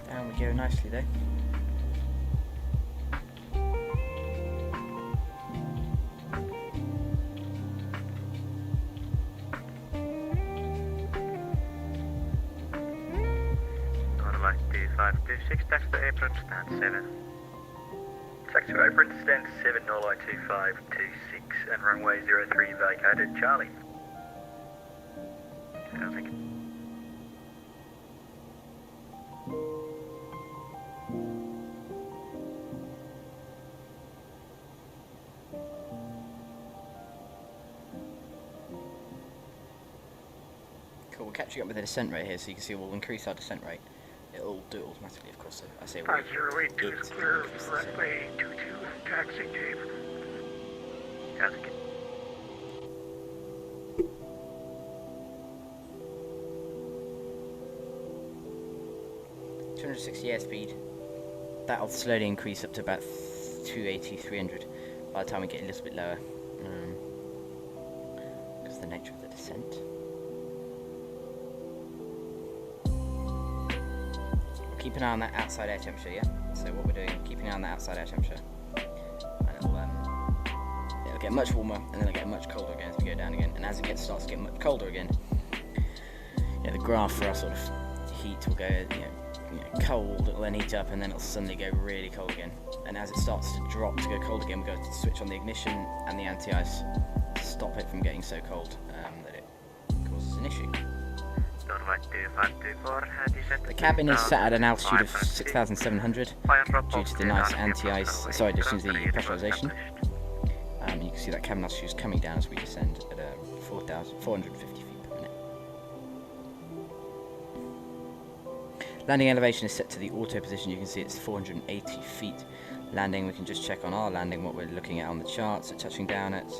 Down we go nicely there. Taxi to apron, stand 7. Taxi to apron, stand 7, 2526, and runway 03 vacated, Charlie. Helsinki. Cool, we're catching up with the descent rate here, so you can see we'll increase our descent rate. It'll do it automatically, of course. So I say 508 is clear, runway 22, taxi Dave. Helsinki. .260 airspeed. That'll slowly increase up to about 280, 300 by the time we get a little bit lower. Because of the nature of the descent. We'll keep an eye on that outside air temperature, yeah? So what we're doing, keeping an eye on that outside air temperature. And it'll get much warmer, and then it'll get much colder again as we go down again. And as it starts to get much colder again, the graph for our sort of heat will go, cold, it'll then heat up, and then it'll suddenly go really cold again. And as it starts to drop to go cold again, we go to switch on the ignition and the anti-ice to stop it from getting so cold that it causes an issue. The cabin is set at an altitude of 6,700 due to the nice anti-ice, due to the pressurization. You can see that cabin altitude is coming down as we descend at 4,450 feet per minute. Landing elevation is set to the auto position. You can see it's 480 feet. Landing, we can just check on our landing what we're looking at on the charts. So touching down at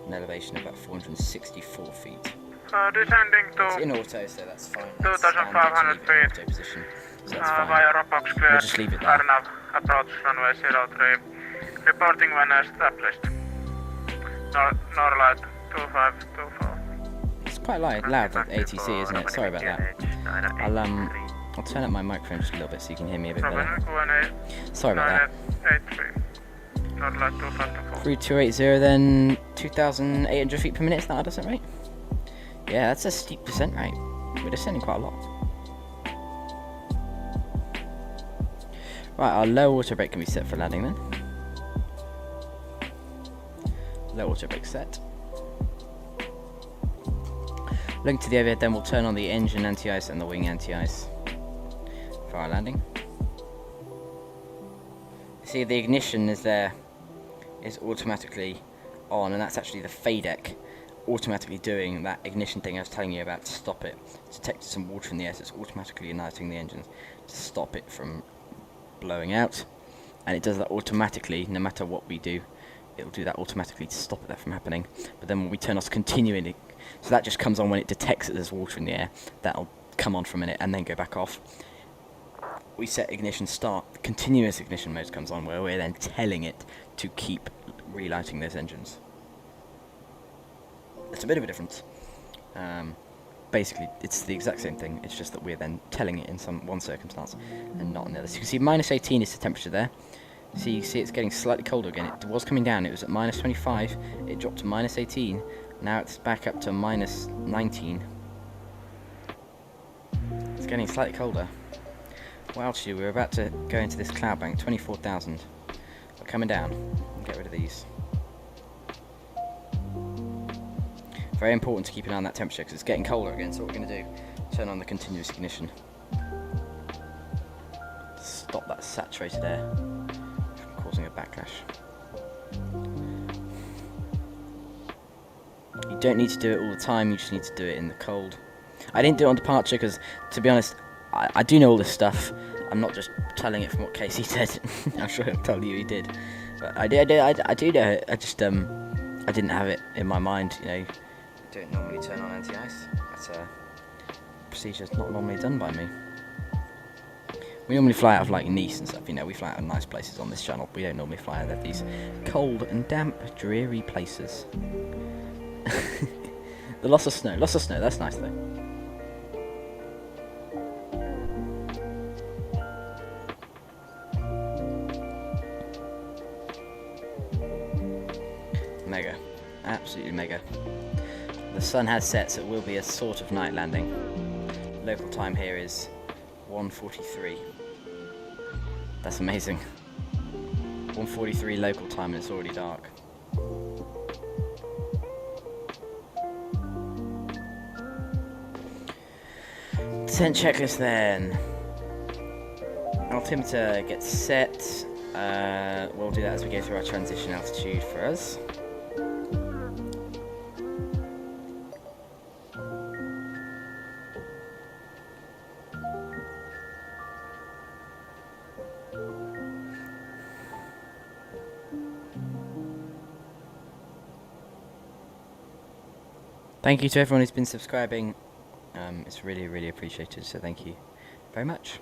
an elevation of about 464 feet. Descending It's to in auto, so that's fine. 2,500 feet. Auto position, so that's fine. via Aprox clear. We'll just leave it there. Arnav, approach runway 03. Reporting when established. Norlight 2524. It's quite loud that ATC, isn't it? Sorry about that. I'll turn up my microphone just a little bit so you can hear me a bit better. Sorry about that. 83. Norlight 254. 3280 then 2,800 feet per minute, is that our descent rate? Yeah, that's a steep descent rate. We're descending quite a lot. Right, our low auto brake can be set for landing then. Low auto brake set. Looking to the overhead, then we'll turn on the engine anti-ice and the wing anti-ice for our landing. See, the ignition is automatically on, and that's actually the FADEC automatically doing that ignition thing I was telling you about to stop it. It's detected some water in the air, so it's automatically igniting the engines to stop it from blowing out, and it does that automatically no matter what we do. It'll do that automatically to stop that from happening. But then when we turn off continuing, so that just comes on when it detects that there's water in the air. That'll come on for a minute and then go back off. We set ignition start. Continuous ignition mode comes on, where we're then telling it to keep relighting those engines. It's a bit of a difference. Basically, it's the exact same thing. It's just that we're then telling it in one circumstance and not in the other. So you can see minus 18 is the temperature there. So you see it's getting slightly colder again. It was coming down. It was at minus 25. It dropped to minus 18. Now it's back up to minus 19. It's getting slightly colder. What altitude? We're about to go into this cloud bank, 24,000. We're coming down. We'll get rid of these. Very important to keep an eye on that temperature because it's getting colder again. So what we're going to do, turn on the continuous ignition. Stop that saturated air from causing a backlash. You don't need to do it all the time, you just need to do it in the cold. I didn't do it on departure because, to be honest, I do know all this stuff. I'm not just telling it from what Casey said. I'm sure he'll tell you he did. But I do know it. I just, I didn't have it in my mind, Don't normally turn on anti-ice. That's a procedure that's not normally done by me. We normally fly out of like Nice and stuff, we fly out of nice places on this channel. We don't normally fly out of these cold and damp, dreary places. The loss of snow, that's nice though. Mega, absolutely mega. The sun has set, so it will be a sort of night landing. Local time here is 1:43. That's amazing. 1:43 local time and it's already dark. Descent checklist then. Altimeter gets set. We'll do that as we go through our transition altitude for us. Thank you to everyone who's been subscribing. It's really, really appreciated, so thank you very much.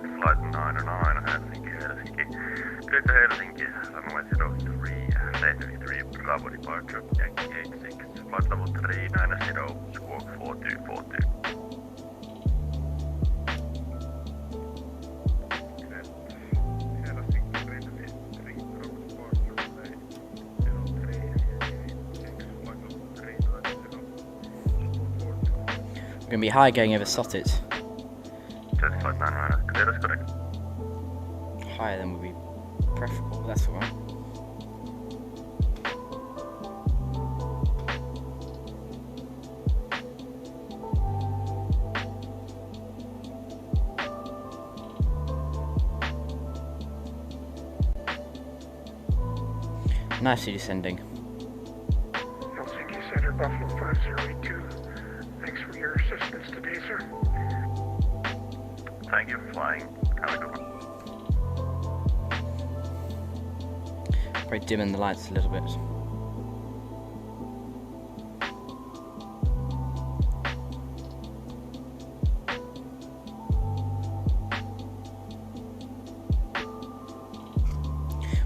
flight 909 Helsinki, clear to Helsinki, runway 03, safety 3, Bravo departure, Yankee 86, flight level 390, squawk 4242. We're going to be high going over Sotit. Just flight 909, clear as correct. Higher than would be preferable, that's alright. Nicely descending. Helsinki Center, Buffalo 5082. Thanks for your assistance today, sir. Thank you for flying. Have a good one. Probably dimming the lights a little bit.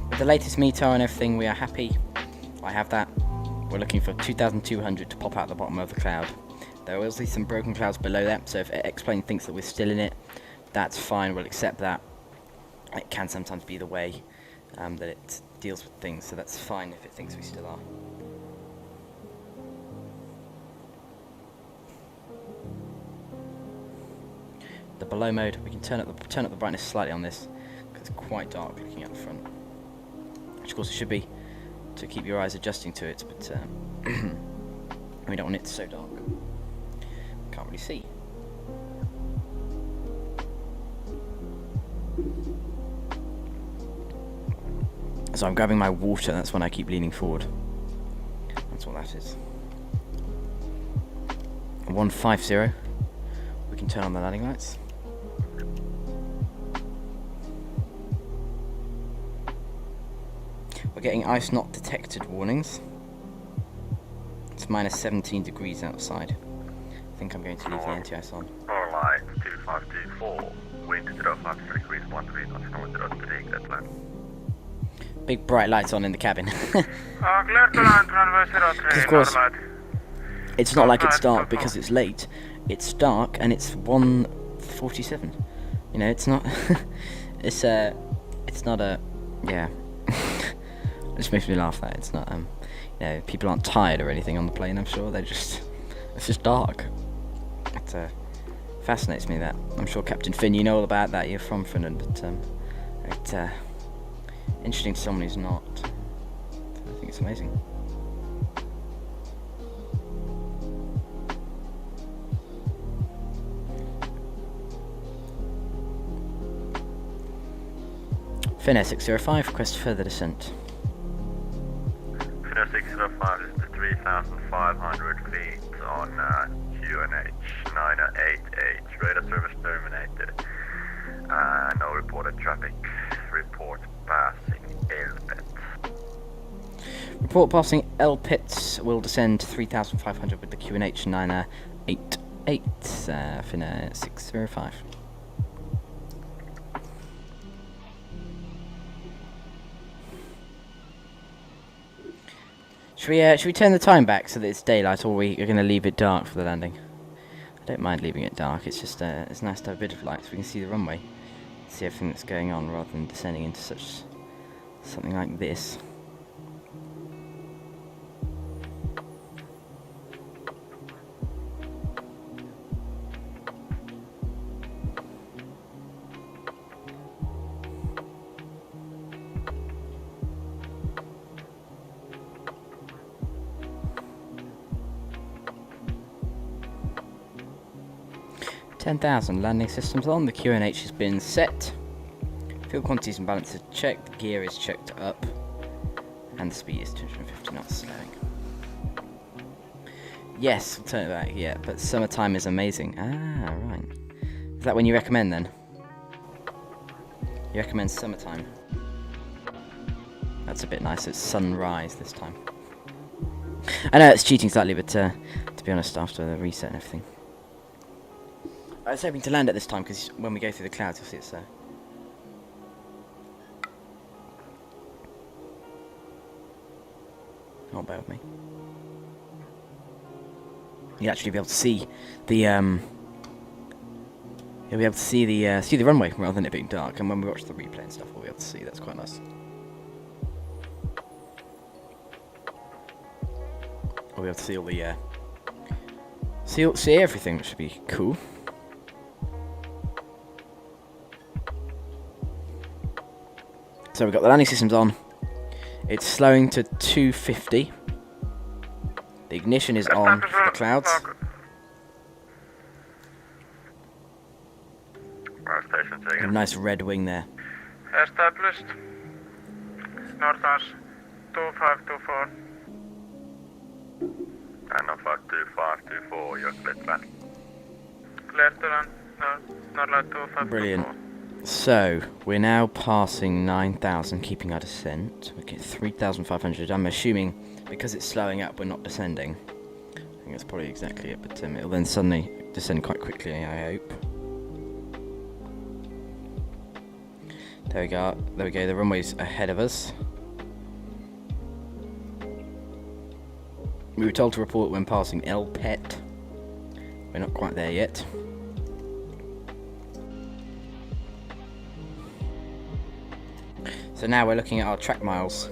With the latest METAR and everything, we are happy. I have that. We're looking for 2,200 to pop out the bottom of the cloud. There will be some broken clouds below that, so if Xplane thinks that we're still in it, that's fine, we'll accept that. It can sometimes be the way that it deals with things, so that's fine if it thinks we still are. The below mode, we can turn up the brightness slightly on this, because it's quite dark looking at the front. Which of course it should be, to keep your eyes adjusting to it, but we don't want it so dark. Can't really see. So I'm grabbing my water, that's when I keep leaning forward. That's what that is. 150. We can turn on the landing lights. We're getting ice not detected warnings. It's minus 17 degrees outside. I think I'm going to leave the anti-ice on. Norlight 2524, wind 05 degrees 13 knots, runway 03, clear to land. Big bright lights on in the cabin. Clear to land, runway 03, of course, Norlight. it's not like it's dark because it's late. It's dark and it's 1:47. You know, it's not. it's not a. Yeah. It just makes me laugh that it's not. You know, people aren't tired or anything on the plane. I'm sure they're just. It's just dark. It fascinates me that. I'm sure Captain Finn, you know all about that. You're from Finland, but interesting to someone who's not. I think it's amazing. Finair 605, request further descent. Finair 605 is to 3,500 feet on QNH 988. Radar service terminated. No reported traffic. Report passing Elpet. Report passing Elpet will descend 3,500 with the QNH 988. Finair 605. Should we turn the time back so that it's daylight, or we are going to leave it dark for the landing? I don't mind leaving it dark. It's just it's nice to have a bit of light so we can see the runway, see everything that's going on, rather than descending into something like this. $10,000 landing systems on. The QNH has been set. Fuel quantities and balances checked. The gear is checked up, and the speed is 250 knots slowing. Yes, we'll turn it back. Yeah, but summertime is amazing. Ah, right. Is that when you recommend then? You recommend summertime. That's a bit nice. It's sunrise this time. I know it's cheating slightly, but to be honest, after the reset and everything. I was hoping to land at this time because when we go through the clouds, you'll see it's there. Not bad with me. You'll actually be able to see the you'll be able to see the runway rather than it being dark. And when we watch the replay and stuff, we'll be able to see. That's quite nice. We'll be able to see all the see everything, which should be cool. So we've got the landing systems on. It's slowing to 250. The ignition is on for the clouds. A nice red wing there. Established. Northwest 2524. And on 52524, you're clear to land. Clear to land. Northwest 2524. Brilliant. So, we're now passing 9,000, keeping our descent. We get 3,500. I'm assuming because it's slowing up, we're not descending. I think that's probably exactly it, but it'll then suddenly descend quite quickly, I hope. There we go. There we go. The runway's ahead of us. We were told to report when passing LPET. We're not quite there yet. So now we're looking at our track miles,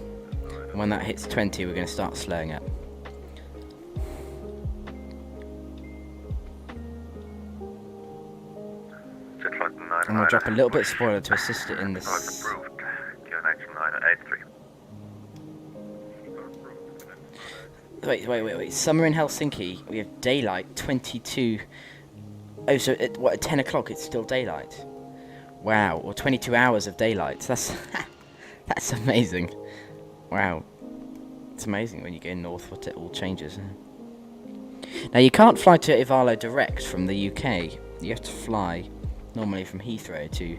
and when that hits 20 we're going to start slowing up. And we'll drop a little bit of spoiler to assist it in this. Wait. Summer in Helsinki, we have daylight 22. Oh, so at 10 o'clock it's still daylight? Wow, or 22 hours of daylight. That's that's amazing. Wow. It's amazing when you go north what it all changes. Now you can't fly to Ivalo direct from the UK. You have to fly normally from Heathrow to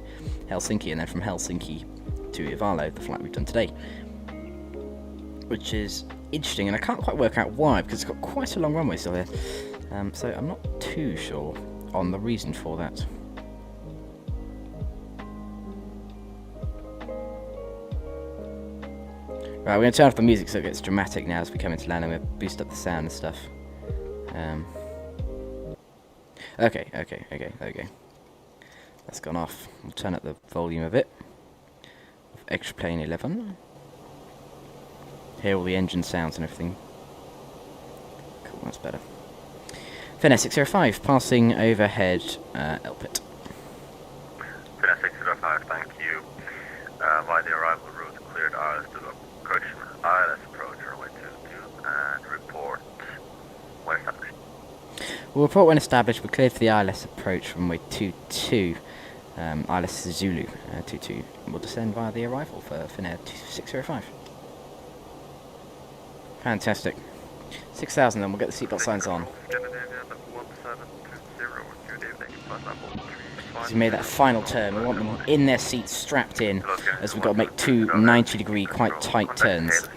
Helsinki and then from Helsinki to Ivalo, the flight we've done today. Which is interesting, and I can't quite work out why, because it's got quite a long runway still here. So I'm not too sure on the reason for that. Right, we're going to turn off the music so it gets dramatic now as we come into land, and we'll boost up the sound and stuff. Okay, there we go. That's gone off. We'll turn up the volume a bit. Of Xplane 11. Hear all the engine sounds and everything. Cool, that's better. Finair 605, passing overhead Elpit. Finair 605, thank you. Via the arrival route, cleared ILS to the approach, ILS approach, runway 22, and report when established. We'll report when established. We're cleared for the ILS approach, runway 22. ILS Zulu 22. We'll descend via the arrival for Finair 605. Fantastic. 6,000 then, we'll get the seatbelt signs on. So we made that final turn. We want them in their seats, strapped in, as we've got to make two 90-degree, quite tight turns.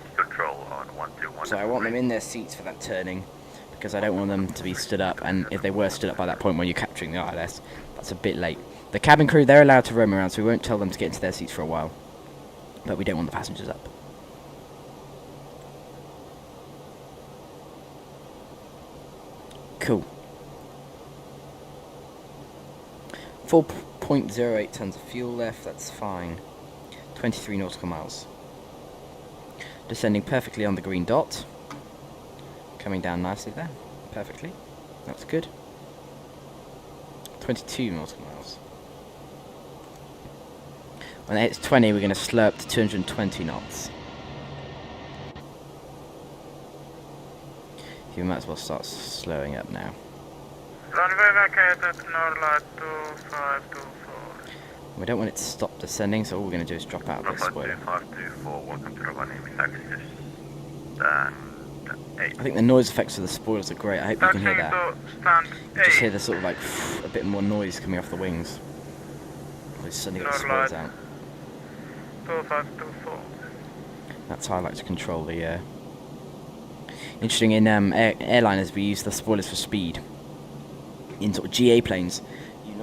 So I want them in their seats for that turning, because I don't want them to be stood up, and if they were stood up by that point when you're capturing the ILS, that's a bit late. The cabin crew, they're allowed to roam around, so we won't tell them to get into their seats for a while. But we don't want the passengers up. Cool. 4.08 tons of fuel left, that's fine. 23 nautical miles. Descending perfectly on the green dot. Coming down nicely there, perfectly. That's good. 22 nautical miles. When it hits 20, we're going to slow up to 220 knots. You might as well start slowing up now. Runway vacated, Norlight 2524. We don't want it to stop descending, so all we're going to do is drop out of the spoiler. 2524, welcome to running Axis. And 8. I think the noise effects of the spoilers are great. I hope you can hear that. You just hear the sort of like a bit more noise coming off the wings. They suddenly got the spoilers out. 2524. That's how I like to control the. Interesting, in airliners we use the spoilers for speed. In sort of GA planes, you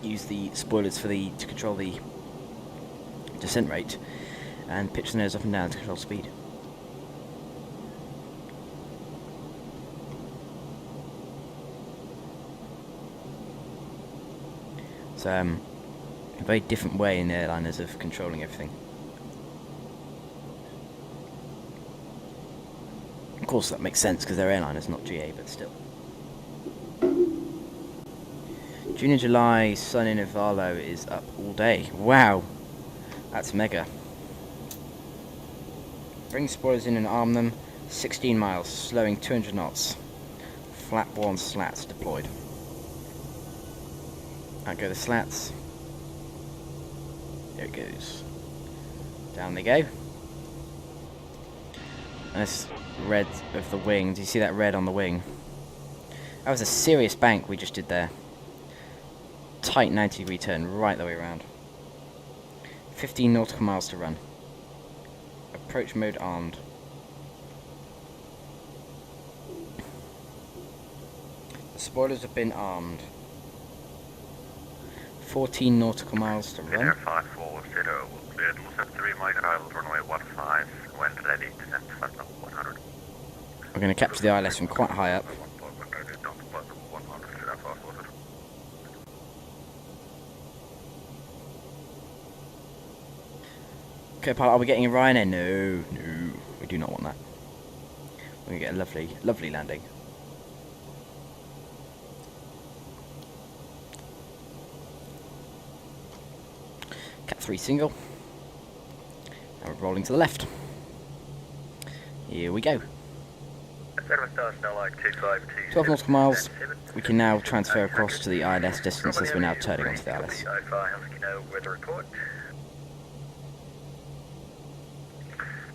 use the spoilers to control the descent rate, and pitch the nose up and down to control speed. So a very different way in the airliners of controlling everything. Of course that makes sense because they're airliners, not GA, but still. June and July, sun in Ivalo is up all day. Wow, that's mega. Bring spoilers in and arm them. 16 miles, slowing 200 knots. Flap 1 slats deployed. Out go the slats. There it goes. Down they go. Nice red of the wing. Do you see that red on the wing? That was a serious bank we just did there. Tight 90-degree turn right the way around. 15 nautical miles to run. Approach mode armed. The spoilers have been armed. 14 nautical miles to run. Finair 540 will clear Toliss A321 arrival runway 15 when ready to descend flight level 100. We're going to capture the ILS from quite high up. Okay, pilot, are we getting a Ryanair? No, no, we do not want that. We're going to get a lovely, lovely landing. Cat 3 single. And we're rolling to the left. Here we go. 12 nautical miles. We can now transfer across to the ILS distance as we're now turning onto the ILS.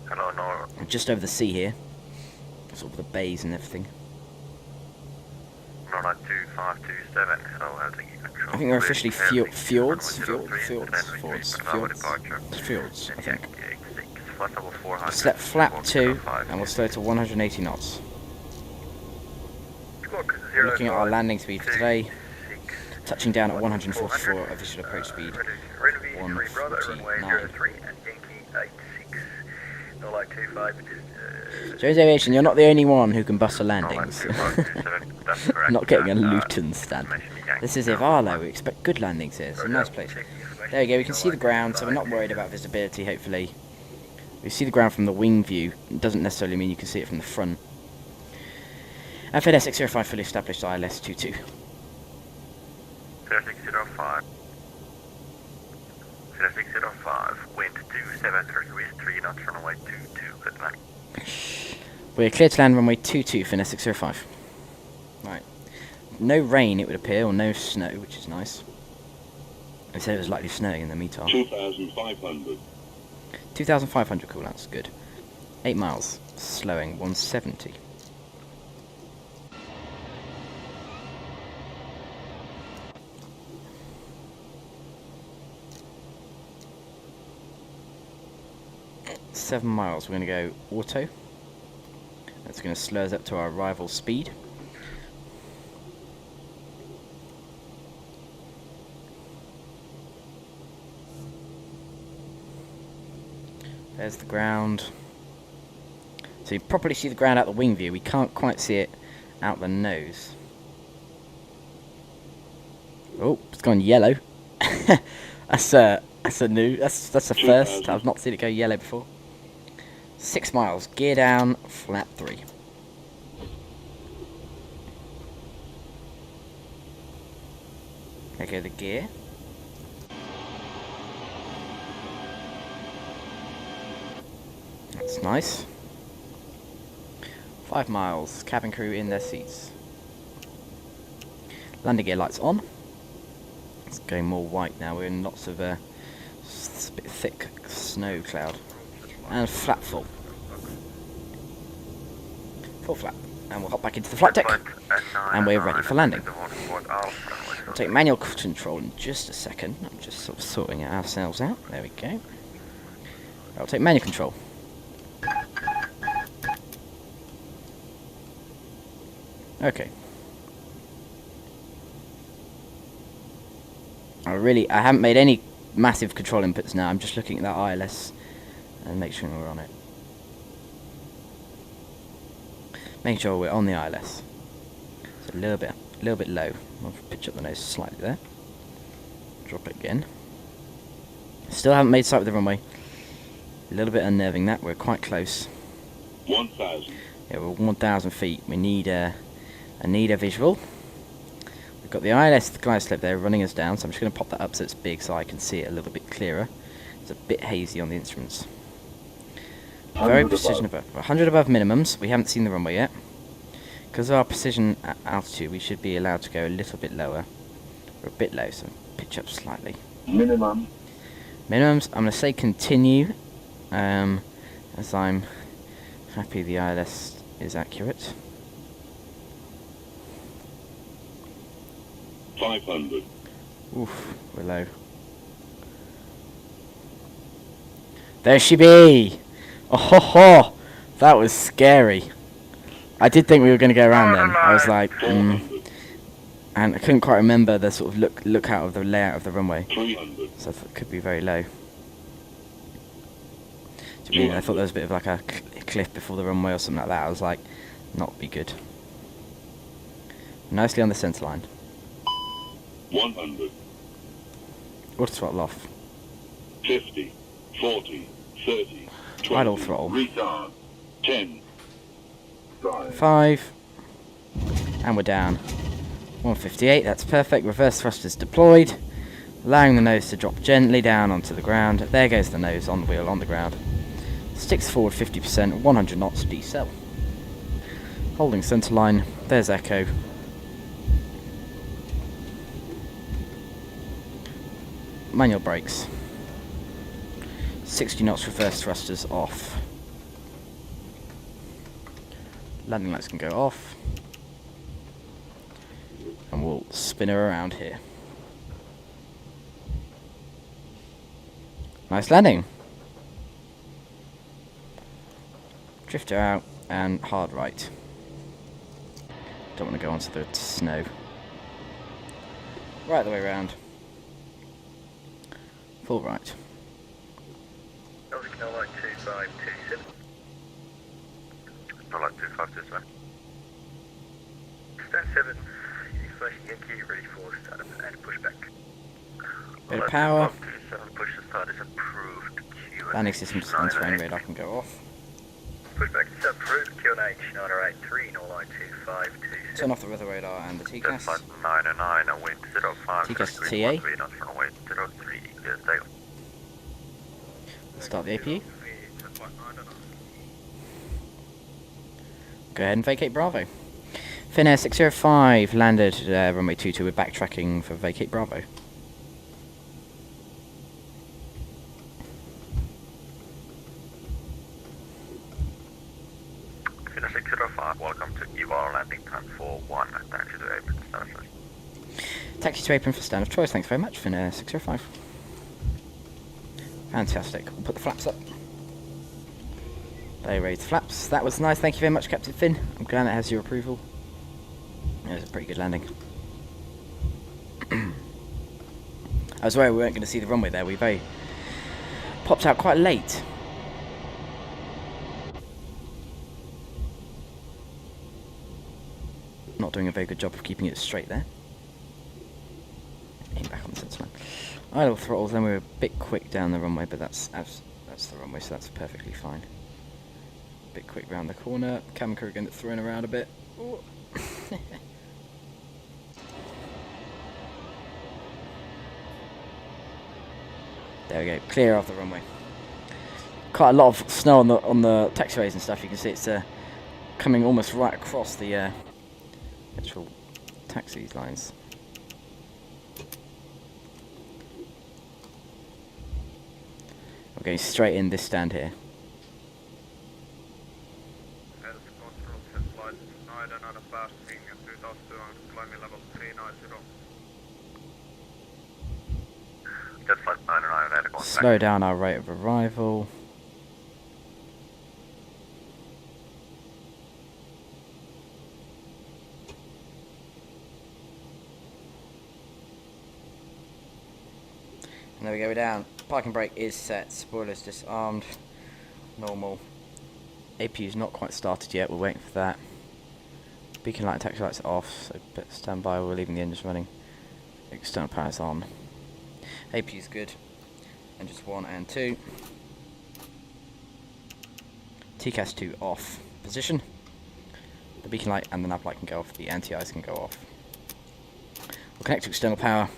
Hello, Nor. We're just over the sea here. Sort of the bays and everything. Nordic 2527, hello, Helsinki control. I think they're officially fjords, I think. Set flap 2, and we'll slow to 180 knots. We're looking at our landing speed for today. Touching down at 144 official approach speed. 149. Joe's Aviation, you're not the only one who can buster landings. Not getting a Luton stand. This is Ivalo, we expect good landings here. It's a nice place. There we go, we can see the ground, so we're not worried about visibility, hopefully. We see the ground from the wing view. It doesn't necessarily mean you can see it from the front. And Finair 605 fully established ILS 22. Finair 605. Finair 605, wind 27, degrees 3 knots, runway 22, good luck. We're clear to land runway 22, Finair 605. Right. No rain, it would appear, or no snow, which is nice. They said it was likely snowing in the meantime. 2,500. 2,500 cool, that's good. 8 miles, slowing 170. Seven miles, we're going to go auto. That's going to slow us up to our arrival speed. There's the ground. So you properly see the ground out the wing view. We can't quite see it out the nose. Oh, it's gone yellow. that's a first. I've not seen it go yellow before. 6 miles, gear down, flap 3. There go the gear. That's nice. 5 miles, cabin crew in their seats. Landing gear lights on. It's going more white now, we're in lots of thick snow cloud. And flap full. Full flap. And we'll hop back into the flight deck. And we're ready for landing. We'll take manual control in just a second. I'm just sort of sorting ourselves out. There we go. I'll take manual control. Okay. I haven't made any massive control inputs now. I'm just looking at that ILS and make sure we're on it. Make sure we're on the ILS. It's a little bit low. I'll pitch up the nose slightly there. Drop it again. Still haven't made sight with the runway. A little bit unnerving that. We're quite close. 1,000. Yeah, we're 1,000 feet. I need a visual. We've got the ILS, the glide slope there, running us down. So I'm just going to pop that up so it's big, so I can see it a little bit clearer. It's a bit hazy on the instruments. Very precision above. 100 above minimums. We haven't seen the runway yet. Because of our precision at altitude, we should be allowed to go a little bit lower. We're a bit low, so pitch up slightly. Minimum. Minimums, I'm going to say continue, as I'm happy the ILS is accurate. 500. Oof, we're low. There she be! Oh ho ho! That was scary. I did think we were going to go around then. I was like, and I couldn't quite remember the sort of look out of the layout of the runway. 300. So I thought it could be very low. I thought there was a bit of like a cliff before the runway or something like that. I was like, not be good. Nicely on the centre line. 100. Auto throttle off. 50. 40. 30. 20. Idle throttle. Retard. 10. 5. And we're down. 158, that's perfect. Reverse thrusters deployed. Allowing the nose to drop gently down onto the ground. There goes the nose on the wheel on the ground. Sticks forward 50%, 100 knots decel. Holding centre line. There's echo. Manual brakes. 60 knots reverse thrusters off. Landing lights can go off. And we'll spin her around here. Nice landing. Drifter out and hard right. Don't want to go onto the snow. Right the way around. Full right. Helsinki 2527. No, like 2527. Stand 7. Flashing Yankee, ready for startup and pushback. Bit of power. 7 push to start is approved. Landing systems and terrain radar can go off. Pushback is approved. QNH 983, Norline 2527. Turn off the weather radar and the Just TCAS. flight 909 and wind 05. TCAS to TA. 3 knots runway 03, clear sail. Start the APU. Go ahead and vacate Bravo. Finair 605 landed runway 22. We're backtracking for vacate Bravo. Finair 605, welcome to Ivalo, landing time 41, taxi to apron standard choice. Taxi to apron for stand of choice. Thanks very much, Finair 605. Fantastic. We'll put the flaps up. They raised the flaps. That was nice. Thank you very much, Captain Finn. I'm glad it has your approval. It was a pretty good landing. I was worried we weren't going to see the runway there. We very popped out quite late. Not doing a very good job of keeping it straight there. Aim back on the centre line. Idle throttles, then we were a bit quick down the runway, but that's the runway, so that's perfectly fine. Bit quick round the corner. Cabin crew getting it thrown around a bit. There we go. Clear off the runway. Quite a lot of snow on the taxiways and stuff. You can see it's coming almost right across the actual taxi lines. We're going straight in this stand here. Health control set flight 9 passing 2200 climbing level 390. Just flight 909 and going Slow down our rate of arrival. And there we go, we're down. Parking brake is set, spoilers disarmed. Normal. APU's not quite started yet, we're waiting for that. Beacon light and taxi lights off, so stand by, we're leaving the engines running. External power's on. APU's good. Engines 1 and 2. TCAS 2 off. Position. The beacon light and the nav light can go off, the anti-eyes can go off. We'll connect to external power.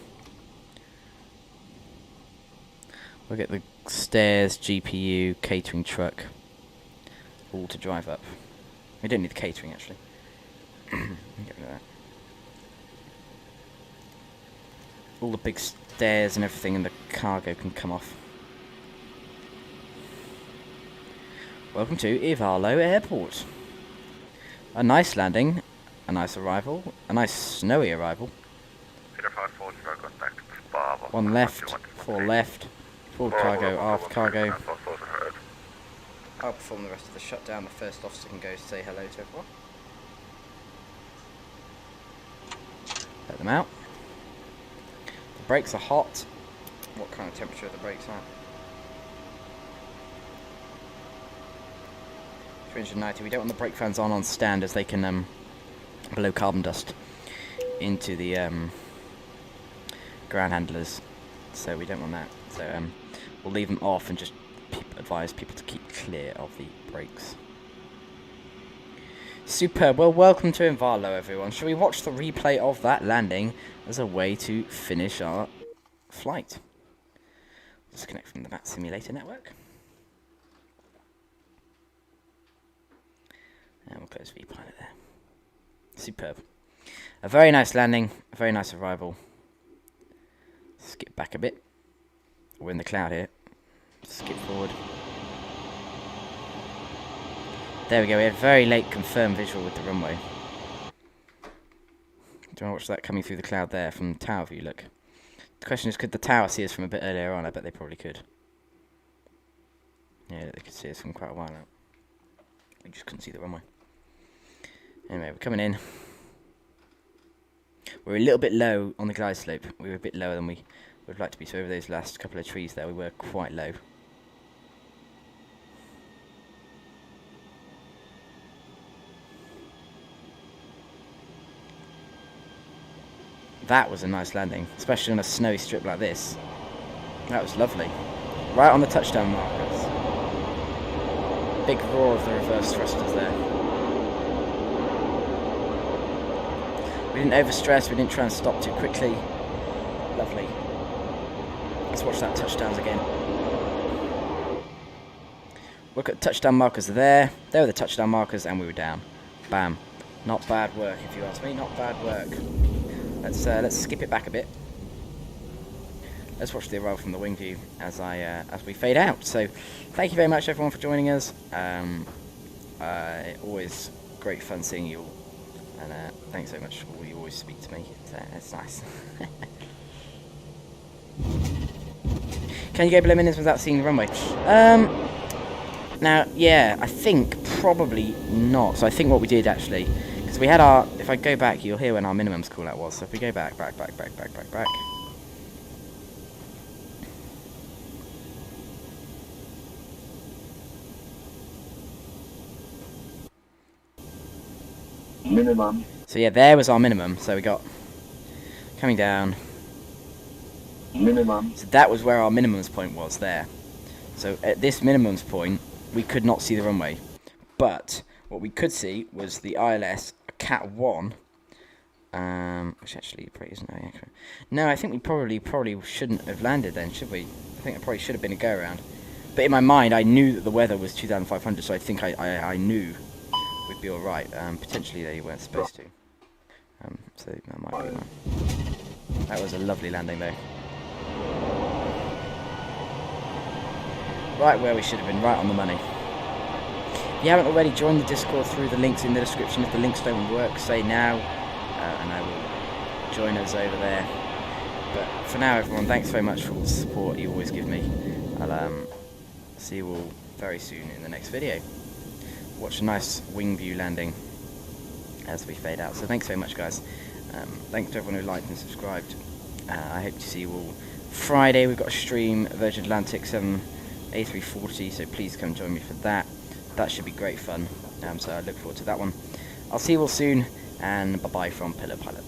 We'll get the stairs, GPU, catering truck, all to drive up. We don't need the catering actually. Get rid of that. All the big stairs and everything and the cargo can come off. Welcome to Ivalo Airport. A nice landing, a nice arrival, a nice snowy arrival. 0540 contact Bravo. 1 left, 4 left, forward cargo, aft cargo. I'll perform the rest of the shutdown. The first officer can go say hello to everyone. Let them out. The brakes are hot. What kind of temperature are the brakes at? 390. We don't want the brake fans on stand as they can blow carbon dust into the ground handlers. So we don't want that. So we'll leave them off and just advise people to keep clear of the brakes. Superb. Well, welcome to Ivalo, everyone. Shall we watch the replay of that landing as a way to finish our flight? Disconnect from the VAT simulator network. And we'll close VPilot there. Superb. A very nice landing, a very nice arrival. Skip back a bit. We're in the cloud here. Skip forward. There we go, we had a very late confirmed visual with the runway. Do you want to watch that coming through the cloud there from the tower view, look? The question is, could the tower see us from a bit earlier on? I bet they probably could. Yeah, they could see us from quite a while out. We just couldn't see the runway. Anyway, we're coming in. We're a little bit low on the glide slope. We were a bit lower than we would like to be, so over those last couple of trees there we were quite low. That was a nice landing, especially on a snowy strip like this. That was lovely. Right on the touchdown markers. Big roar of the reverse thrusters there. We didn't overstress, we didn't try and stop too quickly. Lovely. Let's watch that touchdowns again. Look at the touchdown markers there. There were the touchdown markers and we were down. Bam. Not bad work if you ask me, not bad work. Let's skip it back a bit. Let's watch the arrival from the wing view as we fade out. So, thank you very much everyone for joining us. Always great fun seeing you all, and thanks so much for all you always speak to me. It's nice. Can you go below minutes without seeing the runway? Now, yeah, I think probably not. So I think what we did actually. So we had our, if I go back, you'll hear when our minimums call out was. So if we go back. Minimum. So yeah, there was our minimum. So we got coming down. Minimum. So that was where our minimums point was there. So at this minimums point, we could not see the runway. But what we could see was the ILS Cat 1, which actually probably isn't very accurate. No, I think we probably shouldn't have landed then, should we? I think it probably should have been a go-around. But in my mind, I knew that the weather was 2,500, so I think I knew we'd be alright. Potentially they weren't supposed to. So that might be one. That was a lovely landing though. Right where we should have been, right on the money. If you haven't already, joined the Discord through the links in the description. If the links don't work, say now, and I will join us over there. But for now, everyone, thanks very much for all the support you always give me. I'll see you all very soon in the next video. Watch a nice wing view landing as we fade out. So thanks very much, guys. Thanks to everyone who liked and subscribed. I hope to see you all Friday we've got a stream, Virgin Atlantic 7 A340, so please come join me for that. That should be great fun, so I look forward to that one. I'll see you all soon, and bye-bye from Pillar Pilot.